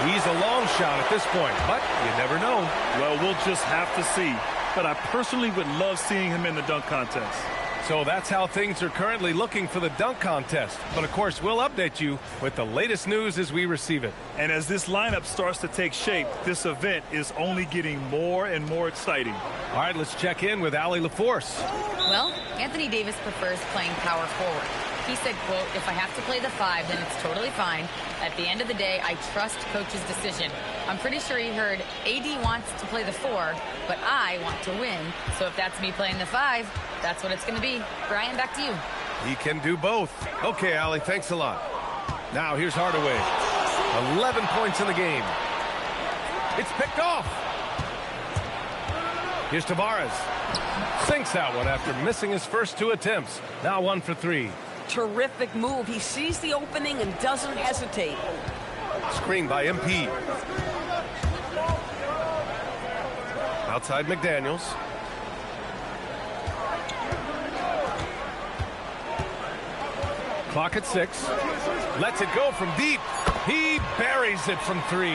He's a long shot at this point, but you never know. Well, we'll just have to see. But I personally would love seeing him in the dunk contest. So that's how things are currently looking for the dunk contest. But of course, we'll update you with the latest news as we receive it. And as this lineup starts to take shape, this event is only getting more and more exciting. All right, let's check in with Allie LaForce. Well, Anthony Davis prefers playing power forward. He said, quote, if I have to play the 5, then it's totally fine. At the end of the day, I trust coach's decision. I'm pretty sure he heard AD wants to play the 4, but I want to win. So if that's me playing the 5, that's what it's going to be. Brian, back to you. He can do both. Okay, Allie, thanks a lot. Now here's Hardaway. 11 points in the game. It's picked off. Here's Tavares. Sinks that one after missing his first 2 attempts. Now 1 for 3. Terrific move. He sees the opening and doesn't hesitate. Screen by MP. Outside McDaniels. Clock at 6. Lets it go from deep. He buries it from 3.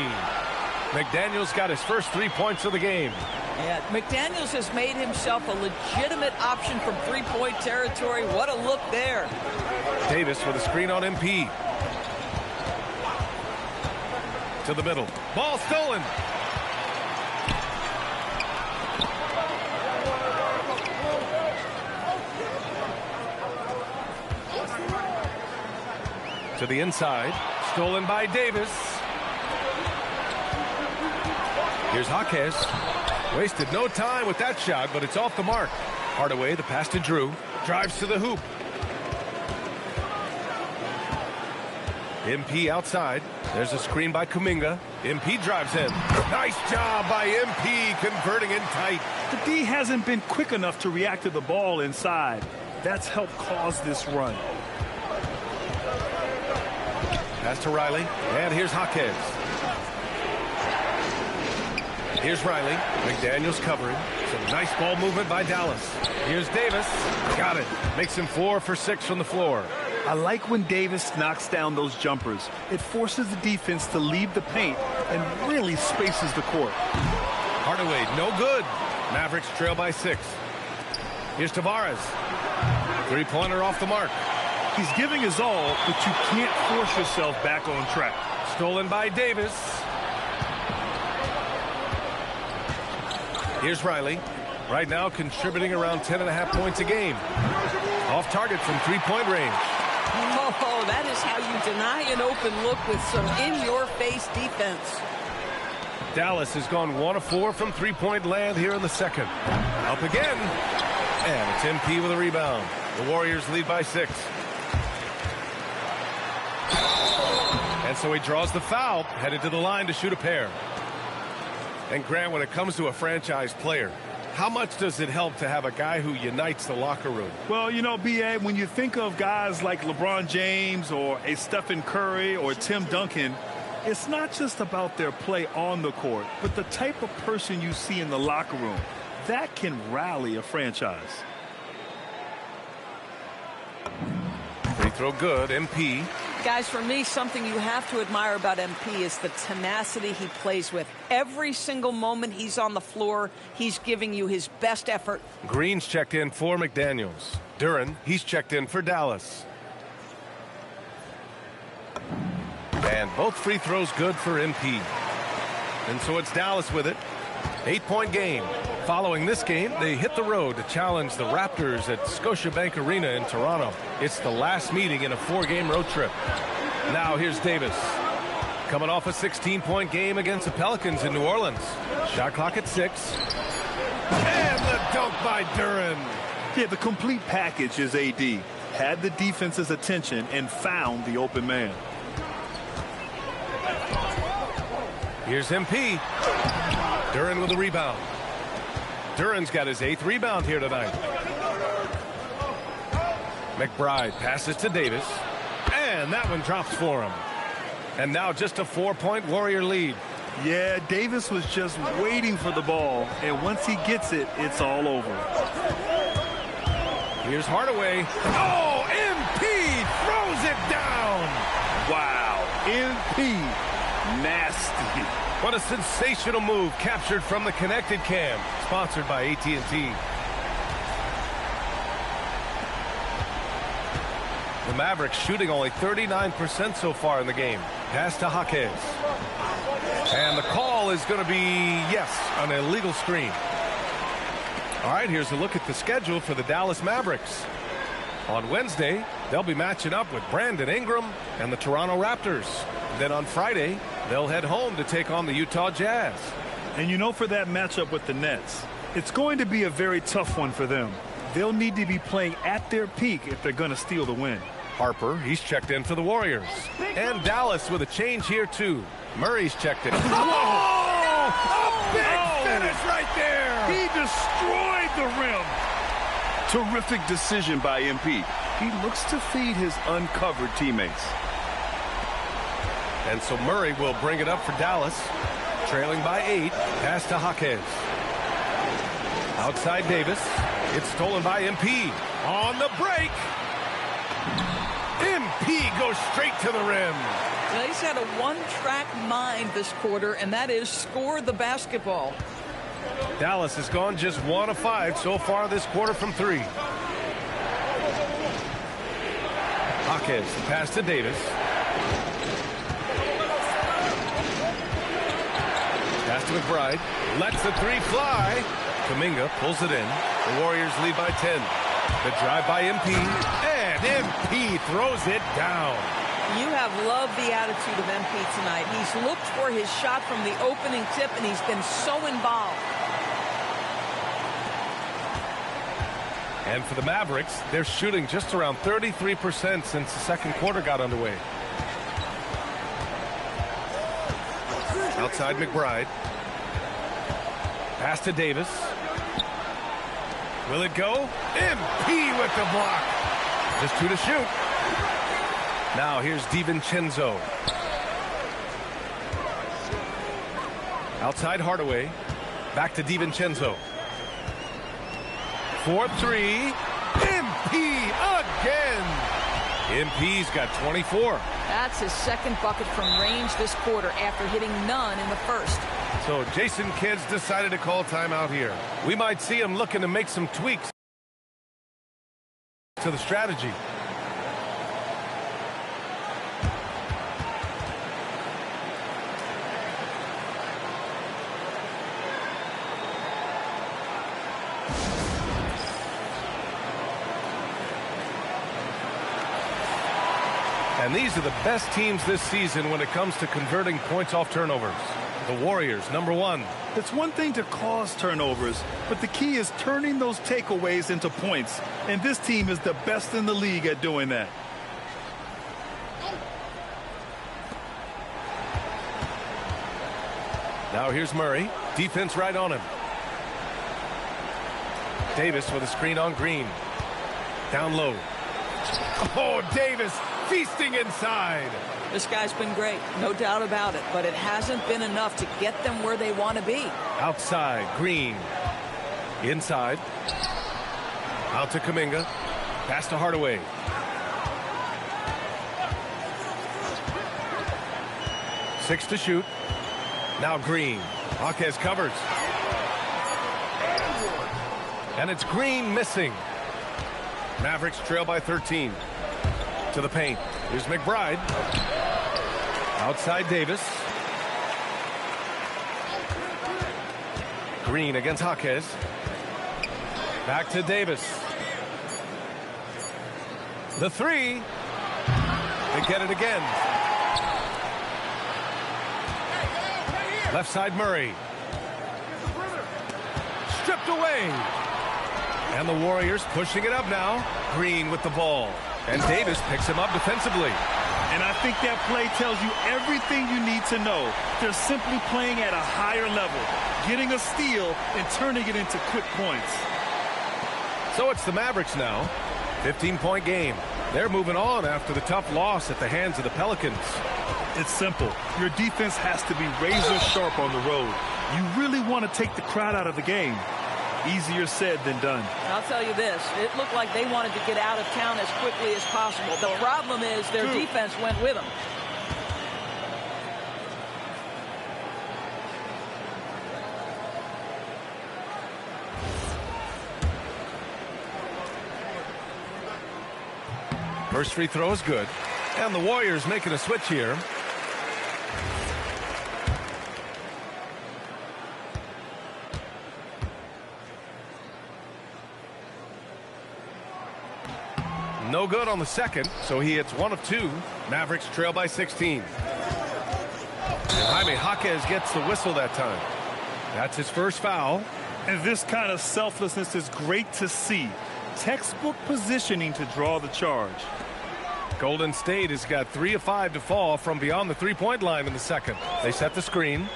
McDaniels got his first 3 points of the game. Yeah, McDaniels has made himself a legitimate option from three-point territory. What a look there. Davis with a screen on MP. To the middle. Ball stolen. To the inside. Stolen by Davis. Here's Jaquez. Wasted no time with that shot, but it's off the mark. Hardaway, the pass to Drew. Drives to the hoop. MP outside. There's a screen by Kuminga. MP drives in. Nice job by MP converting in tight. The D hasn't been quick enough to react to the ball inside. That's helped cause this run. Pass to Riley. And here's Jaquez. Here's Riley. McDaniels covering. Some nice ball movement by Dallas. Here's Davis. Got it. Makes him 4 for 6 from the floor. I like when Davis knocks down those jumpers. It forces the defense to leave the paint and really spaces the court. Hardaway, no good. Mavericks trail by 6. Here's Tavares. Three-pointer off the mark. He's giving his all, but you can't force yourself back on track. Stolen by Davis. Here's Riley. Right now contributing around 10.5 points a game. Off target from three-point range. Oh, that is how you deny an open look with some in-your-face defense. Dallas has gone 1 of 4 from three-point land here in the second. Up again. And it's MP with a rebound. The Warriors lead by 6. And so he draws the foul, headed to the line to shoot a pair. And Grant, when it comes to a franchise player, how much does it help to have a guy who unites the locker room? Well, you know, B.A., when you think of guys like LeBron James or a Stephen Curry or Tim Duncan, It's not just about their play on the court, but the type of person you see in the locker room. That can rally a franchise. Free throw good, MP. Guys, for me, something you have to admire about MP is the tenacity he plays with. Every single moment he's on the floor, he's giving you his best effort. Green's checked in for McDaniels. Duren, he's checked in for Dallas. And both free throws good for MP. And so it's Dallas with it. 8-point game. Following this game, they hit the road to challenge the Raptors at Scotiabank Arena in Toronto. It's the last meeting in a 4-game road trip. Now here's Davis. Coming off a 16-point game against the Pelicans in New Orleans. Shot clock at 6. And the dunk by Duren. Yeah, the complete package is AD. Had the defense's attention and found the open man. Here's MP. Duren with a rebound. Duren's got his 8th rebound here tonight. McBride passes to Davis. And that one drops for him. And now just a 4-point Warrior lead. Yeah, Davis was just waiting for the ball. And once he gets it, it's all over. Here's Hardaway. Oh, MP throws it down. Wow, MP. Nasty. What a sensational move captured from the connected cam, sponsored by AT&T. The Mavericks shooting only 39% so far in the game. Pass to Jaquez. And the call is going to be, yes, an illegal screen. All right, here's a look at the schedule for the Dallas Mavericks. On Wednesday, they'll be matching up with Brandon Ingram and the Toronto Raptors. Then on Friday, they'll head home to take on the Utah Jazz. And you know, for that matchup with the Nets, it's going to be a very tough one for them. They'll need to be playing at their peak if they're going to steal the win. Harper, he's checked in for the Warriors. And Dallas with a change here, too. Murray's checked in. Oh! A big finish right there! He destroyed the rim. Terrific decision by MP. He looks to feed his uncovered teammates. And so Murray will bring it up for Dallas. Trailing by 8. Pass to Jaquez. Outside Davis. It's stolen by MP. On the break. MP goes straight to the rim. Well, he's had a one-track mind this quarter, and that is score the basketball. Dallas has gone just 1 of 5 so far this quarter from 3. Jaquez, the pass to Davis. Pass to McBride. Lets the 3 fly. Kuminga pulls it in. The Warriors lead by 10. The drive by MP. And MP throws it down. You have loved the attitude of MP tonight. He's looked for his shot from the opening tip, and he's been so involved. And for the Mavericks, they're shooting just around 33% since the second quarter got underway. Outside McBride. Pass to Davis. Will it go? MP with the block. Just 2 to shoot. Now here's DiVincenzo. Outside Hardaway. Back to DiVincenzo. 4-3. MP again. MP's got 24. That's his second bucket from range this quarter after hitting none in the first. So Jason Kidd's decided to call timeout here. We might see him looking to make some tweaks to the strategy. And these are the best teams this season when it comes to converting points off turnovers. The Warriors, number 1. It's one thing to cause turnovers, but the key is turning those takeaways into points. And this team is the best in the league at doing that. Now here's Murray. Defense right on him. Davis with a screen on Green. Down low. Oh, Davis feasting inside. This guy's been great, no doubt about it, but it hasn't been enough to get them where they want to be. Outside, Green. Inside. Out to Kuminga. Pass to Hardaway. Six to shoot. Now Green. Jaquez covers. And it's Green missing. Mavericks trail by 13. To the paint. Here's McBride. Outside Davis. Green against Jaquez. Back to Davis. The three. They get it again. Left side Murray. Stripped away. And the Warriors pushing it up now. Green with the ball. And Davis picks him up defensively. And I think that play tells you everything you need to know. They're simply playing at a higher level, getting a steal and turning it into quick points. So it's the Mavericks now. 15-point game. They're moving on after the tough loss at the hands of the Pelicans. It's simple. Your defense has to be razor sharp on the road. You really want to take the crowd out of the game. Easier said than done. I'll tell you this, it looked like they wanted to get out of town as quickly as possible. The problem is their defense went with them. First free throw is good. And the Warriors making a switch here. No good on the second, so he hits 1 of 2. Mavericks trail by 16. And Jaime Jaquez gets the whistle that time. That's his first foul. And this kind of selflessness is great to see. Textbook positioning to draw the charge. Golden State has got 3 of 5 to fall from beyond the three-point line in the second. They set the screen.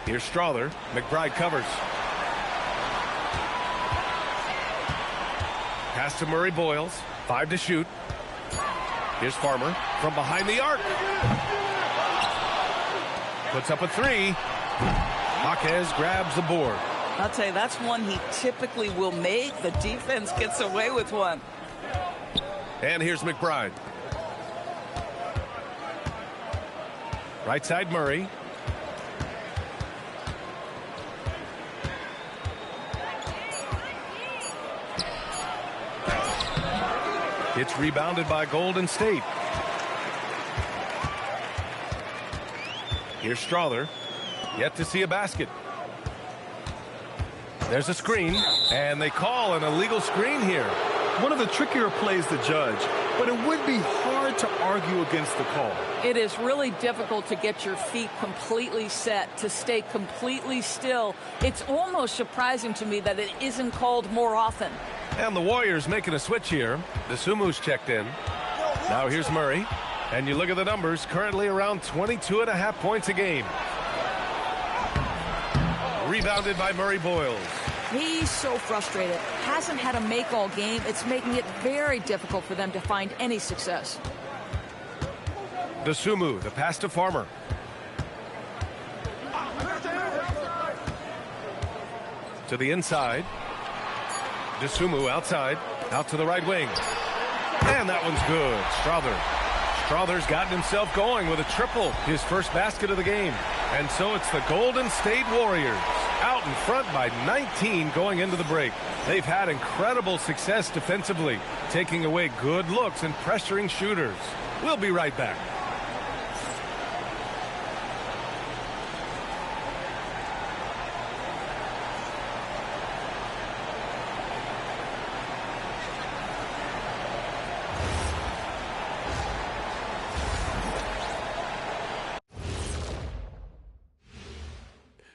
Here's Strother. McBride covers. Pass to Murray Boyles. 5 to shoot. Here's Farmer from behind the arc. Puts up a 3. Jaquez grabs the board. I'll tell you, that's one he typically will make. The defense gets away with one. And here's McBride. Right side Murray. It's rebounded by Golden State. Here's Strother. Yet to see a basket. There's a screen, and they call an illegal screen here. One of the trickier plays to judge, but it would be hard to argue against the call. It is really difficult to get your feet completely set, to stay completely still. It's almost surprising to me that it isn't called more often. And the Warriors making a switch here. Desumu's checked in. Now here's Murray. And you look at the numbers, currently around 22.5 points a game. Rebounded by Murray Boyles. He's so frustrated. Hasn't had a make all game. It's making it very difficult for them to find any success. Desumu, the pass to Farmer. To the inside. Desumu outside. Out to the right wing. And that one's good. Strother's gotten himself going with a triple. His first basket of the game. And so it's the Golden State Warriors out in front by 19 going into the break. They've had incredible success defensively, taking away good looks and pressuring shooters. We'll be right back.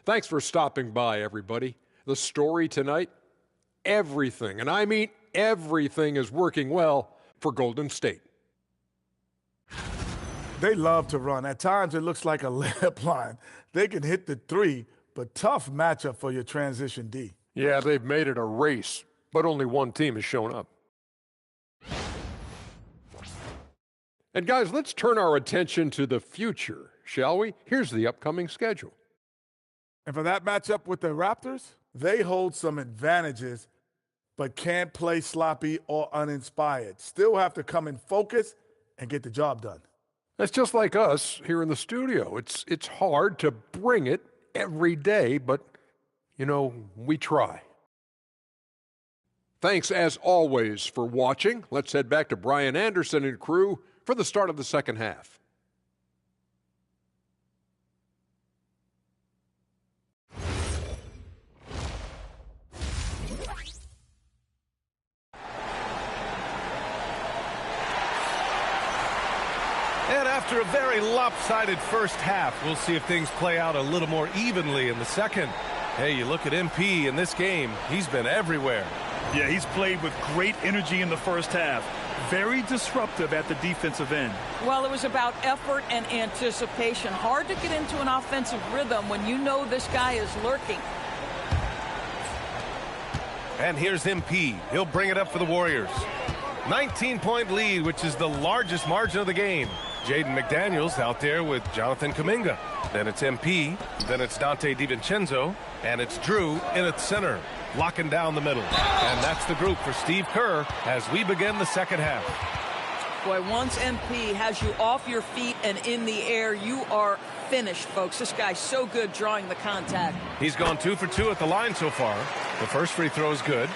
Thanks for stopping by, everybody. The story tonight, everything, and I mean everything, is working well for Golden State. They love to run. At times, it looks like a layup line. They can hit the 3, but tough matchup for your transition D. Yeah, they've made it a race, but only one team has shown up. And guys, let's turn our attention to the future, shall we? Here's the upcoming schedule. And for that matchup with the Raptors, they hold some advantages, but can't play sloppy or uninspired. Still have to come in focus and get the job done. That's just like us here in the studio. It's hard to bring it every day, but, you know, we try. Thanks, as always, for watching. Let's head back to Brian Anderson and crew for the start of the second half. And after a very lopsided first half, we'll see if things play out a little more evenly in the second. Hey, you look at MP in this game, he's been everywhere. Yeah, he's played with great energy in the first half. Very disruptive at the defensive end. Well, it was about effort and anticipation. Hard to get into an offensive rhythm when you know this guy is lurking. And here's MP. He'll bring it up for the Warriors. 19-point lead, which is the largest margin of the game. Jaden McDaniels out there with Jonathan Kuminga. Then it's MP. Then it's Donte DiVincenzo. And it's Drew in at center, locking down the middle. And that's the group for Steve Kerr as we begin the second half. Boy, once MP has you off your feet and in the air, you are finished, folks. This guy's so good drawing the contact. He's gone 2 for 2 at the line so far. The first free throw is good.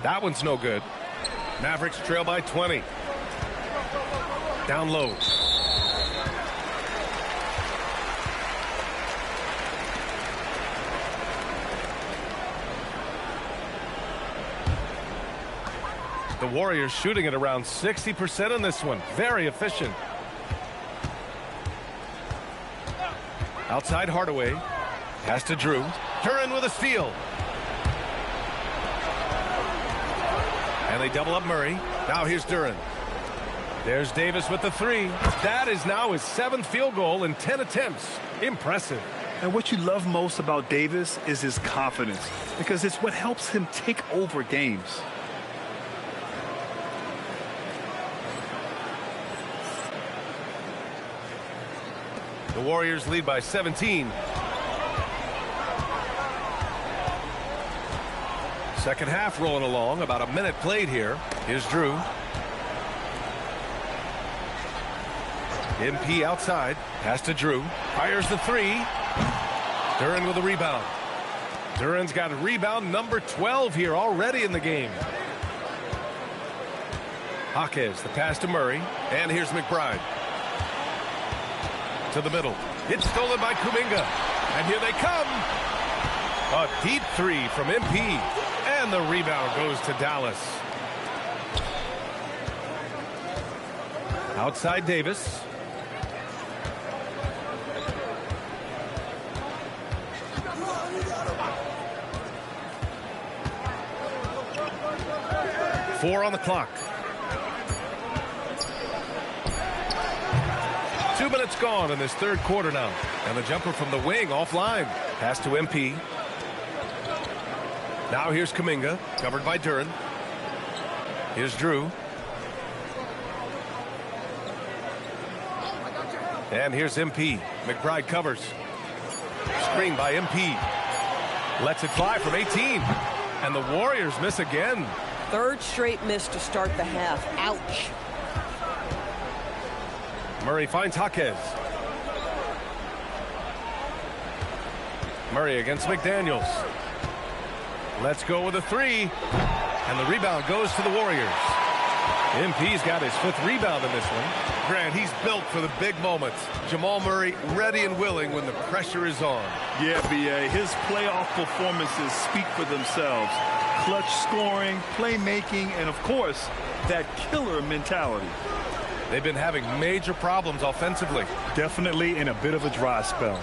That one's no good. Mavericks trail by 20. Down low. The Warriors shooting at around 60% in this one. Very efficient. Outside Hardaway. Pass to Drew. Duren with a steal. And they double up Murray. Now here's Duren. There's Davis with the three. That is now his 7th field goal in 10 attempts. Impressive. And what you love most about Davis is his confidence, because it's what helps him take over games. The Warriors lead by 17. Second half rolling along. About a minute played here. Here's Drew. MP outside. Pass to Drew. Fires the three. Duren with a rebound. Duren's got rebound number 12 here already in the game. Jaquez, the pass to Murray. And here's McBride. To the middle. It's stolen by Kuminga. And here they come. A deep three from MP. And the rebound goes to Dallas. Outside Davis. Four on the clock. 2 minutes gone in this third quarter now. And the jumper from the wing offline. Pass to MP. Now here's Kuminga, covered by Duren. Here's Drew. And here's MP. McBride covers. Screen by MP. Lets it fly from 18. And the Warriors miss again. Third straight miss to start the half. Ouch. Murray finds Jaquez. Murray against McDaniels. Let's go with a three. And the rebound goes to the Warriors. MP's got his 5th rebound in this one. Grant, he's built for the big moments. Jamal Murray ready and willing when the pressure is on. Yeah, B.A. His playoff performances speak for themselves. Clutch scoring, playmaking, and, of course, that killer mentality. They've been having major problems offensively. Definitely in a bit of a dry spell.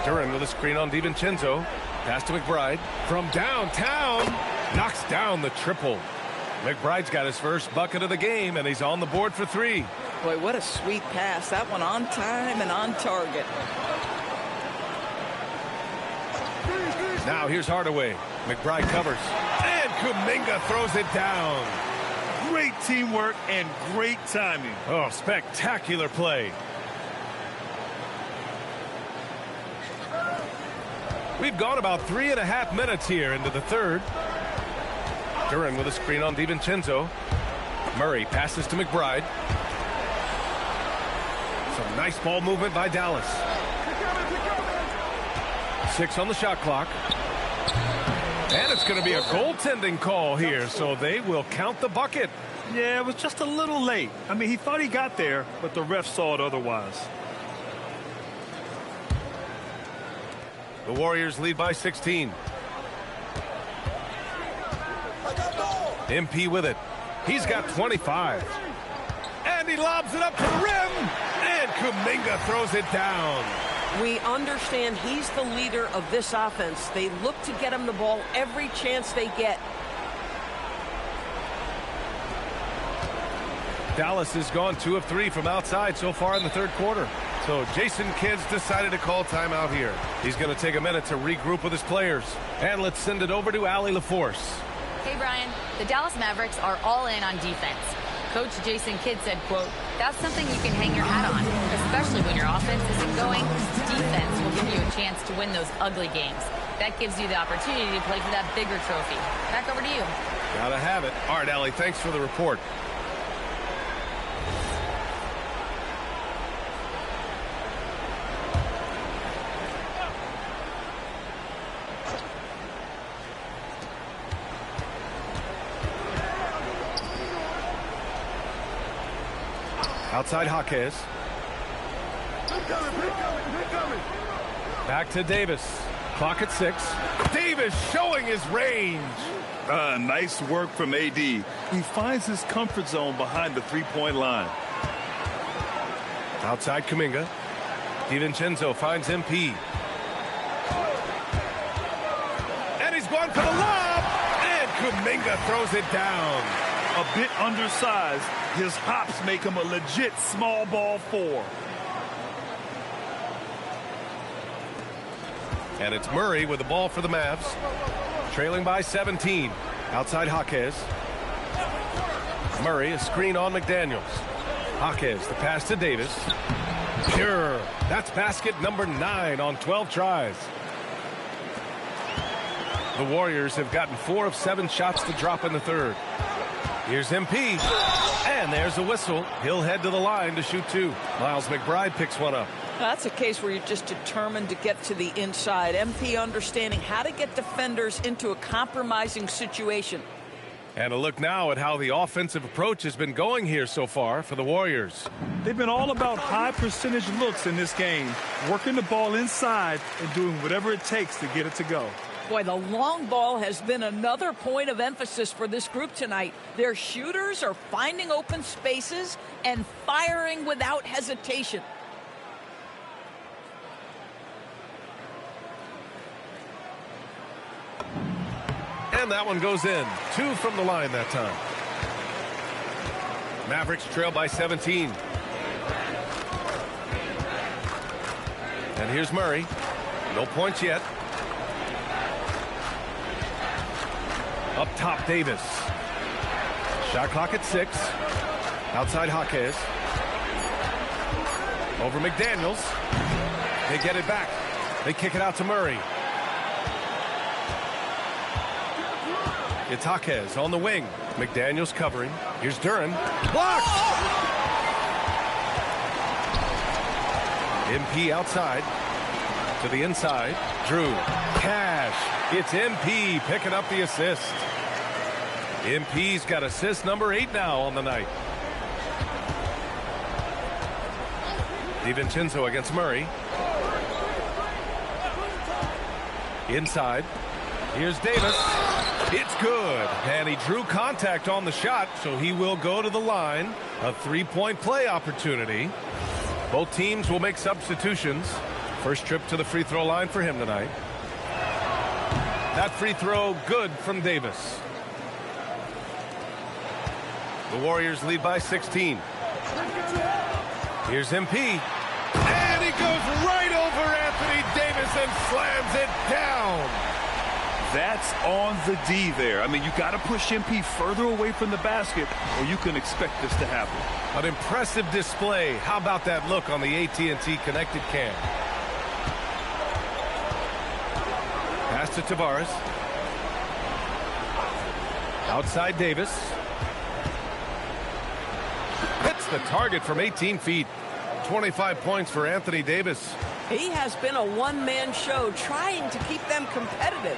Duren with a screen on DiVincenzo. Pass to McBride. From downtown. Knocks down the triple. McBride's got his first bucket of the game, and he's on the board for 3. Boy, what a sweet pass. That one on time and on target. Now here's Hardaway. McBride covers. And Kuminga throws it down. Great teamwork and great timing. Oh, spectacular play. We've gone about 3.5 minutes here into the third. Duran with a screen on DiVincenzo. Murray passes to McBride. Some nice ball movement by Dallas. 6 on the shot clock. And it's going to be a goaltending call here, so they will count the bucket. Yeah, it was just a little late. I mean, he thought he got there, but the ref saw it otherwise. The Warriors lead by 16. MP with it. He's got 25. And he lobs it up to the rim. And Kuminga throws it down. We understand he's the leader of this offense. They look to get him the ball every chance they get. Dallas has gone 2 of 3 from outside so far in the third quarter. So Jason Kidd's decided to call timeout here. He's going to take a minute to regroup with his players. And let's send it over to Allie LaForce. Hey, Brian, the Dallas Mavericks are all in on defense. Coach Jason Kidd said, quote, "That's something you can hang your hat on, especially when your offense isn't going. Defense will give you a chance to win those ugly games. That gives you the opportunity to play for that bigger trophy." Back over to you. Gotta have it. All right, Allie, thanks for the report. Outside Jaquez. Back to Davis. Clock at 6. Davis showing his range. Nice work from AD. He finds his comfort zone behind the three-point line. Outside Kuminga. DiVincenzo finds MP. And he's going for the lob. And Kuminga throws it down. A bit undersized. His hops make him a legit small ball 4. And it's Murray with the ball for the Mavs. Trailing by 17. Outside Jaquez. Murray, a screen on McDaniels. Jaquez, the pass to Davis. Pure. That's basket number 9 on 12 tries. The Warriors have gotten 4 of 7 shots to drop in the third. Here's MP. And there's a whistle. He'll head to the line to shoot 2. Miles McBride picks one up. That's a case where you're just determined to get to the inside. MP understanding how to get defenders into a compromising situation. And a look now at how the offensive approach has been going here so far for the Warriors. They've been all about high percentage looks in this game, working the ball inside and doing whatever it takes to get it to go. Boy, the long ball has been another point of emphasis for this group tonight. Their shooters are finding open spaces and firing without hesitation. And that one goes in. 2 from the line that time. Mavericks trail by 17. And here's Murray. No points yet. Up top, Davis. Shot clock at 6. Outside Jaquez. Over McDaniels. They get it back. They kick it out to Murray. It's Jaquez on the wing. McDaniels covering. Here's Duran. Blocked! MP outside. To the inside. Drew. Cash. It's MP picking up the assist. MP's got assist number 8 now on the night. DiVincenzo against Murray. Inside. Here's Davis. It's good. And he drew contact on the shot, so he will go to the line. A 3-point play opportunity. Both teams will make substitutions. First trip to the free throw line for him tonight. That free throw good from Davis. The Warriors lead by 16. Here's MP. And he goes right over Anthony Davis and slams it down. That's on the D there. I mean, you got to push MP further away from the basket or you can expect this to happen. An impressive display. How about that look on the AT&T connected cam? Pass to Tavares. Outside Davis. Hits the target from 18 feet. 25 points for Anthony Davis. He has been a one-man show trying to keep them competitive.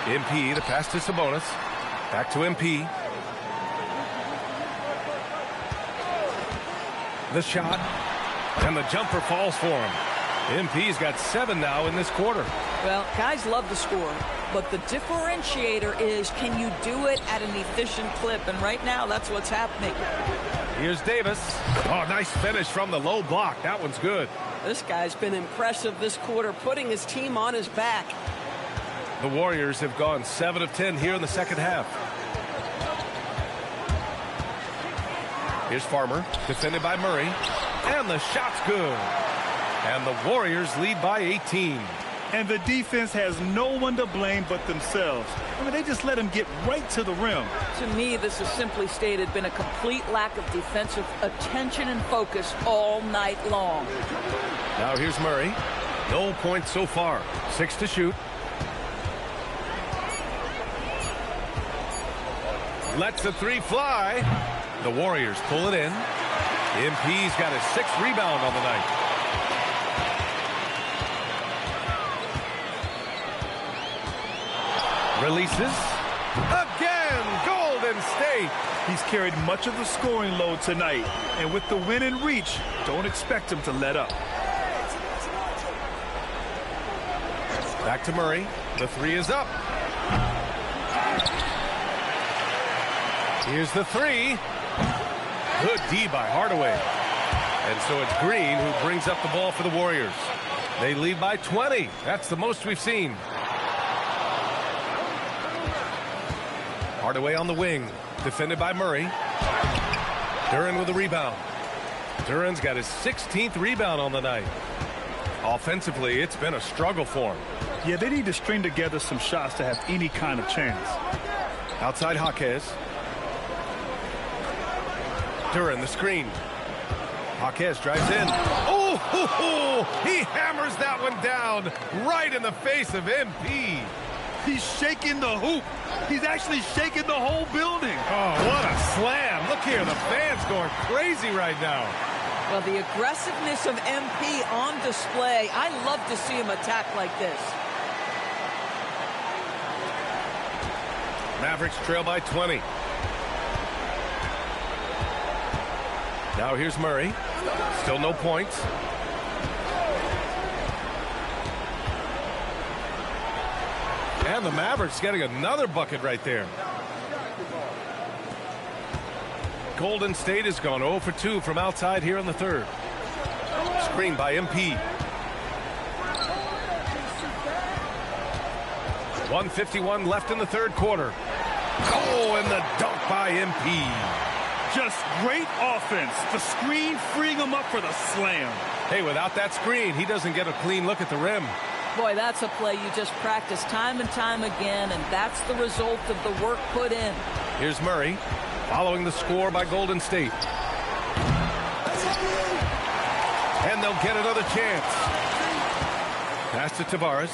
MP, the pass to Sabonis. Back to MP. The shot. And the jumper falls for him. MP's got 7 now in this quarter. Well, guys love to score, but the differentiator is, can you do it at an efficient clip? And right now, that's what's happening. Here's Davis. Oh, nice finish from the low block. That one's good. This guy's been impressive this quarter, putting his team on his back. The Warriors have gone 7 of 10 here in the second half. Here's Farmer, defended by Murray. And the shot's good. And the Warriors lead by 18. And the defense has no one to blame but themselves. I mean, they just let him get right to the rim. To me, this has simply stated been a complete lack of defensive attention and focus all night long. Now here's Murray. No points so far. 6 to shoot. Lets the 3 fly. The Warriors pull it in. MP's got his 6th rebound on the night. Releases. Again, Golden State. He's carried much of the scoring load tonight. And with the win in reach, don't expect him to let up. Back to Murray. The 3 is up. Here's the 3. Good D by Hardaway. And so it's Green who brings up the ball for the Warriors. They lead by 20. That's the most we've seen. Hardaway on the wing, defended by Murray. Duren with a rebound. Duren's got his 16th rebound on the night. Offensively, it's been a struggle for him. Yeah, they need to string together some shots to have any kind of chance. Outside Jaquez. Duren, the screen. Jaquez drives in. Oh, he hammers that one down right in the face of MP. He's shaking the hoop. He's actually shaking the whole building. Oh, what a slam. Look here, the fans going crazy right now. Well, the aggressiveness of MP on display. I love to see him attack like this. Mavericks trail by 20. Now here's Murray. Still no points. And the Mavericks getting another bucket right there. Golden State has gone 0 for 2 from outside here in the third. Screen by MP. 1:51 left in the third quarter. Oh, and the dunk by MP. Just great offense. The screen freeing him up for the slam. Hey, without that screen, he doesn't get a clean look at the rim. Boy, that's a play you just practice time and time again, and that's the result of the work put in. Here's Murray, following the score by Golden State. And they'll get another chance. Pass to Tavares.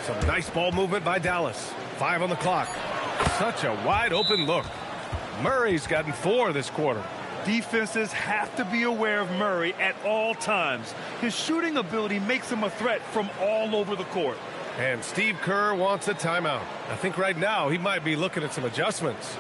Some nice ball movement by Dallas. 5 on the clock. Such a wide open look. Murray's gotten 4 this quarter. Defenses have to be aware of Murray at all times. His shooting ability makes him a threat from all over the court. And Steve Kerr wants a timeout. I think right now he might be looking at some adjustments.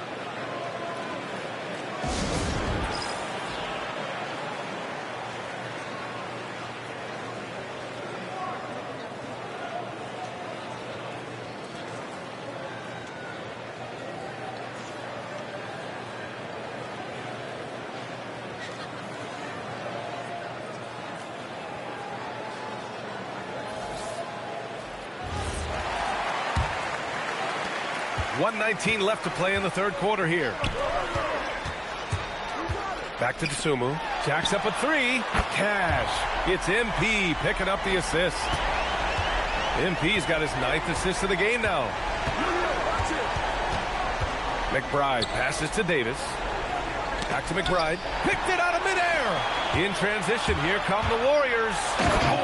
1:19 left to play in the third quarter here. Back to Dosunmu. Jacks up a three. Cash. It's MP picking up the assist. MP's got his 9th assist of the game now. McBride passes to Davis. Back to McBride. Picked it out of midair. In transition, here come the Warriors.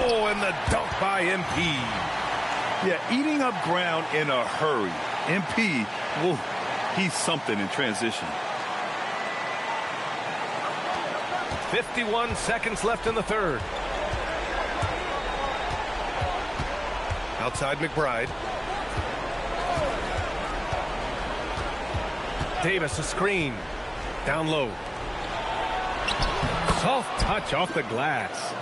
Oh, and the dunk by MP. Yeah, eating up ground in a hurry. MP, well, he's something in transition. 51 seconds left in the third. Outside McBride. Davis a screen. Down low. Soft touch off the glass.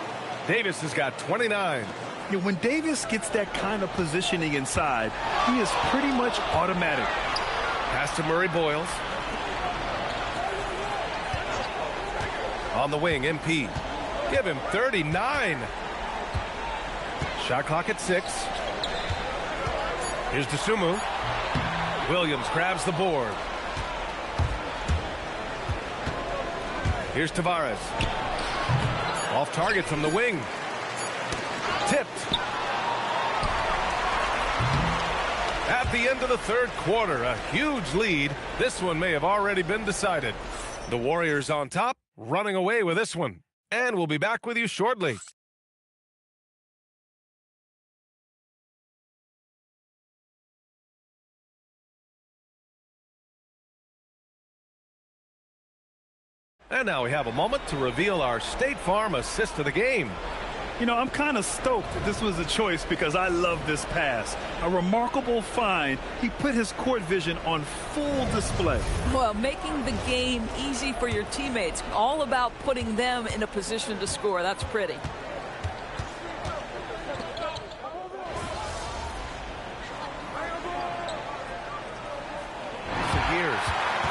Davis has got 29. Yeah, when Davis gets that kind of positioning inside, he is pretty much automatic. Pass to Murray Boyles. On the wing, MP. Give him 39. Shot clock at 6. Here's Dosunmu. Williams grabs the board. Here's Tavares. Off target from the wing. Tipped. At the end of the third quarter, a huge lead. This one may have already been decided. The Warriors on top, running away with this one. And we'll be back with you shortly. And now we have a moment to reveal our State Farm assist of the game. You know, I'm kind of stoked that this was a choice because I love this pass. A remarkable find. He put his court vision on full display. Well, making the game easy for your teammates. All about putting them in a position to score. That's pretty. For years.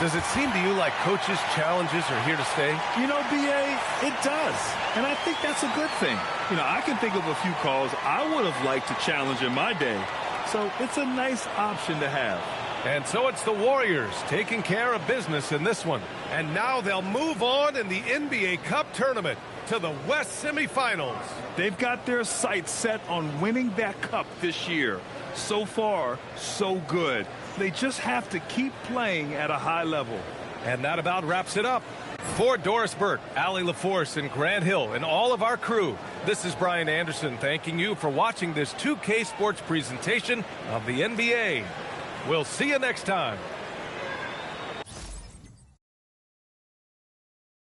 Does it seem to you like coaches' challenges are here to stay? You know, B.A., it does. And I think that's a good thing. You know, I can think of a few calls I would have liked to challenge in my day. So it's a nice option to have. And so it's the Warriors taking care of business in this one. And now they'll move on in the NBA Cup tournament to the West semifinals. They've got their sights set on winning that cup this year. So far, so good. They just have to keep playing at a high level. And that about wraps it up. For Doris Burke, Allie LaForce, and Grant Hill, and all of our crew, this is Brian Anderson thanking you for watching this 2K Sports presentation of the NBA. We'll see you next time.